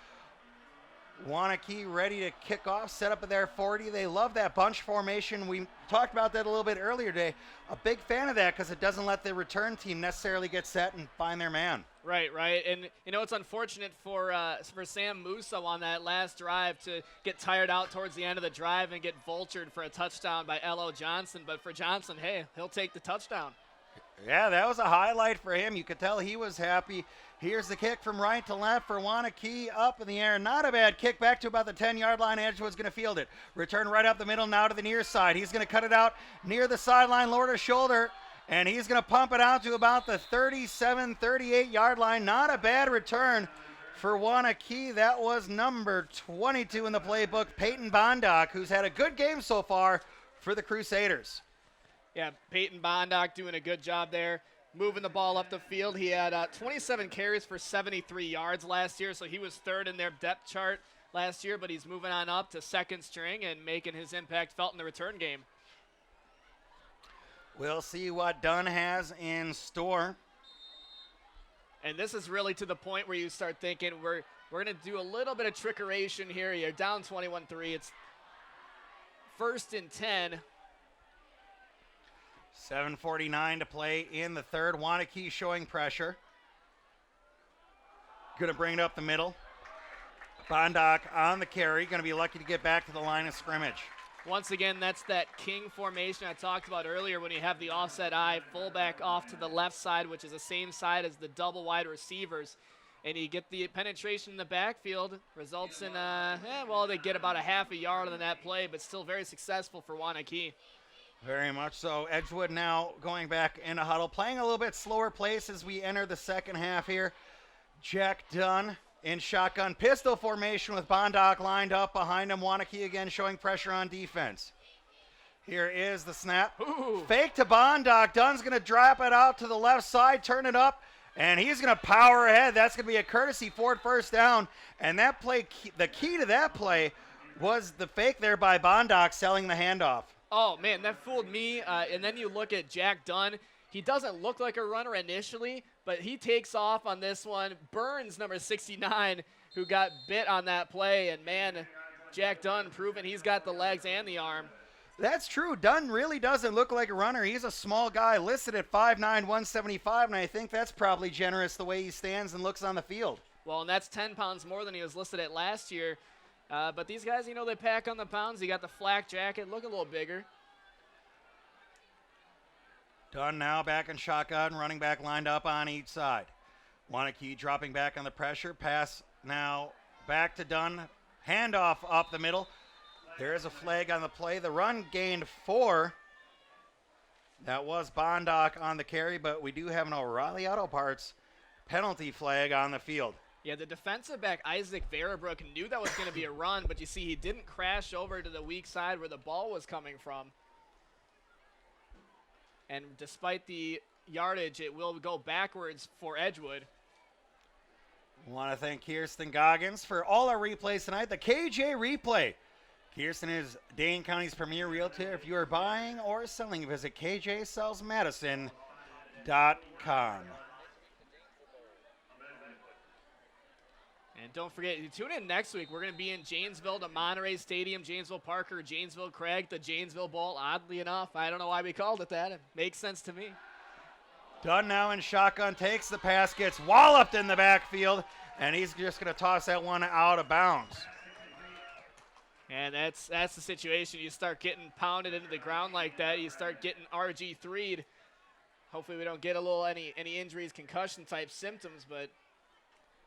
Wanakee ready to kick off, set up at their 40. They love that bunch formation. We talked about that a little bit earlier today. A big fan of that because it doesn't let the return team necessarily get set and find their man. Right. And you know, it's unfortunate for Sam Musso on that last drive to get tired out towards the end of the drive and get vultured for a touchdown by Elo Johnson. But for Johnson, hey, he'll take the touchdown. Yeah, that was a highlight for him. You could tell he was happy. Here's the kick from right to left for Wanakee, up in the air. Not a bad kick, back to about the 10-yard line. Edgewood's going to field it. Return right up the middle, now to the near side. He's going to cut it out near the sideline, lower to shoulder, and he's going to pump it out to about the 37, 38-yard line. Not a bad return for Wanakee. That was number 22 in the playbook, Peyton Bondock, who's had a good game so far for the Crusaders. Yeah, Peyton Bondock doing a good job there, moving the ball up the field. He had 27 carries for 73 yards last year, so he was third in their depth chart last year, but he's moving on up to second string and making his impact felt in the return game. We'll see what Dunn has in store. And this is really to the point where you start thinking we're going to do a little bit of trickeration here. You're down 21-3. It's 1st and 10. 7:49 to play in the third. Wanakee showing pressure. Going to bring it up the middle. Bondock on the carry. Going to be lucky to get back to the line of scrimmage. Once again, that's that king formation I talked about earlier when you have the offset eye, fullback off to the left side, which is the same side as the double wide receivers. And you get the penetration in the backfield, results in, they get about a half a yard on that play, but still very successful for Wanakee. Very much so. Edgewood now going back in a huddle, playing a little bit slower pace as we enter the second half here. Jack Dunn in shotgun pistol formation with Bondock lined up behind him. Wanakee again showing pressure on defense. Here is the snap. Ooh. Fake to Bondock. Dunn's going to drop it out to the left side, turn it up, and he's going to power ahead. That's going to be a courtesy Ford first down. And that play, the key to that play was the fake there by Bondock selling the handoff. Oh, man, that fooled me. And then you look at Jack Dunn. He doesn't look like a runner initially, but he takes off on this one. Burns, number 69, who got bit on that play. And, man, Jack Dunn proving he's got the legs and the arm. That's true. Dunn really doesn't look like a runner. He's a small guy listed at 5'9", 175, and I think that's probably generous the way he stands and looks on the field. Well, and that's 10 pounds more than he was listed at last year. But these guys, you know, they pack on the pounds. He got the flak jacket, look a little bigger. Dunn now back in shotgun, running back lined up on each side. Wanakee dropping back on the pressure. Pass now back to Dunn. Handoff up the middle. There is a flag on the play. The run gained 4. That was Bondock on the carry, but we do have an O'Reilly Auto Parts penalty flag on the field. Yeah, the defensive back, Isaac Verabrook, knew that was going to be a run, but you see he didn't crash over to the weak side where the ball was coming from. And despite the yardage. It will go backwards for Edgewood. Want to thank Kirsten Goggins for all our replays tonight. The KJ Replay. Kirsten is Dane County's premier realtor. If you are buying or selling, visit kjsellsmadison.com. And don't forget, you tune in next week. We're going to be in Janesville to Monterey Stadium, Janesville Parker, Janesville Craig, the Janesville Bowl. Oddly enough, I don't know why we called it that. It makes sense to me. Dunn now in shotgun, takes the pass, gets walloped in the backfield, and he's just going to toss that one out of bounds. And that's the situation. You start getting pounded into the ground like that. You start getting RG3'd. Hopefully we don't get any injuries, concussion type symptoms, but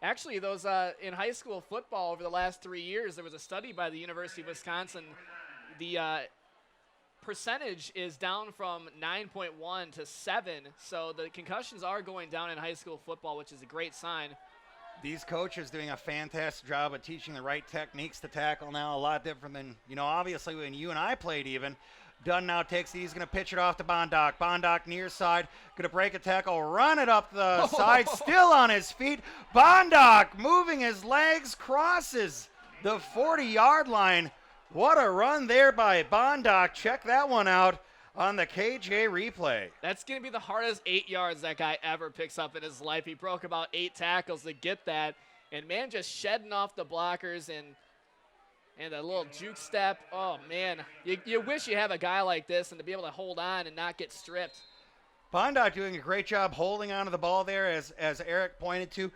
actually, those in high school football over the last 3 years, there was a study by the University of Wisconsin. The percentage is down from 9.1 to 7, so the concussions are going down in high school football, which is a great sign. These coaches doing a fantastic job of teaching the right techniques to tackle now, a lot different than, obviously when you and I played even. Dunn now takes it. He's going to pitch it off to Bondoc. Bondoc near side. Going to break a tackle, run it up the side, still on his feet. Bondoc moving his legs, crosses the 40-yard line. What a run there by Bondoc. Check that one out on the KJ replay. That's going to be the hardest 8 yards that guy ever picks up in his life. He broke about 8 tackles to get that. And, man, just shedding off the blockers and a little juke step. Oh, man. You wish you have a guy like this and to be able to hold on and not get stripped. Bondoc doing a great job holding onto the ball there, as Eric pointed to.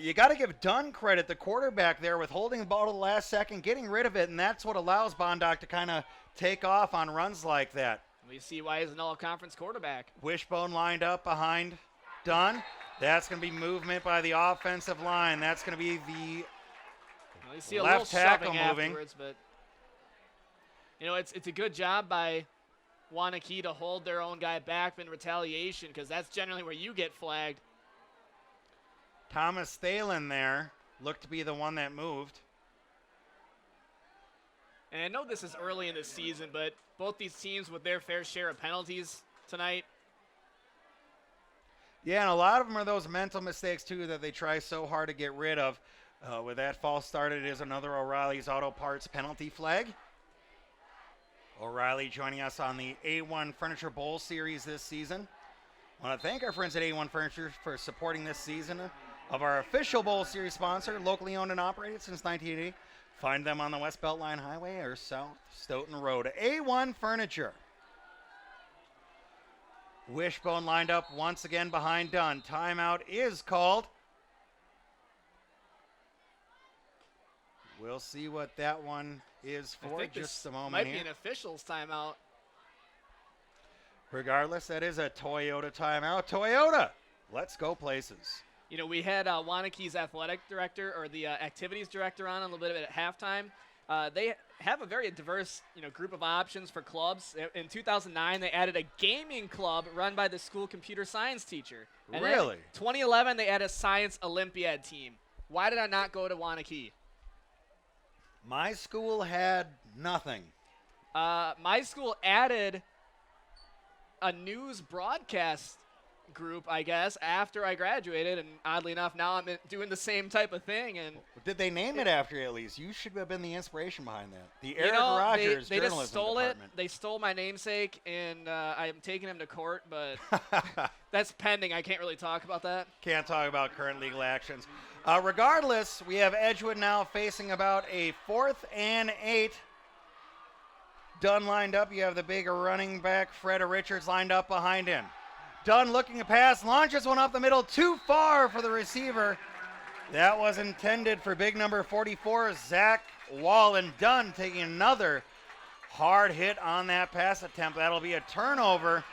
You got to give Dunn credit, the quarterback there, with holding the ball to the last second, getting rid of it, and that's what allows Bondoc to kind of take off on runs like that. We see why he's an all-conference quarterback. Wishbone lined up behind Dunn. That's going to be movement by the offensive line. That's going to be the you see a left little tackle shoving moving. Afterwards, but it's a good job by Wanakee to hold their own guy back in retaliation, because that's generally where you get flagged. Thomas Thalen there looked to be the one that moved. And I know this is early in the season, but both these teams with their fair share of penalties tonight. Yeah, and a lot of them are those mental mistakes, too, that they try so hard to get rid of. With that false start, it is another O'Reilly's Auto Parts penalty flag. O'Reilly joining us on the A1 Furniture Bowl Series this season. I want to thank our friends at A1 Furniture for supporting this season of our official Bowl Series sponsor, locally owned and operated since 1980. Find them on the West Beltline Highway or South Stoughton Road. A1 Furniture. Wishbone lined up once again behind Dunn. Timeout is called. We'll see what that one is for just a moment might here. Be an official's timeout. Regardless, that is a Toyota timeout. Toyota, let's go places. We had Wanakee's athletic director, or the activities director, on a little bit at halftime. They have a very diverse, group of options for clubs. In 2009, they added a gaming club run by the school computer science teacher. And really? 2011, they added a science Olympiad team. Why did I not go to Wanakee? My school had nothing. My school added a news broadcast group, I guess, after I graduated, and oddly enough, now I'm doing the same type of thing. And did they name it after you at least? You should have been the inspiration behind that. The Eric Rogers they journalism just stole department. it. They stole my namesake, and I'm taking him to court, but that's pending. I can't really talk about that. Can't talk about current legal actions. Regardless, we have Edgewood now facing about a 4th and 8. Dunn lined up. You have the big running back, Fred Richards, lined up behind him. Dunn looking to pass, launches one up the middle, too far for the receiver. That was intended for big number 44, Zach Wallen. Dunn taking another hard hit on that pass attempt. That'll be a turnover,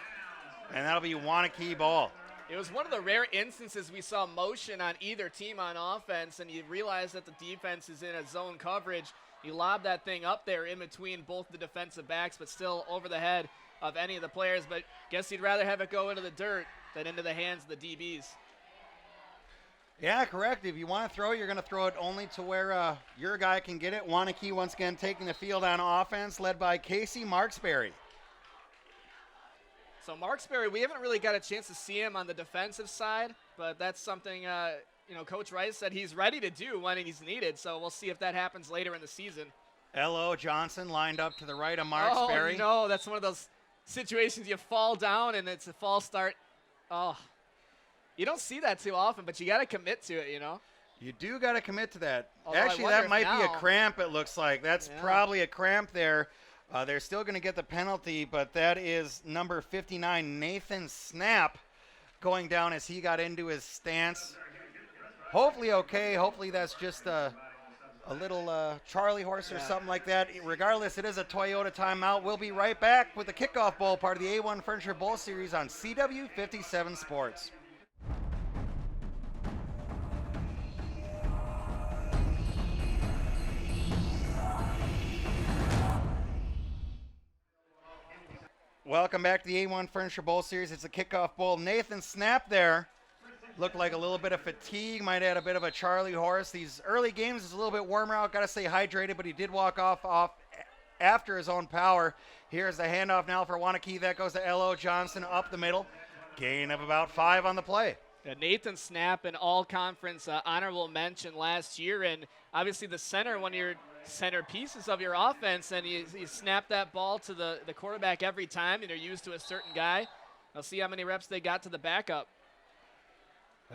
and that'll be Wanakee ball. It was one of the rare instances we saw motion on either team on offense, and you realize that the defense is in a zone coverage. You lob that thing up there in between both the defensive backs, but still over the head of any of the players. But guess you'd rather have it go into the dirt than into the hands of the DBs. Yeah, correct. If you want to throw, you're going to throw it only to where your guy can get it. Wanakee once again taking the field on offense, led by Casey Marksberry. So Marksberry, we haven't really got a chance to see him on the defensive side, but that's something, Coach Rice said he's ready to do when he's needed. So we'll see if that happens later in the season. L.O. Johnson lined up to the right of Marksberry. Oh, no, that's one of those situations you fall down and it's a false start. Oh, you don't see that too often, but you got to commit to it, You do got to commit to that. Although Actually, I wonder that if might be a now- cramp, it looks like. That's probably a cramp there. They're still going to get the penalty, but that is number 59, Nathan Snap, going down as he got into his stance. Hopefully okay. Hopefully that's just a little Charlie horse or something like that. Regardless, it is a Toyota timeout. We'll be right back with the Kickoff Bowl, part of the A1 Furniture Bowl Series on CW57 Sports. Welcome back to the A1 Furniture Bowl Series. It's a Kickoff Bowl. Nathan Snap there. Looked like a little bit of fatigue, might add a bit of a Charlie horse. These early games is a little bit warmer out. Got to stay hydrated, but he did walk off after his own power. Here's the handoff now for Wanakee. That goes to L.O. Johnson up the middle. Gain of about 5 on the play. Yeah, Nathan Snap, an all-conference honorable mention last year, and obviously the center, one of your centerpieces of your offense, and you snap that ball to the quarterback every time, and you're used to a certain guy. I'll see how many reps they got to the backup.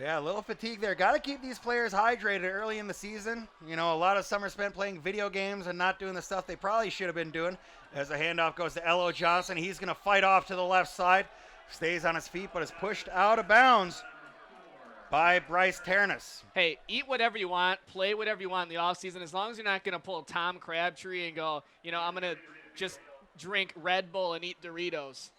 Yeah, a little fatigue there. Got to keep these players hydrated early in the season. A lot of summer spent playing video games and not doing the stuff they probably should have been doing. As the handoff goes to L.O. Johnson, he's going to fight off to the left side. Stays on his feet, but is pushed out of bounds by Bryce Ternis. Hey, eat whatever you want, play whatever you want in the offseason, as long as you're not going to pull Tom Crabtree and go, I'm going to just drink Red Bull and eat Doritos.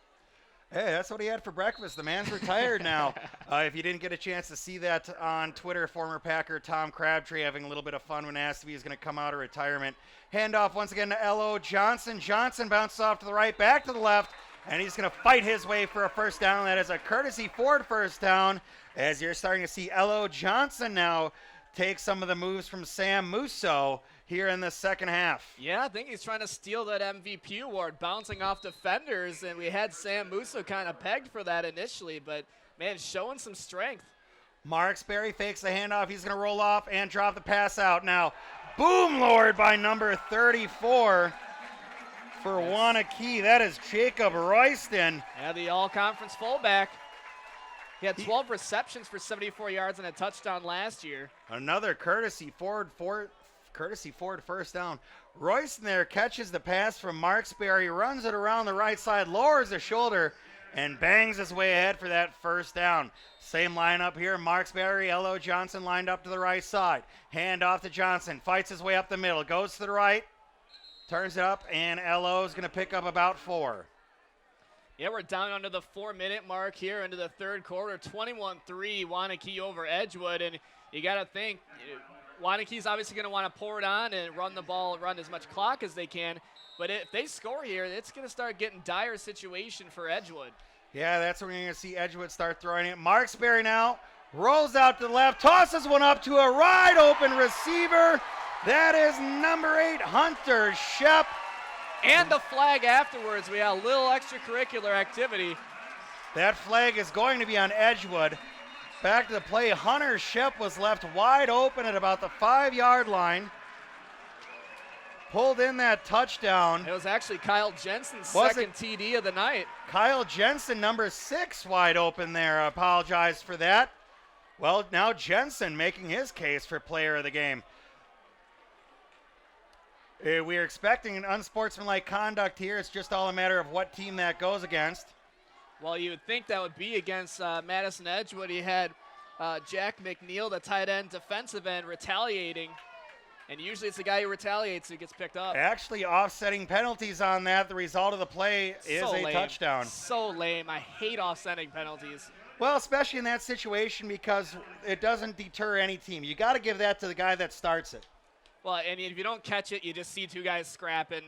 Hey, that's what he had for breakfast. The man's retired now. If you didn't get a chance to see that on Twitter, former Packer Tom Crabtree having a little bit of fun when asked if he's going to come out of retirement. Handoff once again to L.O. Johnson. Johnson bounces off to the right, back to the left, and he's going to fight his way for a first down. That is a courtesy Ford first down, as you're starting to see L.O. Johnson now take some of the moves from Sam Musso here in the second half. Yeah, I think he's trying to steal that MVP award, bouncing off defenders, and we had Sam Musso kind of pegged for that initially, but, man, showing some strength. Marksberry fakes the handoff. He's going to roll off and drop the pass out now. Boom, Lord, by number 34 for Wanakee. That is Jacob Royston. Yeah, the all-conference fullback. He had 12 receptions for 74 yards and a touchdown last year. Another courtesy Ford first down. Royston there catches the pass from Marksberry, runs it around the right side, lowers the shoulder, and bangs his way ahead for that first down. Same lineup here. Marksberry, L.O. Johnson lined up to the right side. Hand off to Johnson. Fights his way up the middle. Goes to the right. Turns it up, and L.O. is going to pick up about 4. Yeah, we're down under the 4-minute mark here into the third quarter. 21-3, Wanakee over Edgewood. And you got to think, Wanakee's obviously going to want to pour it on and run the ball, run as much clock as they can. But if they score here, it's going to start getting dire situation for Edgewood. Yeah, that's when you're going to see Edgewood start throwing it. Marksberry now rolls out to the left, tosses one up to a wide open receiver. That is number 8, Hunter Shep. And the flag afterwards. We had a little extracurricular activity. That flag is going to be on Edgewood. Back to the play. Hunter Shep was left wide open at about the 5-yard line. Pulled in that touchdown. It was actually Kyle Jensen's second TD of the night. Kyle Jensen, number 6, wide open there. I apologize for that. Well, now Jensen making his case for player of the game. We are expecting an unsportsmanlike conduct here. It's just all a matter of what team that goes against. Well, you would think that would be against Madison Edgewood. He had Jack McNeil, the tight end, defensive end, retaliating. And usually it's the guy who retaliates who gets picked up. Actually offsetting penalties on that. The result of the play is a touchdown. So lame. I hate offsetting penalties. Well, especially in that situation because it doesn't deter any team. You got to give that to the guy that starts it. Well, and if you don't catch it, you just see two guys scrapping.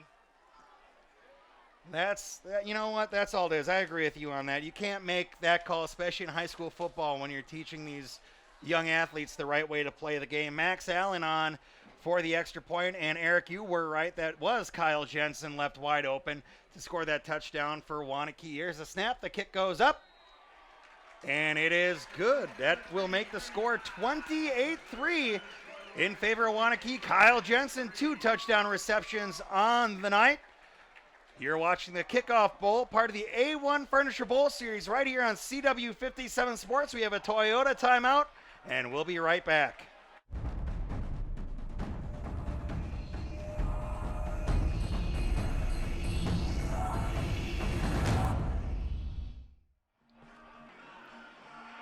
You know what? That's all it is. I agree with you on that. You can't make that call, especially in high school football when you're teaching these young athletes the right way to play the game. Max Allen on for the extra point. And Eric, you were right. That was Kyle Jensen left wide open to score that touchdown for Wanakee. Here's the snap. The kick goes up. And it is good. That will make the score 28-3 in favor of Wanakee. Kyle Jensen, 2 touchdown receptions on the night. You're watching the Kickoff Bowl, part of the A1 Furniture Bowl series right here on CW57 Sports. We have a Toyota timeout, and we'll be right back.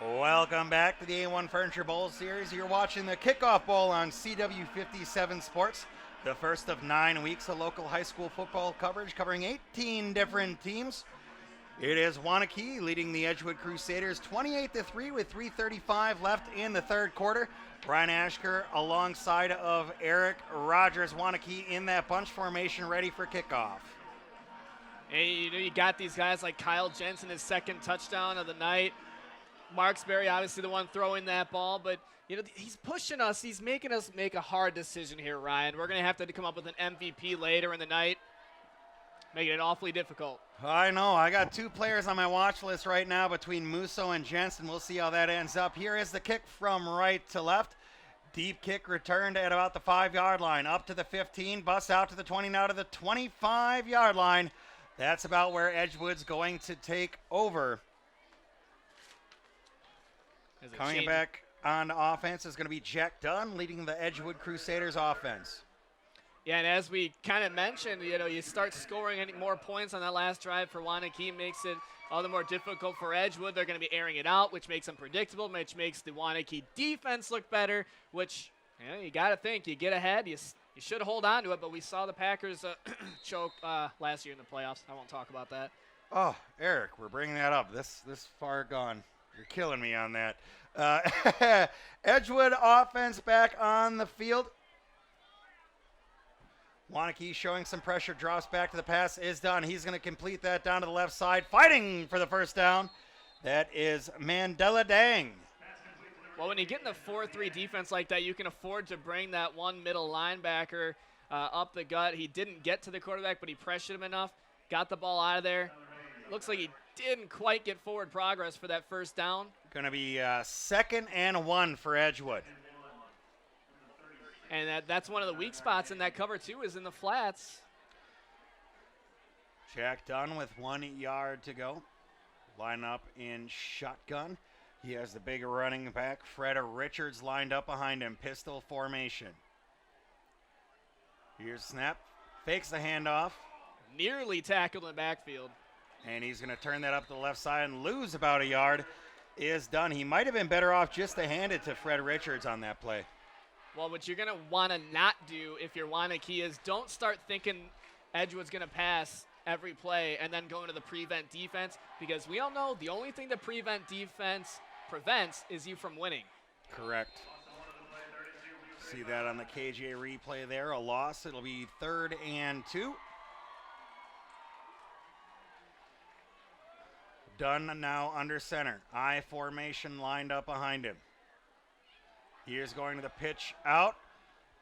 Welcome back to the A1 Furniture Bowl series. You're watching the Kickoff Bowl on CW57 Sports, the first of 9 weeks of local high school football coverage covering 18 different teams. It is Wanakee leading the Edgewood Crusaders 28-3 with 3:35 left in the third quarter. Brian Ashker alongside of Eric Rogers. Wanakee in that bunch formation ready for kickoff. Hey, you got these guys like Kyle Jensen, his second touchdown of the night. Marksberry, obviously the one throwing that ball, but he's pushing us. He's making us make a hard decision here, Ryan. We're going to have to come up with an MVP later in the night, making it awfully difficult. I know. I got 2 players on my watch list right now between Musso and Jensen. We'll see how that ends up. Here is the kick from right to left. Deep kick returned at about the 5-yard line. Up to the 15, busts out to the 20, now to the 25-yard line. That's about where Edgewood's going to take over. Coming back on offense is going to be Jack Dunn leading the Edgewood Crusaders offense. Yeah, and as we kind of mentioned, you start scoring any more points on that last drive for Wanakee, makes it all the more difficult for Edgewood. They're going to be airing it out, which makes them predictable, which makes the Wanakee defense look better, which you got to think. You get ahead, you should hold on to it, but we saw the Packers choke last year in the playoffs. I won't talk about that. Oh, Eric, we're bringing that up this far gone. You're killing me on that. Edgewood offense back on the field. Wanakee showing some pressure, drops back to the pass, is done. He's going to complete that down to the left side, fighting for the first down. That is Mandela Dang. Well, when you get in the 4-3 defense like that, you can afford to bring that one middle linebacker up the gut. He didn't get to the quarterback, but he pressured him enough, got the ball out of there. Looks like he didn't quite get forward progress for that first down. Going to be 2nd and 1 for Edgewood. And that's one of the weak spots in that cover, too, is in the flats. Jack Dunn with 1 yard to go. Line up in shotgun. He has the big running back, Fred Richards, lined up behind him. Pistol formation. Here's snap. Fakes the handoff. Nearly tackled in the backfield. And he's going to turn that up to the left side and lose about a yard. Is done. He might have been better off just to hand it to Fred Richards on that play. Well, what you're going to want to not do if you're Wanakee is don't start thinking Edgewood's going to pass every play and then go into the prevent defense, because we all know the only thing the prevent defense prevents is you from winning. Correct. See that on the KJ replay there. A loss. It'll be 3rd and 2. Dunn now under center. I formation lined up behind him. Here's going to the pitch out.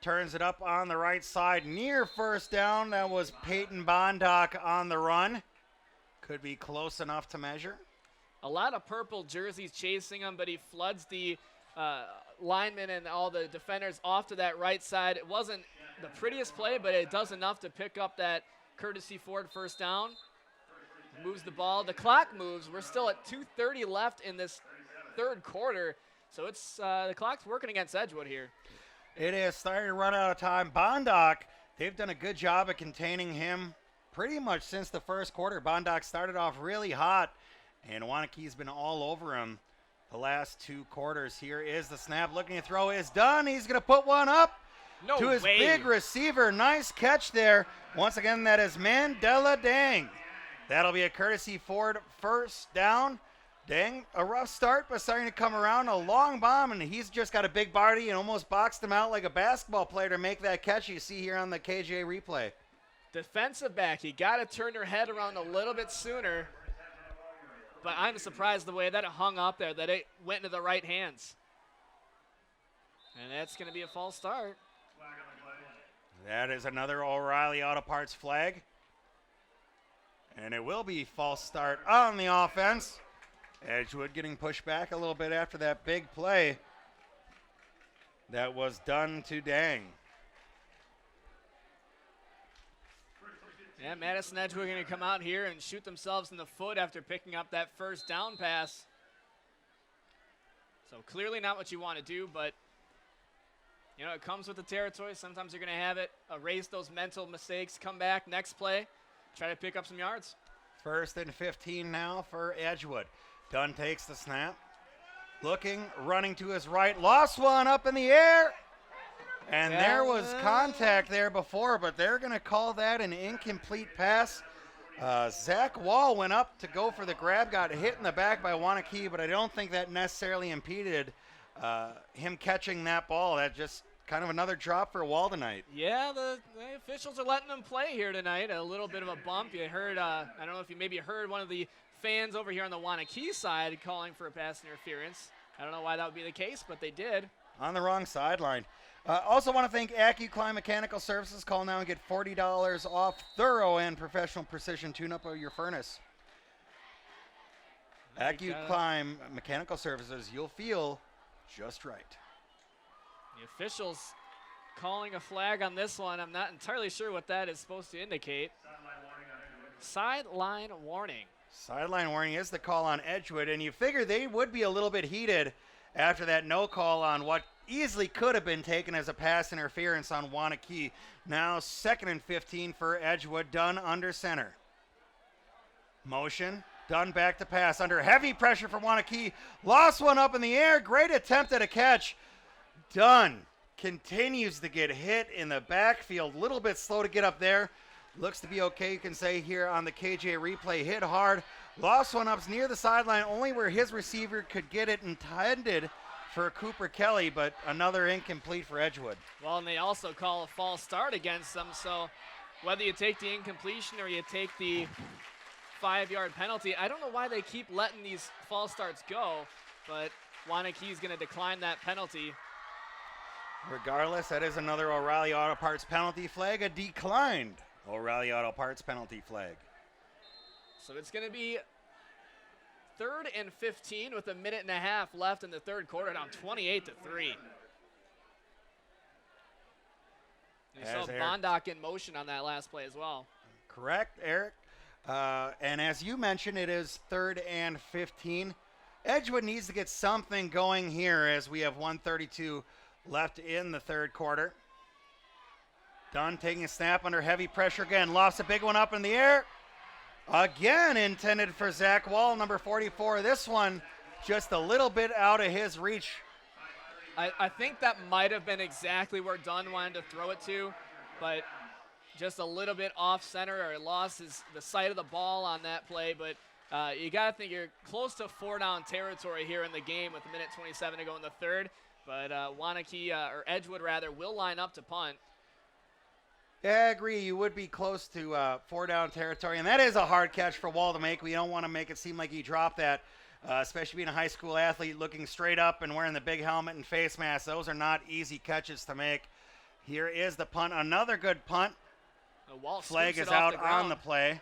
Turns it up on the right side near first down. That was Peyton Bondock on the run. Could be close enough to measure. A lot of purple jerseys chasing him, but he floods the linemen and all the defenders off to that right side. It wasn't the prettiest play, but it does enough to pick up that courtesy Ford first down. Moves the ball. The clock moves. We're still at 2:30 left in this third quarter. So it's the clock's working against Edgewood here. It is starting to run out of time. Bondock, they've done a good job of containing him pretty much since the first quarter. Bondock started off really hot, and Wanakee's been all over him the last 2 quarters. Here is the snap. Looking to throw is done. He's going to put one up to his big receiver. Nice catch there. Once again, that is Mandela Dang. That'll be a courtesy Ford first down. Dang, a rough start, but starting to come around. A long bomb, and he's just got a big body and almost boxed him out like a basketball player to make that catch you see here on the KJ replay. Defensive back, you got to turn your head around a little bit sooner. But I'm surprised the way that it hung up there, that it went into the right hands. And that's going to be a false start. That is another O'Reilly Auto Parts flag. And it will be false start on the offense. Edgewood getting pushed back a little bit after that big play that was done to Dang. Yeah, Madison Edgewood going to come out here and shoot themselves in the foot after picking up that first down pass. So clearly not what you want to do, but you know, it comes with the territory. Sometimes you're going to have it, erase those mental mistakes, come back, next play, try to pick up some yards. 1st and 15 now for Edgewood. Dunn takes the snap. Looking, running to his right, lost one up in the air. And there was contact there before, but they're going to call that an incomplete pass. Zach Wall went up to go for the grab, got hit in the back by Wanakee, but I don't think that necessarily impeded him catching that ball. That just kind of another drop for Wall tonight. Yeah, the officials are letting them play here tonight. A little bit of a bump. You heard, I don't know if you maybe heard one of the fans over here on the Wanakee side calling for a pass interference. I don't know why that would be the case, but they did. On the wrong sideline. Also want to thank AccuClimb Mechanical Services. Call now and get $40 off thorough and professional precision tune-up of your furnace. AccuClimb Mechanical Services, you'll feel just right. The officials calling a flag on this one. I'm not entirely sure what that is supposed to indicate. Sideline warning. Sideline warning is the call on Edgewood, and you figure they would be a little bit heated after that no call on what easily could have been taken as a pass interference on Wanakee. Now 2nd and 15 for Edgewood. Dunn under center. Motion. Dunn back to pass under heavy pressure from Wanakee. Lost one up in the air. Great attempt at a catch. Dunn continues to get hit in the backfield. A little bit slow to get up there. Looks to be okay, you can say here on the KJ replay. Hit hard. Lost one up near the sideline, only where his receiver could get it, intended for Cooper Kelly, but another incomplete for Edgewood. Well, and they also call a false start against them, so whether you take the incompletion or you take the 5-yard penalty, I don't know why they keep letting these false starts go, but Wanakee's going to decline that penalty. Regardless, that is another O'Reilly Auto Parts penalty flag, a declined O'Reilly Auto Parts penalty flag. So it's going to be 3rd and 15 with a minute and a half left in the third quarter, down 28-3. You saw Bondock in motion on that last play as well. Correct, Eric. And as you mentioned, it is 3rd and 15. Edgewood needs to get something going here as we have 1:32 left in the third quarter. Dunn taking a snap under heavy pressure again. Lost a big one up in the air. Again intended for Zach Wall, number 44. This one just a little bit out of his reach. I think that might have been exactly where Dunn wanted to throw it to, but just a little bit off center, or lost the sight of the ball on that play. But you got to think you're close to 4-down territory here in the game with 1:27 to go in the third. But Wanakee, or Edgewood rather, will line up to punt. Yeah, I agree. You would be close to 4-down territory, and that is a hard catch for Wall to make. We don't want to make it seem like he dropped that, especially being a high school athlete looking straight up and wearing the big helmet and face mask. Those are not easy catches to make. Here is the punt. Another good punt. Flag is out on the play.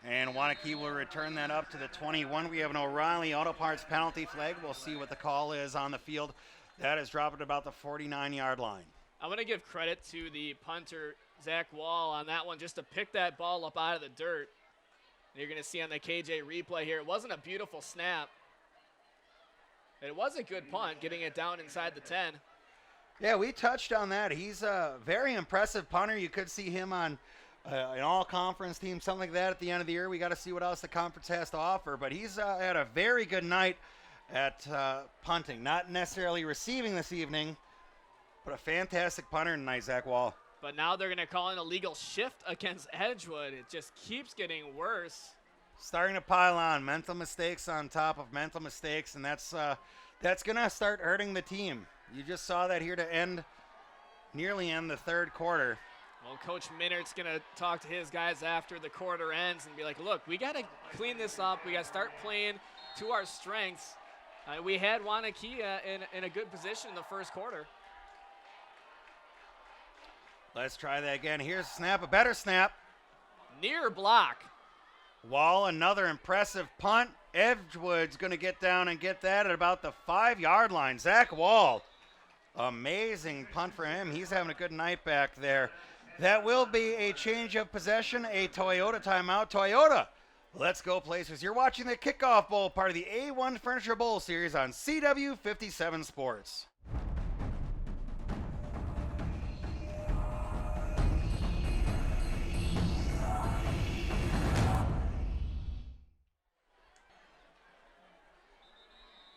And Wanakee will return that up to the 21. We have an O'Reilly Auto Parts penalty flag. We'll see what the call is on the field. That is dropped at about the 49-yard line. I'm going to give credit to the punter, Zach Wall, on that one, just to pick that ball up out of the dirt. You're going to see on the KJ replay here, it wasn't a beautiful snap. It was a good punt, getting it down inside the 10. Yeah, we touched on that. He's a very impressive punter. You could see him on an all-conference team, something like that at the end of the year. We got to see what else the conference has to offer. But he's had a very good night at punting. Not necessarily receiving this evening, but a fantastic punter tonight, Zach Wall. But now they're going to call an illegal shift against Edgewood. It just keeps getting worse. Starting to pile on. Mental mistakes on top of mental mistakes, and that's going to start hurting the team. You just saw that here to nearly end the third quarter. Well, Coach Minnert's going to talk to his guys after the quarter ends and be like, look, we got to clean this up. We got to start playing to our strengths. We had Wanakee in a good position in the first quarter. Let's try that again. Here's a snap, a better snap. Near block. Wall, another impressive punt. Edgewood's going to get down and get that at about the 5-yard line. Zach Wall, amazing punt for him. He's having a good night back there. That will be a change of possession, a Toyota timeout. Toyota, let's go places. You're watching the Kickoff Bowl, part of the A1 Furniture Bowl series on CW 57 Sports.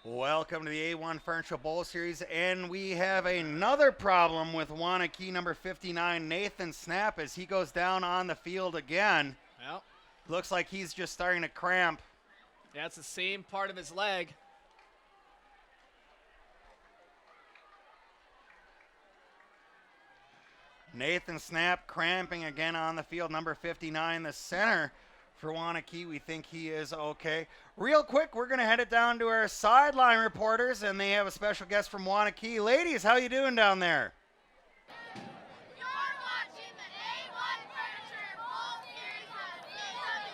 Welcome to the A1 Furniture Bowl Series, and we have another problem with Waunakee number 59, Nathan Snap, as he goes down on the field again. Yep. Looks like he's just starting to cramp. Yeah, it's the same part of his leg. Nathan Snap cramping again on the field, number 59, the center for Waunakee. We think he is okay. Real quick, we're going to head it down to our sideline reporters, and they have a special guest from Waunakee. Ladies, how you doing down there? You're watching the A1 Furniture Bowl Series on CW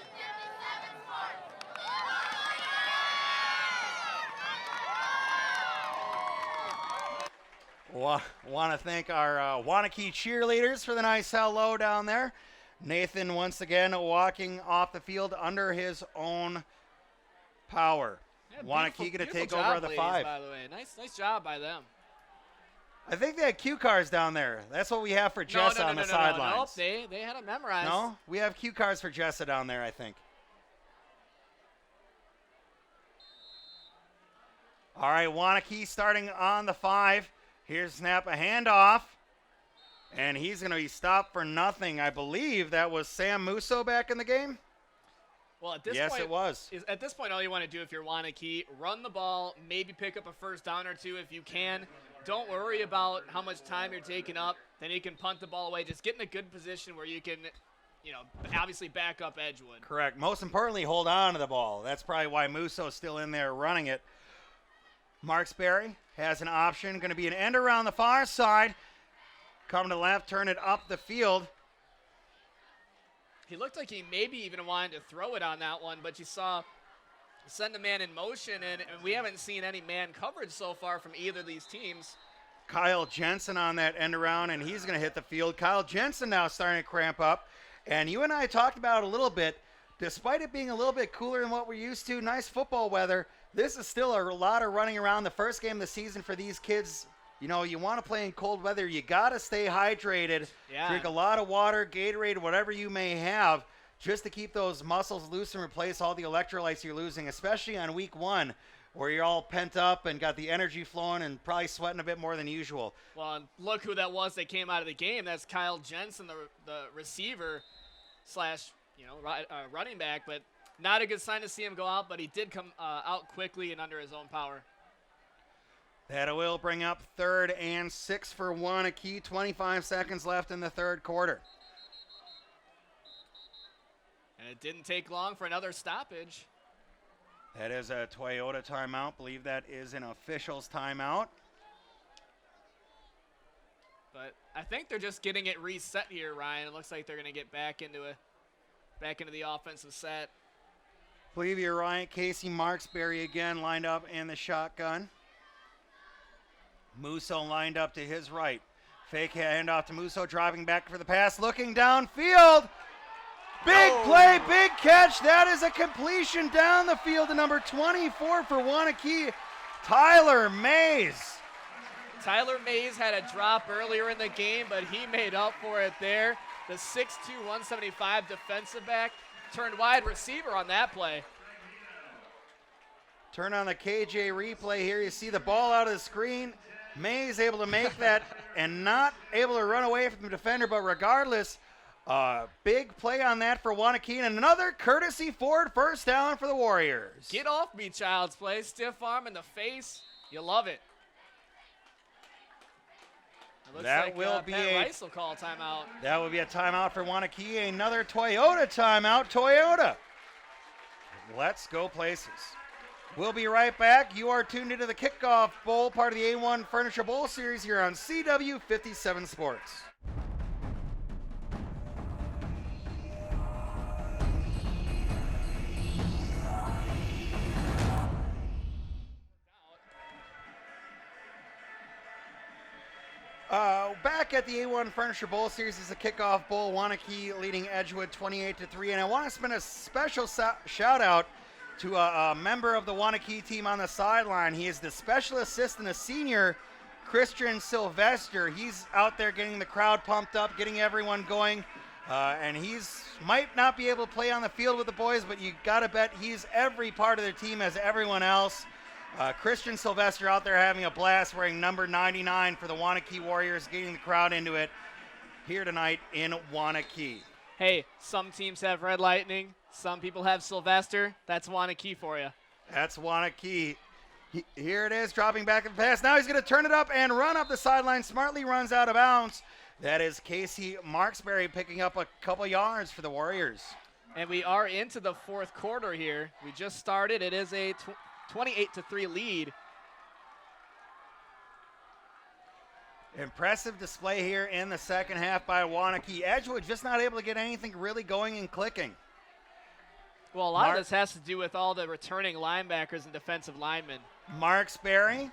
57 Sports. Want to thank our Waunakee cheerleaders for the nice hello down there. Nathan once again walking off the field under his own power. Yeah, Waunakee going to take job, over the ladies, 5. By the way, nice job by them. I think they had cue cards down there. That's what we have for Jessa on the sidelines. Nope, they had it memorized. No, we have cue cards for Jessa down there, I think. All right, Waunakee starting on the 5. Here's snap, a handoff. And he's going to be stopped for nothing. I believe that was Sam Musso back in the game. Well, at this yes, point, it was. At this point, all you want to do if you're Waunakee, run the ball, maybe pick up a first down or two if you can. Don't worry about how much time you're taking up. Then you can punt the ball away. Just get in a good position where you can, obviously back up Edgewood. Correct. Most importantly, hold on to the ball. That's probably why Musso's still in there running it. Marksberry has an option. Going to be an end around the far side. Come to the left, turn it up the field. He looked like he maybe even wanted to throw it on that one, but you saw send a man in motion, and we haven't seen any man coverage so far from either of these teams. Kyle Jensen on that end around, and he's going to hit the field. Kyle Jensen now starting to cramp up. And you and I talked about it a little bit. Despite it being a little bit cooler than what we're used to, nice football weather, this is still a lot of running around. The first game of the season for these kids. You know, you want to play in cold weather. You got to stay hydrated. Yeah. Drink a lot of water, Gatorade, whatever you may have, just to keep those muscles loose and replace all the electrolytes you're losing, especially on week 1, where you're all pent up and got the energy flowing and probably sweating a bit more than usual. Well, and look who that was that came out of the game. That's Kyle Jensen, the receiver slash running back. But not a good sign to see him go out, but he did come out quickly and under his own power. That will bring up 3rd and 6 for Waunakee. 25 seconds left in the third quarter. And it didn't take long for another stoppage. That is a Toyota timeout. Believe that is an official's timeout. But I think they're just getting it reset here, Ryan. It looks like they're going to get back into the offensive set. Believe you're right. Casey Marksberry again lined up in the shotgun. Musso lined up to his right. Fake handoff to Musso, driving back for the pass, looking downfield. Big play, big catch. That is a completion down the field to number 24 for Waunakee, Tyler Mays. Tyler Mays had a drop earlier in the game, but he made up for it there. The 6'2", 175 defensive back turned wide receiver on that play. Turn on the KJ replay here. You see the ball out of the screen. Mays able to make that and not able to run away from the defender, but regardless, big play on that for Waunakee, and another courtesy Ford first down for the Warriors. Get off me, child's play. Stiff arm in the face. You love it. It looks That like will be Pat a Rice will call timeout. That will be a timeout for Waunakee. Another Toyota timeout. Toyota. Let's go places. We'll be right back. You are tuned into the Kickoff Bowl, part of the A1 Furniture Bowl series here on CW 57 Sports. Back at the A1 Furniture Bowl Series is a kickoff bowl. Wanakee leading Edgewood 28-3. And I want to spend a special shout out to a member of the Wanakee team on the sideline. He is the special assistant, a senior, Christian Sylvester. He's out there getting the crowd pumped up, getting everyone going. And he's might not be able to play on the field with the boys, but you got to bet he's every part of their team as everyone else. Christian Sylvester out there having a blast, wearing number 99 for the Wanakee Warriors, getting the crowd into it here tonight in Wanakee. Hey, some teams have Red Lightning. Some people have Sylvester. That's Wanakee for you. That's Wanakee. Here it is, dropping back in the pass. Now he's going to turn it up and run up the sideline. Smartly runs out of bounds. That is Casey Marksberry picking up a couple yards for the Warriors. And we are into the fourth quarter here. We just started. It is a 28-3 lead. Impressive display here in the second half by Wanakee. Edgewood just not able to get anything really going and clicking. Well, a lot of this has to do with all the returning linebackers and defensive linemen. Marksberry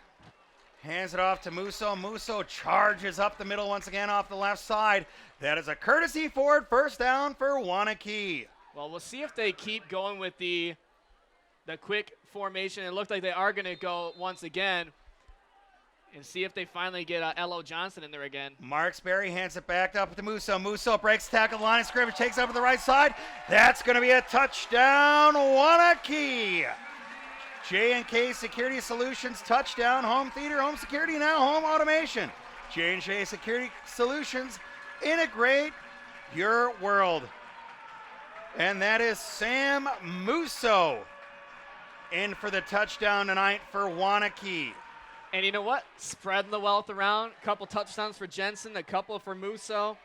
hands it off to Musso. Musso charges up the middle once again off the left side. That is a courtesy Ford first down for Wanakee. Well, we'll see if they keep going with the quick formation. It looked like they are going to go once again and see if they finally get L.O. Johnson in there again. Marksberry hands it back up to Musso. Musso breaks tackle, line of scrimmage, takes over the right side. That's going to be a touchdown, Wanakee. J&K Security Solutions touchdown, home theater, home security, now home automation. J&J Security Solutions, integrate your world. And that is Sam Musso in for the touchdown tonight for Wanakee. And you know what? Spreading the wealth around. A couple touchdowns for Jensen, a couple for Musso.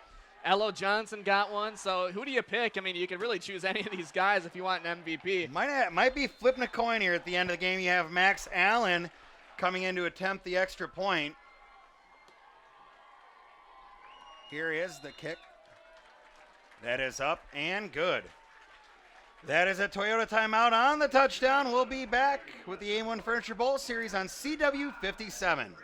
L.O. Johnson got one. So who do you pick? I mean, you could really choose any of these guys if you want an MVP. Might be flipping a coin here at the end of the game. You have Max Allen coming in to attempt the extra point. Here is the kick. That is up and good. That is a Toyota timeout on the touchdown. We'll be back with the A1 Furniture Bowl Series on CW 57.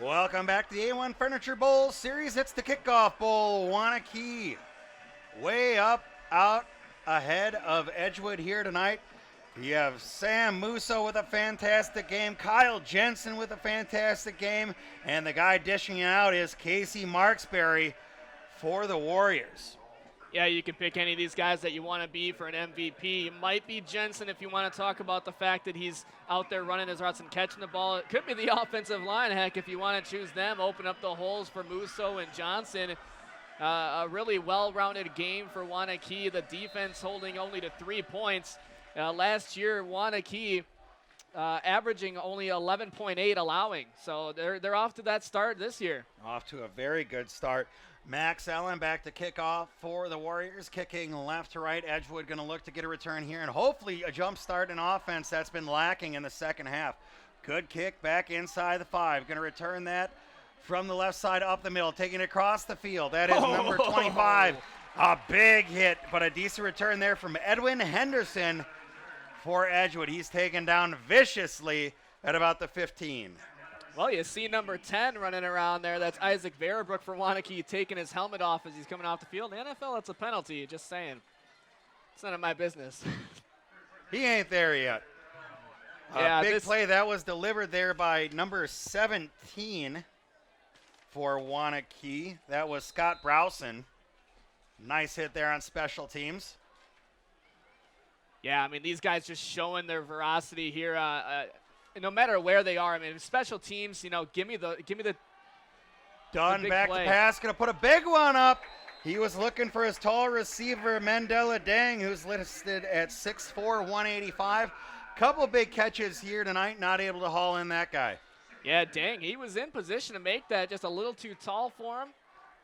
Welcome back to the A1 Furniture Bowl Series. It's the kickoff bowl. Wanakee way up, out, ahead of Edgewood here tonight. You have Sam Musso with a fantastic game, Kyle Jensen with a fantastic game, and the guy dishing it out is Casey Marksberry for the Warriors. Yeah, you can pick any of these guys that you want to be for an MVP. It might be Jensen if you want to talk about the fact that he's out there running his routes and catching the ball. It could be the offensive line, heck, if you want to choose them. Open up the holes for Musso and Johnson. A really well-rounded game for Wanakee. The defense holding only to 3 points. Last year, Wanakee averaging only 11.8 allowing. So they're off to that start this year. Off to a very good start. Max Allen back to kick off for the Warriors, kicking left to right. Edgewood going to look to get a return here and hopefully a jump start in offense that's been lacking in the second half. Good kick back inside the 5. Going to return that from the left side up the middle, taking it across the field. That is number 25. A big hit, but a decent return there from Edwin Henderson for Edgewood. He's taken down viciously at about the 15. Well, you see number 10 running around there. That's Isaac Verabrook for Wanakee taking his helmet off as he's coming off the field. In the NFL, that's a penalty, just saying. It's none of my business. He ain't there yet. Yeah, big play that was delivered there by number 17 for Wanakee. That was Scott Browson. Nice hit there on special teams. Yeah, I mean, these guys just showing their veracity here. No matter where they are, I mean, special teams, you know, give me the Dunn big back play. to pass, gonna put a big one up. He was looking for his tall receiver, Mandela Dang, who's listed at 6'4", 185. Couple big catches here tonight, not able to haul in that guy. Yeah, dang, he was in position to make that, just a little too tall for him.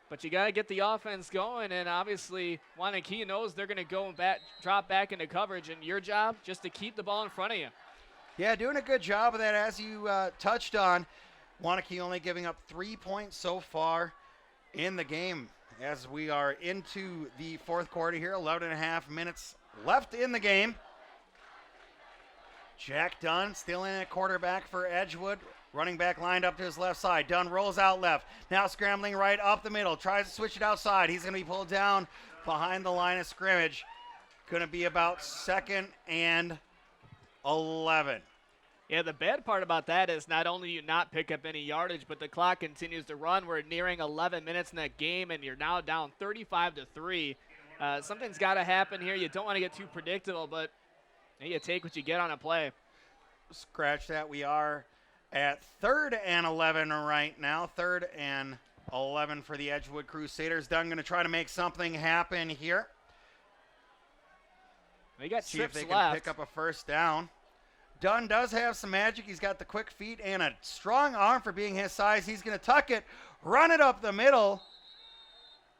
But you got to get the offense going, and obviously Wanakee knows they're going to go and drop back into coverage, and your job just to keep the ball in front of you. Yeah, doing a good job of that, as you touched on. Wanakee only giving up 3 points so far in the game. as we are into the fourth quarter here. 11 and a half minutes left in the game. Jack Dunn still in at quarterback for Edgewood. Running back lined up to his left side. Dunn rolls out left. Now scrambling right up the middle. Tries to switch it outside. He's going to be pulled down behind the line of scrimmage. Going to be about 2nd and 11. Yeah, the bad part about that is not only you not pick up any yardage, but the clock continues to run. We're nearing 11 minutes in that game, and you're now down 35-3. Something's got to happen here. You don't want to get too predictable, but you take what you get on a play. Scratch that. We are at 3rd and 11 right now. 3rd and 11 for the Edgewood Crusaders. Dunn going to try to make something happen here. They got See if trips they left. can pick up a first down. Dunn does have some magic. He's got the quick feet and a strong arm for being his size. He's going to tuck it, run it up the middle.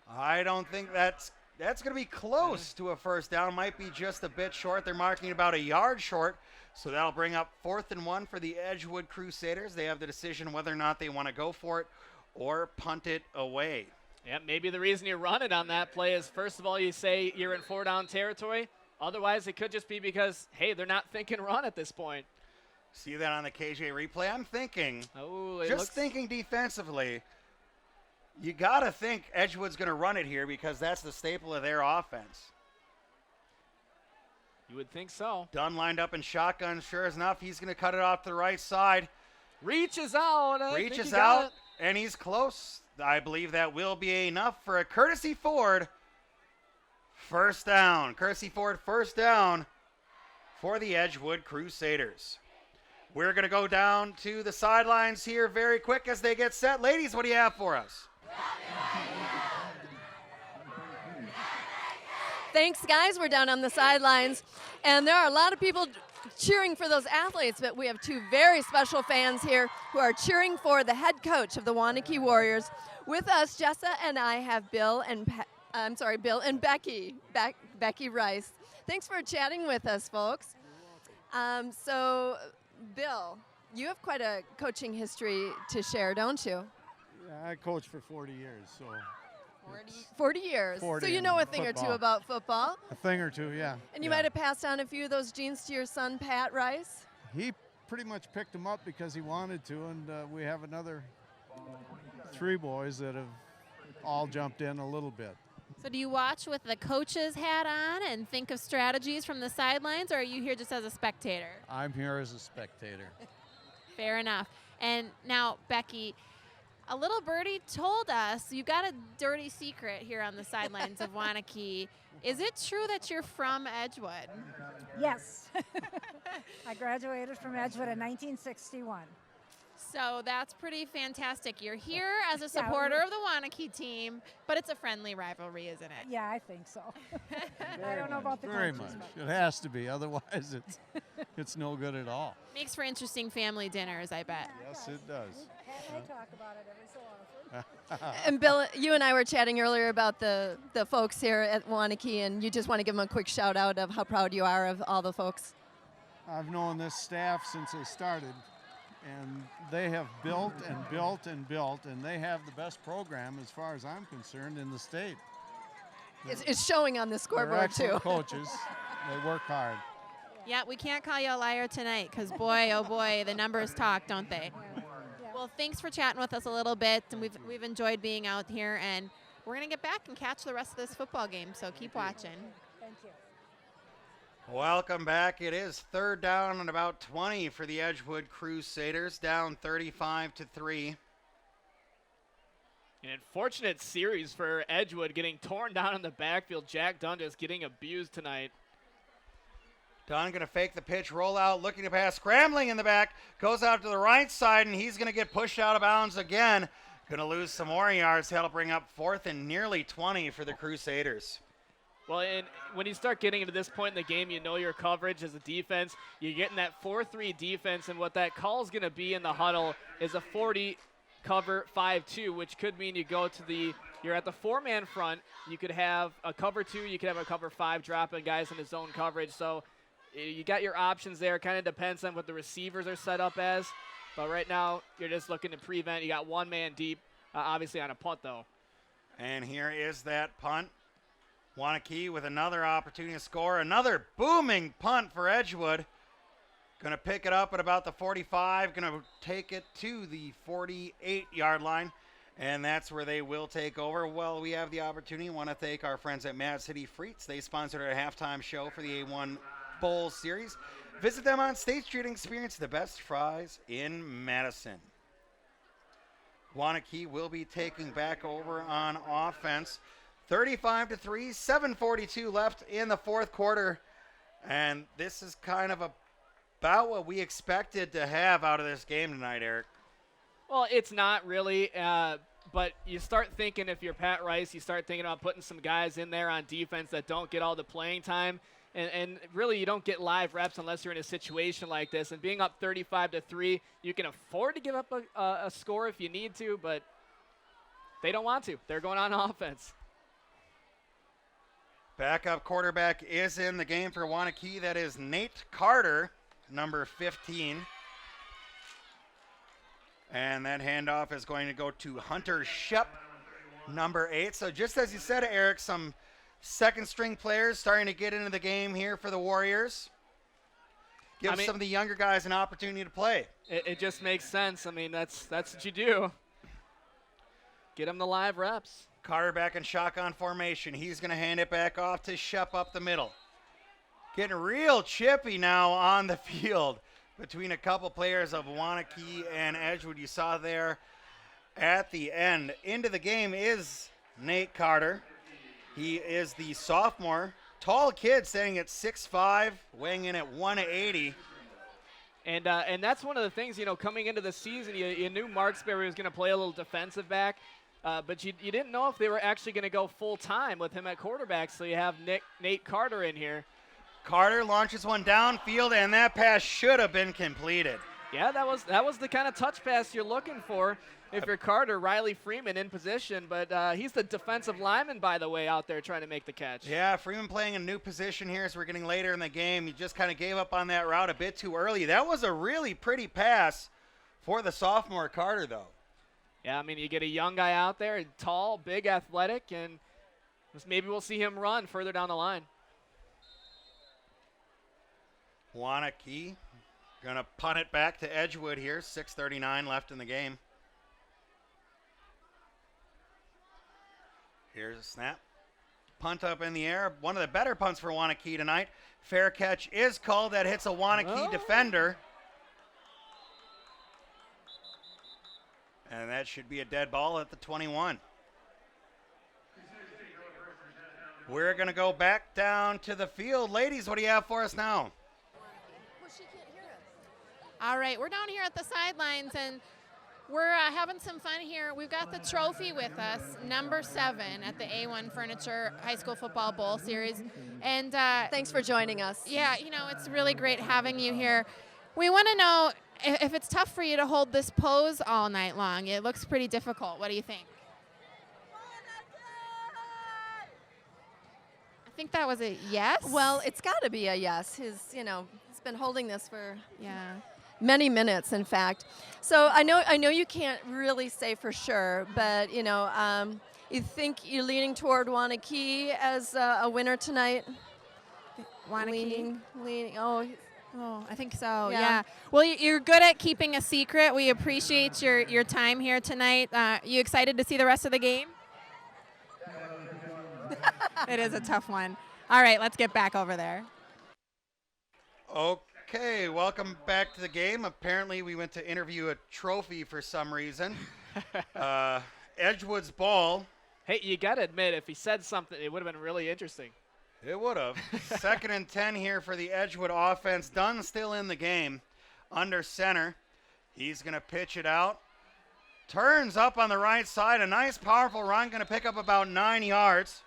I don't think that's going to be close to a first down. Might be just a bit short. They're marking about a yard short. So that'll bring up 4th and 1 for the Edgewood Crusaders. They have the decision whether or not they want to go for it or punt it away. Yeah, maybe the reason you run it on that play is, first of all, you say you're in 4-down territory. Otherwise, it could just be because, hey, they're not thinking run at this point. See that on the KJ replay? I'm thinking, just thinking defensively, you got to think Edgewood's going to run it here because that's the staple of their offense. You would think so. Dunn lined up in shotgun. Sure enough, he's going to cut it off to the right side. Reaches out. Reaches out, and he's close. I believe that will be enough for a Courtesy Ford first down. Courtesy Ford first down for the Edgewood Crusaders. We're going to go down to the sidelines here very quick as they get set. Ladies, what do you have for us? Thanks, guys. We're down on the sidelines, and there are a lot of people cheering for those athletes, but we have two very special fans here who are cheering for the head coach of the Waunakee Warriors. With us, Jessa and I have Bill and Becky, Becky Rice. Thanks for chatting with us, folks. So, Bill, you have quite a coaching history to share, don't you? Yeah, I coached for 40 years, so. 40 years. 40 so you know a in thing or two football. about football. A thing or two, yeah. And you yeah. might have passed on a few of those genes to your son, Pat Rice. He pretty much picked them up because he wanted to, and we have another 3 boys that have all jumped in a little bit. So do you watch with the coach's hat on and think of strategies from the sidelines, or are you here just as a spectator? I'm here as a spectator. Fair enough. And now, Becky, a little birdie told us you got a dirty secret here on the sidelines of Waunakee. Is it true that you're from Edgewood? Yes. I graduated from Edgewood in 1961. So that's pretty fantastic. You're here as a supporter of the Waunakee team, but it's a friendly rivalry, isn't it? Yeah, I think so. I don't know about the Very coaches, much. but- It has to be, otherwise it's no good at all. Makes for interesting family dinners, I bet. Yes, it does. I talk about it every so often. And Bill, you and I were chatting earlier about the folks here at Waunakee, and you just want to give them a quick shout out of how proud you are of all the folks. I've known this staff since they started, and they have built and built and built, and they have the best program, as far as I'm concerned, in the state. It's showing on the They're scoreboard, excellent too. coaches. They work hard. Yeah, we can't call you a liar tonight because, boy, oh boy, the numbers talk, don't they? Well, thanks for chatting with us a little bit, and we've enjoyed being out here, and we're going to get back and catch the rest of this football game, so keep watching. Thank you. Welcome back. It is 3rd down and about 20 for the Edgewood Crusaders, down 35-3. An unfortunate series for Edgewood, getting torn down in the backfield. Jack Dunn just getting abused tonight. Dunn going to fake the pitch, roll out, looking to pass, scrambling in the back, goes out to the right side, and he's going to get pushed out of bounds again. Going to lose some more yards. That'll bring up 4th and nearly 20 for the Crusaders. Well, and when you start getting into this point in the game, you know your coverage as a defense. You're getting that 4-3 defense, and what that call is going to be in the huddle is a 40 cover 5-2, which could mean you go to you're at the 4-man front. You could have a cover 2, you could have a cover 5 dropping guys in the zone coverage. So you got your options there. Kind of depends on what the receivers are set up as. But right now, you're just looking to prevent. You got 1 man deep, obviously on a punt, though. And here is that punt. Wanakee with another opportunity to score. Another booming punt for Edgewood. Going to pick it up at about the 45. Going to take it to the 48-yard line. And that's where they will take over. Well, we have the opportunity. Want to thank our friends at Mad City Frites. They sponsored our halftime show for the A1 Bowl Series. Visit them on State Street and experience the best fries in Madison. Wanakee will be taking back over on offense. 35-3, 7:42 left in the fourth quarter. And this is kind of about what we expected to have out of this game tonight, Eric. Well, it's not really, but you start thinking, if you're Pat Rice, you start thinking about putting some guys in there on defense that don't get all the playing time. And really, you don't get live reps unless you're in a situation like this. And being up 35-3, you can afford to give up a score if you need to, but they don't want to. They're going on offense. Backup quarterback is in the game for Wanakee. That is Nate Carter, number 15. And that handoff is going to go to Hunter Shep, number 8. So just as you said, Eric, some second-string players starting to get into the game here for the Warriors. Give some of the younger guys an opportunity to play. It just makes sense. I mean, that's what you do. Get them the live reps. Carter back in shotgun formation. He's going to hand it back off to Shep up the middle. Getting real chippy now on the field between a couple players of Wanakee and Edgewood. You saw there at the end. Into the game is Nate Carter. He is the sophomore. Tall kid, standing at 6'5", weighing in at 180. And that's one of the things, coming into the season, you knew Marksberry was going to play a little defensive back, but you didn't know if they were actually going to go full-time with him at quarterback, so you have Nate Carter in here. Carter launches one downfield, and that pass should have been completed. Yeah, that was the kind of touch pass you're looking for if you're Carter. Riley Freeman in position, but he's the defensive lineman, by the way, out there trying to make the catch. Yeah, Freeman playing a new position here as we're getting later in the game. He just kind of gave up on that route a bit too early. That was a really pretty pass for the sophomore Carter, though. Yeah, I mean, you get a young guy out there, tall, big, athletic, and maybe we'll see him run further down the line. Wanakee going to punt it back to Edgewood here. 6:39 left in the game. Here's a snap. Punt up in the air. One of the better punts for Wanakee tonight. Fair catch is called. That hits a Wanakee defender. And that should be a dead ball at the 21. We're going to go back down to the field. Ladies, what do you have for us now? All right, we're down here at the sidelines, and we're having some fun here. We've got the trophy with us, number 7 at the A1 Furniture High School Football Bowl Series. And thanks for joining us. Yeah, it's really great having you here. We want to know if it's tough for you to hold this pose all night long. It looks pretty difficult. What do you think? I think that was a yes. Well, it's got to be a yes. He's been holding this for many minutes, in fact. So I know you can't really say for sure, but you think you're leaning toward Wanakee as a winner tonight? Wanakee? Leaning. Oh, I think so, yeah. Well, you're good at keeping a secret. We appreciate your time here tonight. You excited to see the rest of the game? It is a tough one. All right, let's get back over there. Okay, welcome back to the game. Apparently, we went to interview a trophy for some reason. Edgewood's ball. Hey, you got to admit, if he said something, it would have been really interesting. It would have. 2nd and 10 here for the Edgewood offense. Dunn still in the game under center. He's going to pitch it out. Turns up on the right side. A nice, powerful run. Going to pick up about 9 yards.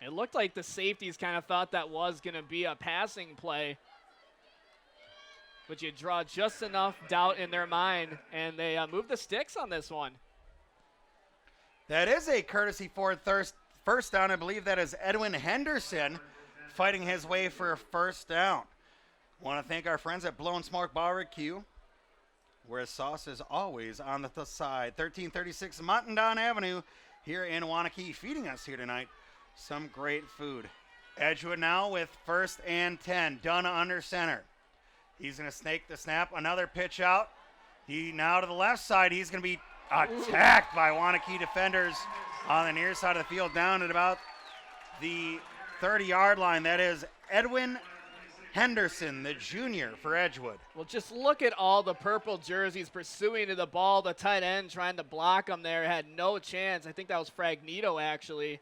It looked like the safeties kind of thought that was going to be a passing play. But you draw just enough doubt in their mind, and they move the sticks on this one. That is a courtesy Ford first down. I believe that is Edwin Henderson fighting his way for a first down. Want to thank our friends at Blown Smoke Barbecue. where sauce is always on the side. 1336 Muttendon Avenue here in Waunakee, feeding us here tonight some great food. Edgewood now with 1st and 10. Dunn under center. He's going to snake the snap. Another pitch out. He now to the left side. He's going to be attacked by Waunakee defenders on the near side of the field, down at about the 30-yard line. That is Edwin Henderson, the junior for Edgewood. Well, just look at all the purple jerseys pursuing to the ball. The tight end trying to block him there had no chance. I think that was Fragnito, actually.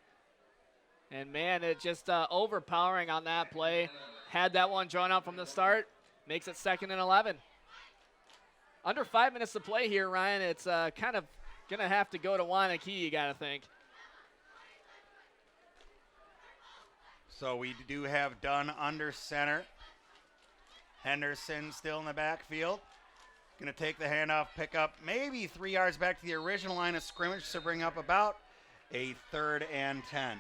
And, man, it just overpowering on that play. Had that one drawn out from the start. Makes it 2nd and 11. Under 5 minutes to play here, Ryan. It's kind of going to have to go to Waunakee, you got to think. So we do have Dunn under center. Henderson still in the backfield. Going to take the handoff, pick up maybe 3 yards back to the original line of scrimmage to bring up about a 3rd and 10.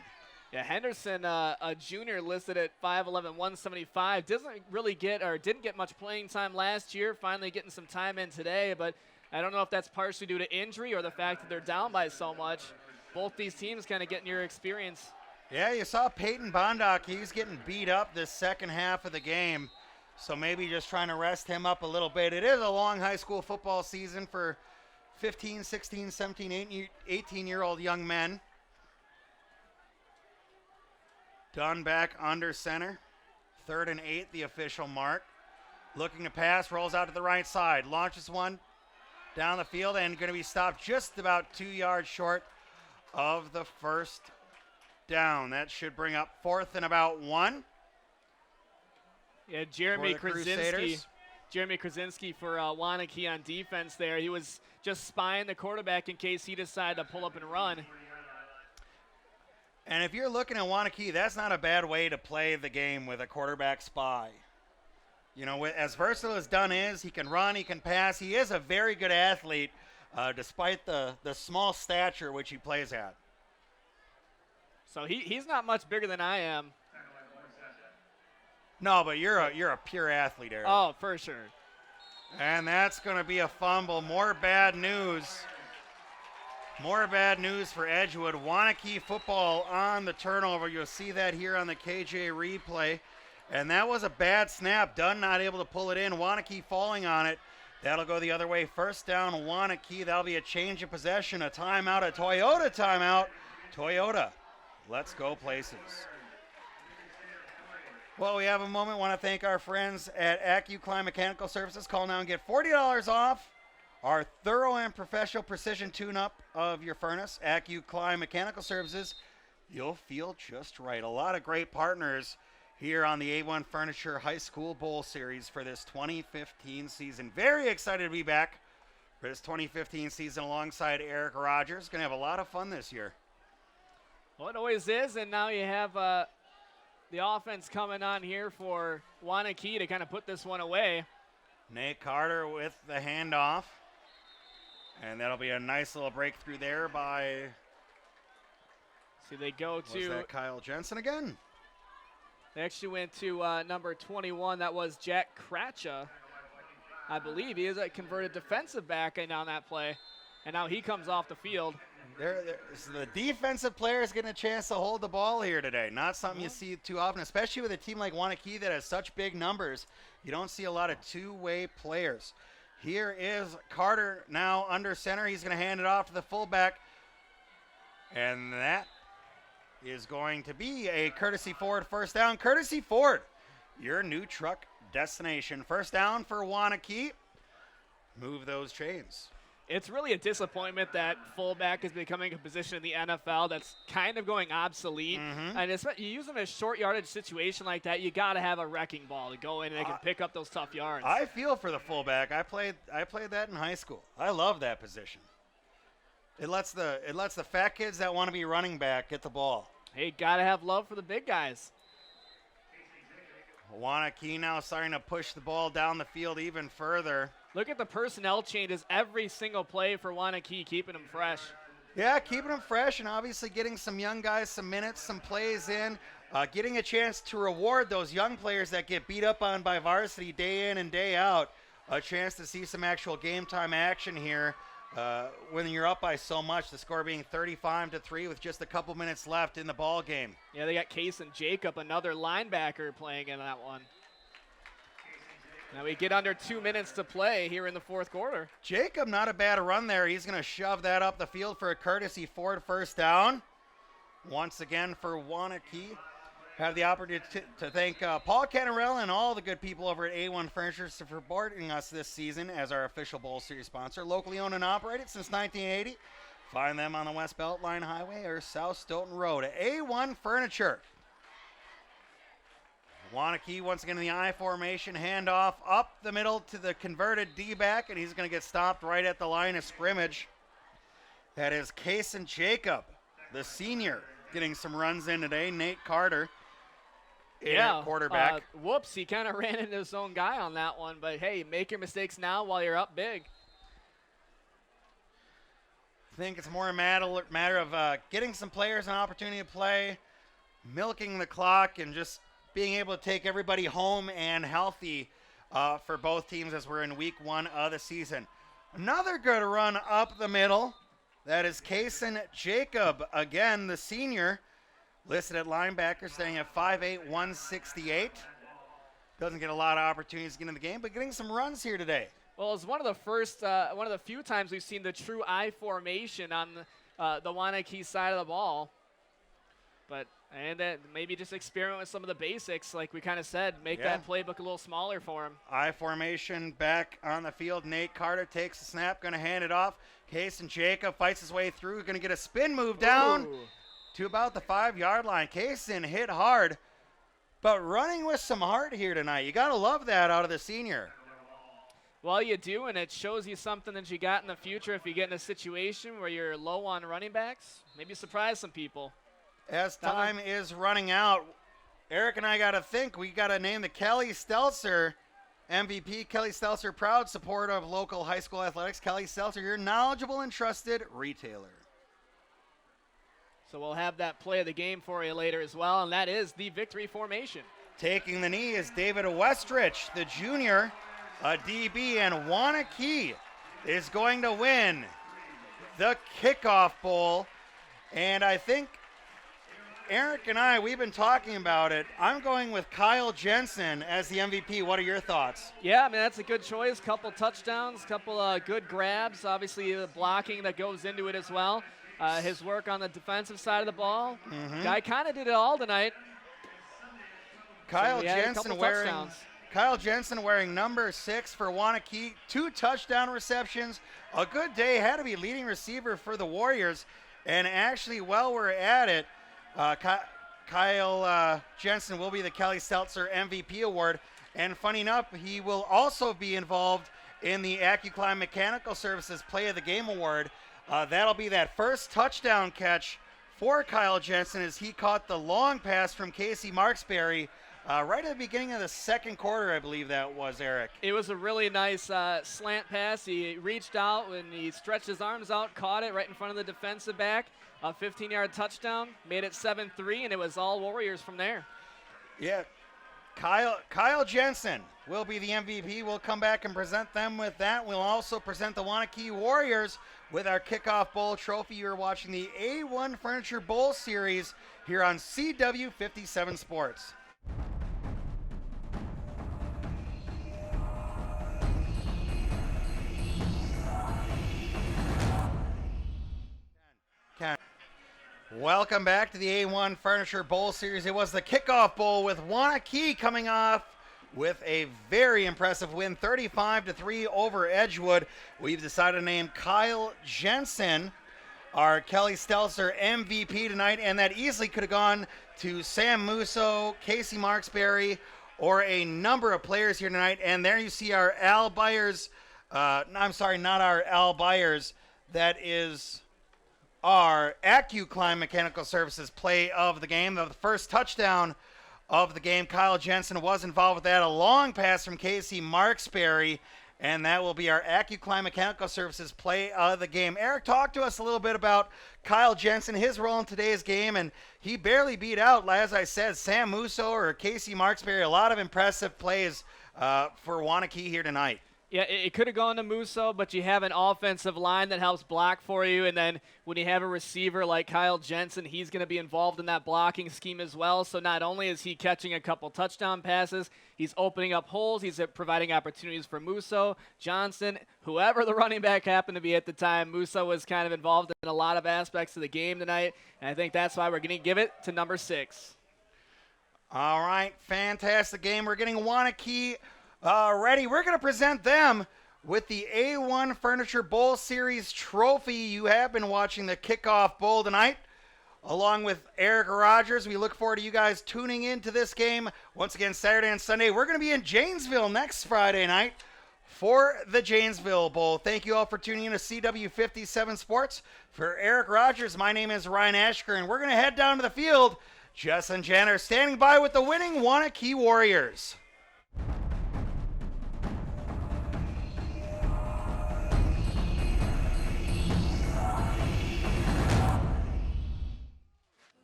Yeah, Henderson, a junior listed at 5'11", 175. Didn't get much playing time last year. Finally getting some time in today, but I don't know if that's partially due to injury or the fact that they're down by so much. Both these teams kind of getting your experience. Yeah, you saw Peyton Bondock. He's getting beat up this second half of the game, so maybe just trying to rest him up a little bit. It is a long high school football season for 15, 16, 17, 18-year-old young men. Dunn back under center. 3rd and 8, the official mark. Looking to pass, rolls out to the right side. Launches one down the field and going to be stopped just about 2 yards short of the first down. That should bring up 4th and about 1. Yeah, Jeremy for the Crusaders. Krasinski for Waunakee on defense there. He was just spying the quarterback in case he decided to pull up and run. And if you're looking at Waunakee, that's not a bad way to play the game with a quarterback spy. You know, as versatile as Dunn is, he can run, he can pass. He is a very good athlete, despite the small stature which he plays at. So he's not much bigger than I am. No, but you're a pure athlete, Eric. Oh, for sure. And that's going to be a fumble. More bad news. More bad news for Edgewood. Waunakee football on the turnover. You'll see that here on the KJ replay. And that was a bad snap. Dunn not able to pull it in. Waunakee falling on it. That'll go the other way. 1st down, Waunakee. That'll be a change of possession. A timeout, a Toyota timeout. Toyota, let's go places. Well, we have a moment. Want to thank our friends at AccuClimb Mechanical Services. Call now and get $40 off our thorough and professional precision tune-up of your furnace. AccuClimb Mechanical Services. You'll feel just right. A lot of great partners here on the A1 Furniture High School Bowl Series for this 2015 season. Very excited to be back for this 2015 season alongside Eric Rogers. Going to have a lot of fun this year. Well, it always is, and now you have the offense coming on here for Waunakee to kind of put this one away. Nate Carter with the handoff. And that'll be a nice little breakthrough there by... See, they go to... Was that Kyle Jensen again? They actually went to number 21. That was Jack Kratcha, I believe. He is a converted defensive back on that play. And now he comes off the field. So the defensive players getting a chance to hold the ball here today. Not something you see too often, especially with a team like Waunakee that has such big numbers. You don't see a lot of two-way players. Here is Carter now under center. He's going to hand it off to the fullback. And that is going to be a Courtesy Ford 1st down. Courtesy Ford, your new truck destination. 1st down for Waunakee. Move those chains. It's really a disappointment that fullback is becoming a position in the NFL that's kind of going obsolete. And you use them in a short yardage situation like that, you got to have a wrecking ball to go in and they can pick up those tough yards. I feel for the fullback. I played that in high school. I love that position. It lets the fat kids that want to be running back get the ball. Hey, got to have love for the big guys. Waunakee now starting to push the ball down the field even further. Look at the personnel changes every single play for Waunakee, keeping them fresh. Yeah, keeping them fresh and obviously getting some young guys some minutes, some plays in, getting a chance to reward those young players that get beat up on by varsity day in and day out. a chance to see some actual game time action here. When you're up by so much, the score being 35-3 with just a couple minutes left in the ball game. Yeah, they got Kason Jacob, another linebacker, playing in that one. Now we get under 2 minutes to play here in the fourth quarter. Jacob, not a bad run there. He's going to shove that up the field for a courtesy Ford first down. Once again for Waunakee. Have the opportunity to thank Paul Canarella and all the good people over at A1 Furniture for supporting us this season as our official Bowl Series sponsor. Locally owned and operated since 1980. Find them on the West Beltline Highway or South Stoughton Road. A1 Furniture. Waunakee once again in the I formation. Handoff up the middle to the converted D-back, and he's going to get stopped right at the line of scrimmage. That is Kason Jacob, the senior, getting some runs in today. Nate Carter. Quarterback. Whoops, he kind of ran into his own guy on that one, but hey, make your mistakes now while you're up big. I think it's more a matter of getting some players an opportunity to play, milking the clock, and just being able to take everybody home and healthy for both teams as we're in week 1 of the season. Another good run up the middle. That is Kason Jacob, again, the senior. Listed at linebacker, staying at 5'8", 168. Doesn't get a lot of opportunities to get in the game, but getting some runs here today. Well, it's one of the few times we've seen the true I formation on the Waunakee side of the ball. And then maybe just experiment with some of the basics, like we kind of said, make that playbook a little smaller for him. I formation back on the field. Nate Carter takes the snap, going to hand it off. Kason Jacob fights his way through, going to get a spin move down to about the 5-yard line. Kason hit hard, but running with some heart here tonight. You got to love that out of the senior. Well, you do, and it shows you something that you got in the future if you get in a situation where you're low on running backs. Maybe surprise some people. As time is running out, Eric and I got to think. We got to name the Kelly Stelzer MVP. Kelly Stelzer, proud supporter of local high school athletics. Kelly Stelzer, your knowledgeable and trusted retailer. So we'll have that play of the game for you later as well, and that is the victory formation. Taking the knee is David Westrich, the junior, a DB, and Waunakee is going to win the Kickoff Bowl. And I think Eric and I, we've been talking about it. I'm going with Kyle Jensen as the MVP. What are your thoughts? Yeah, I mean, that's a good choice. Couple touchdowns, couple good grabs. Obviously, the blocking that goes into it as well. His work on the defensive side of the ball. Guy kind of did it all tonight. Kyle Jensen wearing number 6 for Waunakee. 2 touchdown receptions. A good day. Had to be leading receiver for the Warriors. And actually, while we're at it, Kyle Jensen will be the Kelly Stelzer MVP award. And funny enough, he will also be involved in the AccuClimb Mechanical Services Play of the Game award. That'll be that first touchdown catch for Kyle Jensen as he caught the long pass from Casey Marksberry right at the beginning of the second quarter, I believe that was, Eric. It was a really nice slant pass. He reached out and he stretched his arms out, caught it right in front of the defensive back. A 15-yard touchdown, made it 7-3, and it was all Warriors from there. Yeah, Kyle Jensen will be the MVP. We'll come back and present them with that. We'll also present the Waunakee Warriors with our Kickoff Bowl trophy. You're watching the A1 Furniture Bowl Series here on CW57 Sports. Welcome back to the A1 Furniture Bowl Series. It was the Kickoff Bowl with Waunakee coming off with a very impressive win, 35-3 over Edgewood. We've decided to name Kyle Jensen our Kelly Stelzer MVP tonight, and that easily could have gone to Sam Musso, Casey Marksberry, or a number of players here tonight. And there you see our Al Byers. I'm sorry, not our Al Byers. That is our AccuClimb Mechanical Services play of the game. The first touchdown of the game, Kyle Jensen was involved with that. A long pass from Casey Marksberry, and that will be our AccuClimb Mechanical Services play of the game. Eric, talk to us a little bit about Kyle Jensen, his role in today's game, and he barely beat out, as I said, Sam Musso or Casey Marksberry. A lot of impressive plays for Waunakee here tonight. Yeah, it could have gone to Musso, but you have an offensive line that helps block for you. And then when you have a receiver like Kyle Jensen, he's going to be involved in that blocking scheme as well. So not only is he catching a couple touchdown passes, he's opening up holes. He's providing opportunities for Musso, Johnson, whoever the running back happened to be at the time. Musso was kind of involved in a lot of aspects of the game tonight. And I think that's why we're going to give it to number 6. All right, fantastic game. We're getting Wanakee ready. We're going to present them with the A1 Furniture Bowl Series trophy. You have been watching the kickoff bowl tonight, along with Eric Rogers. We look forward to you guys tuning into this game once again Saturday and Sunday. We're going to be in Janesville next Friday night for the Janesville Bowl. Thank you all for tuning in to CW57 Sports. For Eric Rogers, my name is Ryan Ashker, and we're going to head down to the field. Jess and Jan are standing by with the winning Wanakee Warriors.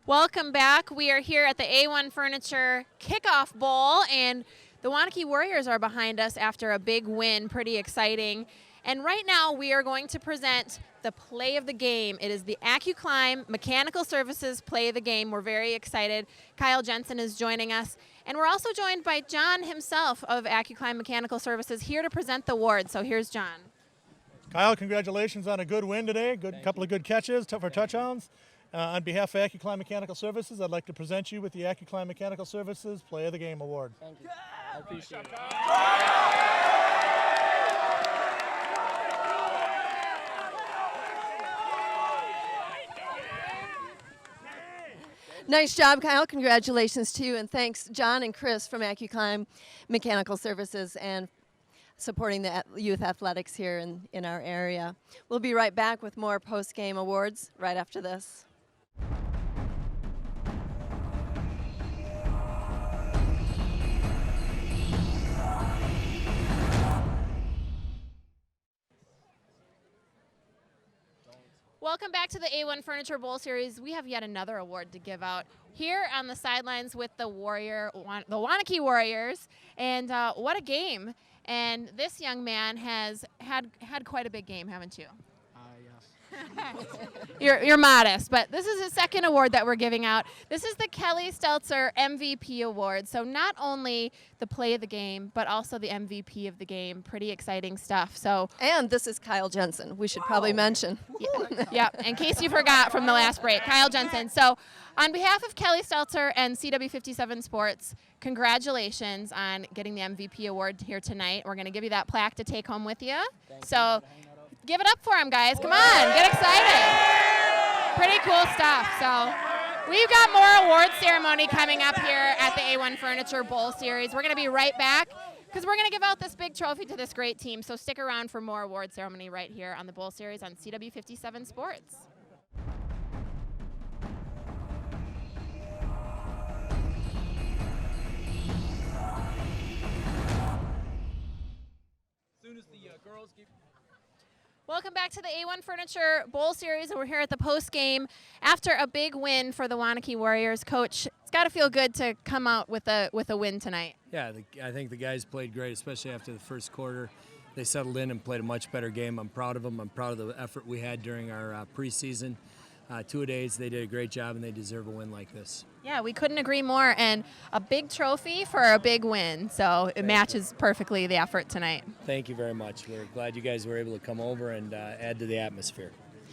Welcome back. We are here at the A1 Furniture Kickoff Bowl, and the Wanakee Warriors are behind us after a big win. Pretty exciting. And right now we are going to present the play of the game. It is the AccuClimb Mechanical Services play of the game. We're very excited. Kyle Jensen is joining us. And we're also joined by John himself of AccuClimb Mechanical Services here to present the award. So here's John. Kyle, congratulations on a good win today. Couple of good catches for touchdowns. On behalf of AccuClimb Mechanical Services, I'd like to present you with the AccuClimb Mechanical Services Play of the Game Award. Thank you. I appreciate it. Nice job, Kyle. Congratulations to you, and thanks, John and Chris from AccuClimb Mechanical Services and supporting the youth athletics here in our area. We'll be right back with more post-game awards right after this. Welcome back to the A1 Furniture Bowl Series. We have yet another award to give out here on the sidelines with the Wanakee Warriors. And what a game. And this young man has had quite a big game, haven't you? You're modest, but this is his second award that we're giving out. This is the Kelly Stelzer MVP Award. So not only the play of the game, but also the MVP of the game. Pretty exciting stuff. So, and this is Kyle Jensen. We should probably mention. Yeah, in case you forgot from the last break, Kyle Jensen. So on behalf of Kelly Stelzer and CW57 Sports, congratulations on getting the MVP award here tonight. We're going to give you that plaque to take home with you. So give it up for him, guys. Come on, get excited. Pretty cool stuff. So we've got more award ceremony coming up here at the A1 Furniture Bowl Series. We're going to be right back because we're going to give out this big trophy to this great team. So stick around for more award ceremony right here on the Bowl Series on CW57 Sports. Welcome back to the A1 Furniture Bowl Series, and we're here at the post game after a big win for the Wanakee Warriors. Coach, it's got to feel good to come out with a win tonight. Yeah, I think the guys played great, especially after the first quarter. They settled in and played a much better game. I'm proud of them. I'm proud of the effort we had during our preseason. Two-a-days, they did a great job, and they deserve a win like this. Yeah, we couldn't agree more, and a big trophy for a big win, so it matches perfectly the effort tonight. Thank you very much. We're glad you guys were able to come over and add to the atmosphere.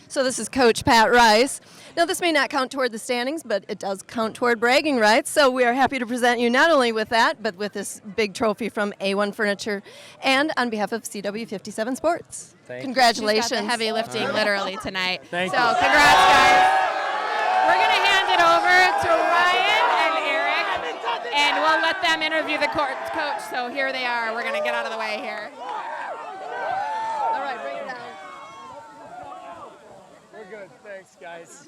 So this is Coach Pat Rice. Now this may not count toward the standings, but it does count toward bragging rights. So we are happy to present you not only with that, but with this big trophy from A1 Furniture and on behalf of CW57 Sports. Congratulations. She's got the heavy lifting literally tonight. Thank you. you. Congrats, guys. We're going to hand it over to Ryan and Eric, and we'll let them interview the coach. So here they are. We're going to get out of the way here. All right, bring it down. We're good. Thanks, guys.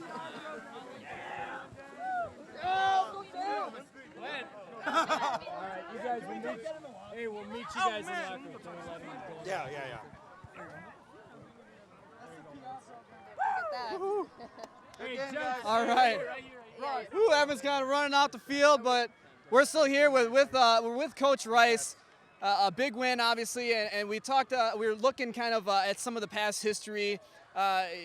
Go! All right, you guys will meet. Hey, we'll meet you guys in the locker room. Yeah. Hey, Jeff. All right. Evans kind of running off the field, but we're still here with Coach Rice. a big win, obviously, and we talked. We were looking kind of at some of the past history.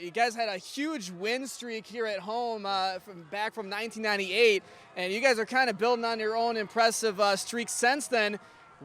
You guys had a huge win streak here at home back from 1998, and you guys are kind of building on your own impressive streak since then.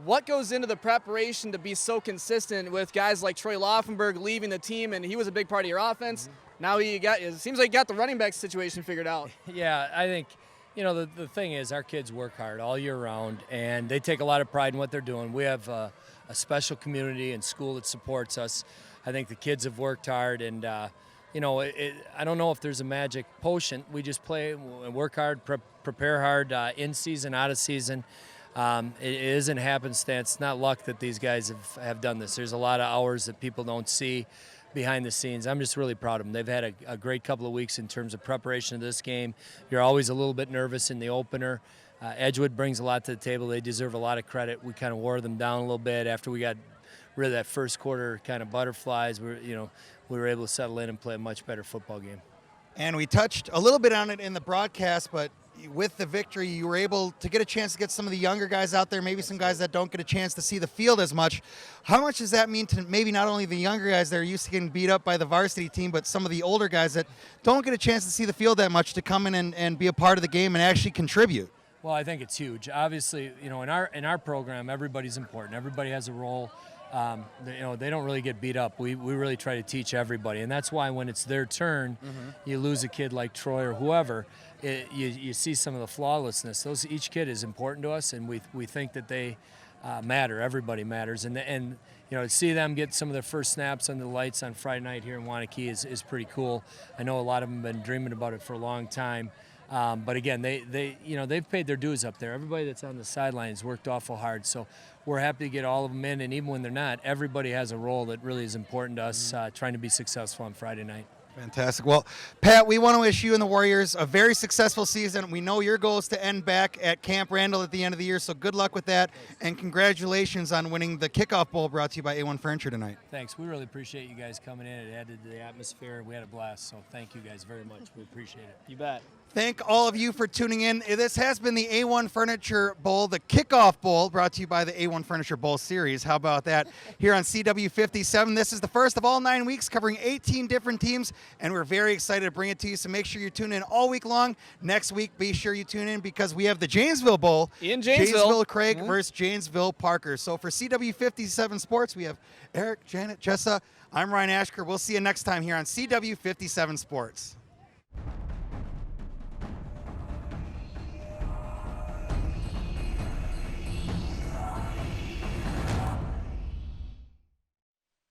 What goes into the preparation to be so consistent with guys like Troy Laufenberg leaving the team, and he was a big part of your offense? Now it seems like you got the running back situation figured out. Yeah, I think, the thing is our kids work hard all year round, and they take a lot of pride in what they're doing. We have a special community and school that supports us. I think the kids have worked hard, and, I don't know if there's a magic potion. We just play and work hard, prepare hard in season, out of season. It isn't happenstance. It's not luck that these guys have done this. There's a lot of hours that people don't see behind the scenes. I'm just really proud of them. They've had a great couple of weeks in terms of preparation of this game. You're always a little bit nervous in the opener. Edgewood brings a lot to the table. They deserve a lot of credit. We kind of wore them down a little bit after we got rid of that first quarter kind of butterflies. We were able to settle in and play a much better football game. And we touched a little bit on it in the broadcast, but with the victory, you were able to get a chance to get some of the younger guys out there, maybe some guys that don't get a chance to see the field as much. How much does that mean to maybe not only the younger guys that are used to getting beat up by the varsity team, but some of the older guys that don't get a chance to see the field that much to come in and be a part of the game and actually contribute? Well, I think it's huge. Obviously, in our program, everybody's important. Everybody has a role. They don't really get beat up. We really try to teach everybody, and that's why when it's their turn, you lose a kid like Troy or whoever, you see some of the flawlessness. Each kid is important to us, and we think that they matter. Everybody matters, and to see them get some of their first snaps under the lights on Friday night here in Waunakee is pretty cool. I know a lot of them have been dreaming about it for a long time. But again, they've paid their dues up there. Everybody that's on the sidelines worked awful hard. So we're happy to get all of them in. And even when they're not, everybody has a role that really is important to us trying to be successful on Friday night. Fantastic. Well, Pat, we want to wish you and the Warriors a very successful season. We know your goal is to end back at Camp Randall at the end of the year, so good luck with that. And congratulations on winning the Kickoff Bowl brought to you by A1 Furniture tonight. Thanks. We really appreciate you guys coming in. It added to the atmosphere. We had a blast, so thank you guys very much. We appreciate it. You bet. Thank all of you for tuning in. This has been the A1 Furniture Bowl, the Kickoff Bowl, brought to you by the A1 Furniture Bowl series. How about that? Here on CW57. This is the first of all 9 weeks covering 18 different teams, and we're very excited to bring it to you, so make sure you tune in all week long. Next week, be sure you tune in because we have the Janesville Bowl. In Janesville. Craig versus Janesville Parker. So for CW57 Sports, we have Eric, Janet, Jessa. I'm Ryan Ashker. We'll see you next time here on CW57 Sports.